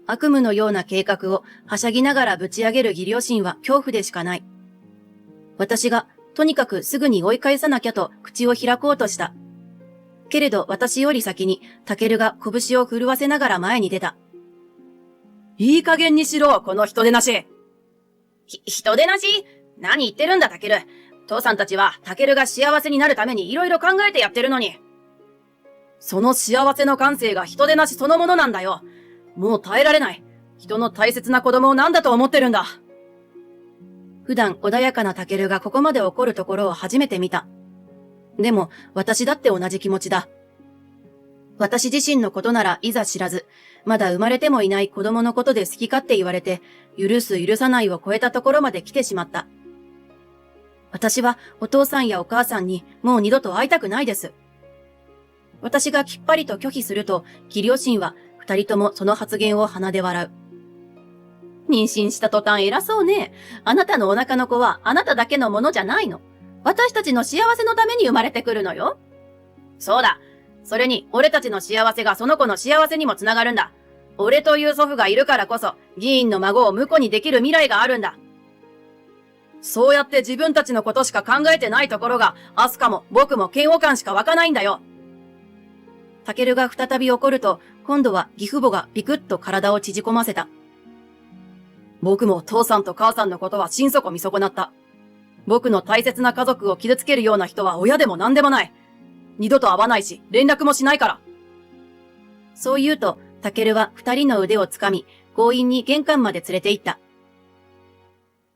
悪夢のような計画をはしゃぎながらぶち上げる義両親は恐怖でしかない。私が、とにかくすぐに追い返さなきゃと口を開こうとした。けれど私より先に、タケルが拳を震わせながら前に出た。いい加減にしろ、この人でなし。人でなし？何言ってるんだ、タケル。父さんたちは、タケルが幸せになるために色々考えてやってるのに。その幸せの感性が人でなしそのものなんだよ。もう耐えられない。人の大切な子供を何だと思ってるんだ。普段穏やかなタケルがここまで怒るところを初めて見た。でも、私だって同じ気持ちだ。私自身のことならいざ知らず、まだ生まれてもいない子供のことで好き勝手言われて、許す許さないを超えたところまで来てしまった。私はお父さんやお母さんにもう二度と会いたくないです。私がきっぱりと拒否すると、義両親は二人ともその発言を鼻で笑う。妊娠した途端偉そうね。あなたのお腹の子はあなただけのものじゃないの。私たちの幸せのために生まれてくるのよ。そうだ。それに、俺たちの幸せがその子の幸せにもつながるんだ。俺という祖父がいるからこそ、議員の孫を婿にできる未来があるんだ。そうやって自分たちのことしか考えてないところが、アスカも僕も嫌悪感しか湧かないんだよ。タケルが再び怒ると、今度は義父母がビクッと体を縮こませた。僕も父さんと母さんのことは心底見損なった。僕の大切な家族を傷つけるような人は親でも何でもない。二度と会わないし、連絡もしないから。そう言うと、タケルは二人の腕をつかみ、強引に玄関まで連れて行った。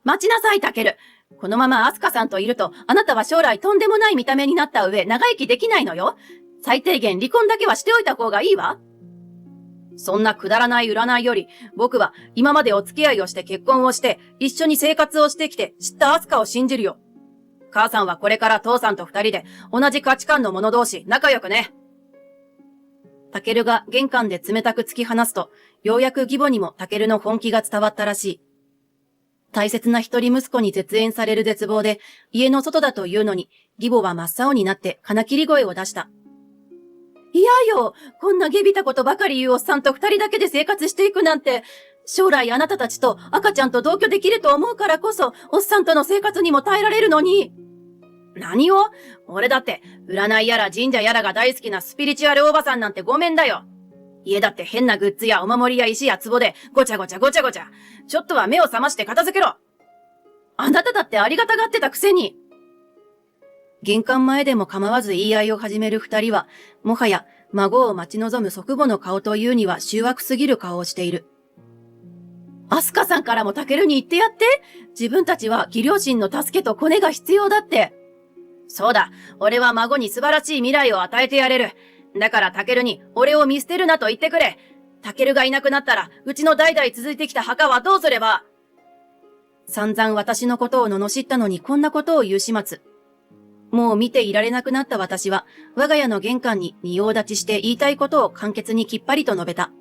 待ちなさい、タケル。このままアスカさんといると、あなたは将来とんでもない見た目になった上、長生きできないのよ。最低限離婚だけはしておいた方がいいわ。そんなくだらない占いより、僕は今までお付き合いをして結婚をして、一緒に生活をしてきて知ったアスカを信じるよ。母さんはこれから父さんと二人で同じ価値観の者同士仲良くね。タケルが玄関で冷たく突き放すと、ようやく義母にもタケルの本気が伝わったらしい。大切な一人息子に絶縁される絶望で、家の外だというのに、義母は真っ青になって金切り声を出した。いやよ、こんな下びたことばかり言うおっさんと二人だけで生活していくなんて、将来あなたたちと赤ちゃんと同居できると思うからこそ、おっさんとの生活にも耐えられるのに。何を？俺だって、占いやら神社やらが大好きなスピリチュアルおばさんなんてごめんだよ。家だって変なグッズやお守りや石や壺でごちゃごちゃごちゃごちゃ。ちょっとは目を覚まして片付けろ。あなただってありがたがってたくせに。玄関前でも構わず言い合いを始める二人は、もはや孫を待ち望む祖父母の顔というには醜悪すぎる顔をしている。アスカさんからもタケルに言ってやって。自分たちは義両親の助けとコネが必要だって。そうだ、俺は孫に素晴らしい未来を与えてやれる。だからタケルに俺を見捨てるなと言ってくれ。タケルがいなくなったら、うちの代々続いてきた墓はどうすれば。散々私のことを罵ったのにこんなことを言う始末。もう見ていられなくなった私は、我が家の玄関に仁王立ちして言いたいことを簡潔にきっぱりと述べた。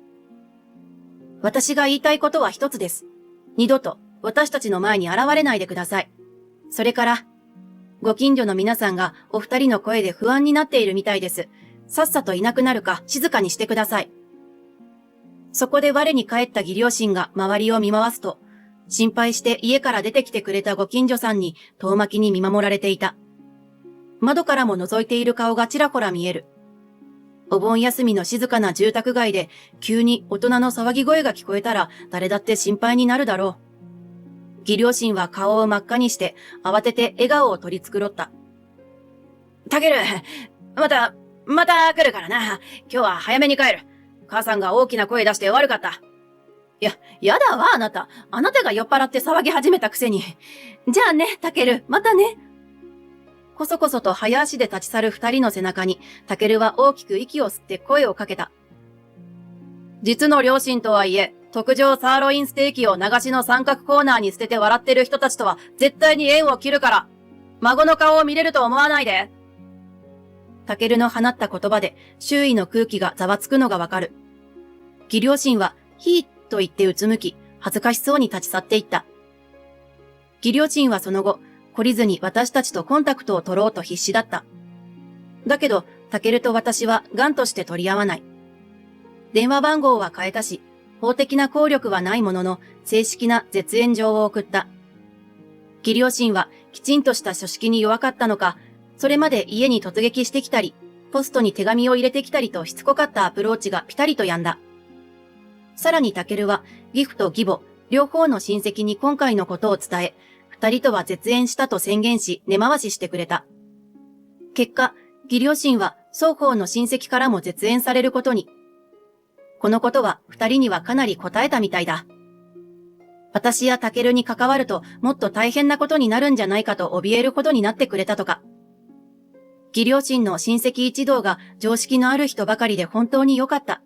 私が言いたいことは一つです。二度と私たちの前に現れないでください。それから、ご近所の皆さんがお二人の声で不安になっているみたいです。さっさといなくなるか静かにしてください。そこで我に返った義両親が周りを見回すと、心配して家から出てきてくれたご近所さんに遠巻きに見守られていた。窓からも覗いている顔がちらほら見える。お盆休みの静かな住宅街で急に大人の騒ぎ声が聞こえたら誰だって心配になるだろう。義両親は顔を真っ赤にして慌てて笑顔を取り繕った。タケル、また来るからな。今日は早めに帰る。母さんが大きな声出して悪かった。やだわあなた。あなたが酔っ払って騒ぎ始めたくせに。じゃあね、タケル、またね。こそこそと早足で立ち去る二人の背中に、タケルは大きく息を吸って声をかけた。実の両親とはいえ、特上サーロインステーキを流しの三角コーナーに捨てて笑ってる人たちとは絶対に縁を切るから、孫の顔を見れると思わないで。タケルの放った言葉で周囲の空気がざわつくのがわかる。義両親はヒーッと言ってうつむき、恥ずかしそうに立ち去っていった。義両親はその後、懲りずに私たちとコンタクトを取ろうと必死だった。だけど、タケルと私は頑として取り合わない。電話番号は変えたし、法的な効力はないものの、正式な絶縁状を送った。義両親はきちんとした書式に弱かったのか、それまで家に突撃してきたり、ポストに手紙を入れてきたりとしつこかったアプローチがピタリと止んだ。さらにタケルは、義父と義母、両方の親戚に今回のことを伝え、二人とは絶縁したと宣言し、根回ししてくれた。結果、義両親は双方の親戚からも絶縁されることに。このことは二人にはかなり応えたみたいだ。私やタケルに関わるともっと大変なことになるんじゃないかと怯えるほどになってくれたとか。義両親の親戚一同が常識のある人ばかりで本当に良かった。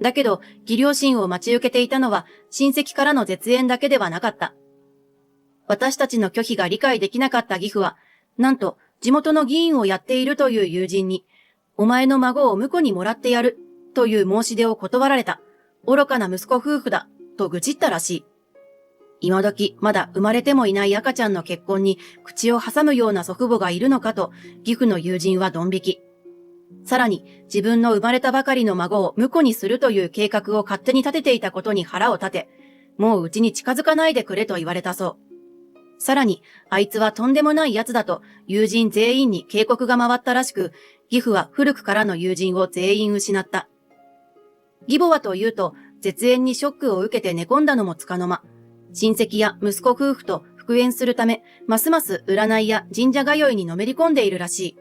だけど、義両親を待ち受けていたのは親戚からの絶縁だけではなかった。私たちの拒否が理解できなかった義父は、なんと地元の議員をやっているという友人に、お前の孫を婿にもらってやるという申し出を断られた。愚かな息子夫婦だと愚痴ったらしい。今時まだ生まれてもいない赤ちゃんの結婚に口を挟むような祖父母がいるのかと義父の友人はドン引き。さらに自分の生まれたばかりの孫を婿にするという計画を勝手に立てていたことに腹を立て、もううちに近づかないでくれと言われたそう。さらに、あいつはとんでもない奴だと友人全員に警告が回ったらしく、義父は古くからの友人を全員失った。義母はというと、絶縁にショックを受けて寝込んだのもつかの間、親戚や息子夫婦と復縁するため、ますます占いや神社通いにのめり込んでいるらしい。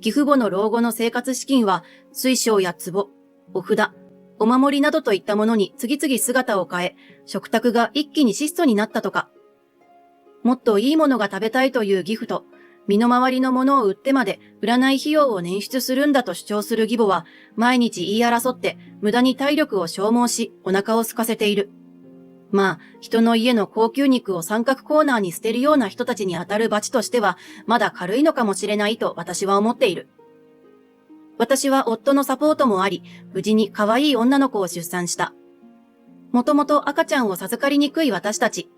義父母の老後の生活資金は、水晶や壺、お札、お守りなどといったものに次々姿を変え、食卓が一気に質素になったとか。もっといいものが食べたいという義父と、身の回りのものを売ってまで占い費用を捻出するんだと主張する義母は、毎日言い争って無駄に体力を消耗し、お腹を空かせている。まあ、人の家の高級肉を三角コーナーに捨てるような人たちに当たる罰としては、まだ軽いのかもしれないと私は思っている。私は夫のサポートもあり、無事に可愛い女の子を出産した。もともと赤ちゃんを授かりにくい私たち。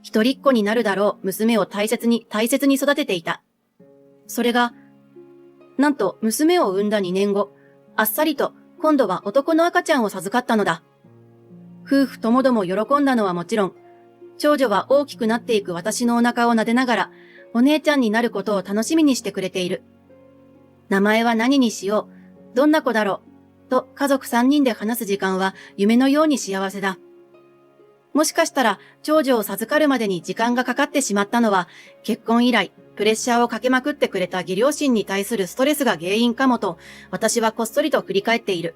一人っ子になるだろう娘を大切に育てていた。それが、なんと娘を産んだ2年後、あっさりと今度は男の赤ちゃんを授かったのだ。夫婦ともども喜んだのはもちろん、長女は大きくなっていく私のお腹を撫でながら、お姉ちゃんになることを楽しみにしてくれている。名前は何にしよう、どんな子だろう、と家族3人で話す時間は夢のように幸せだ。もしかしたら長女を授かるまでに時間がかかってしまったのは、結婚以来、プレッシャーをかけまくってくれた義両親に対するストレスが原因かもと、私はこっそりと振り返っている。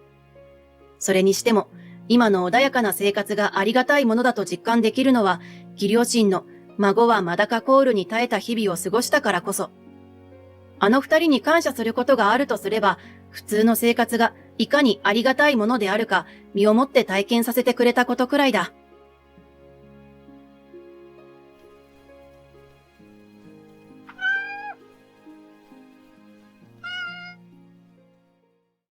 それにしても、今の穏やかな生活がありがたいものだと実感できるのは、義両親の孫はまだかコールに耐えた日々を過ごしたからこそ。あの二人に感謝することがあるとすれば、普通の生活がいかにありがたいものであるか、身をもって体験させてくれたことくらいだ。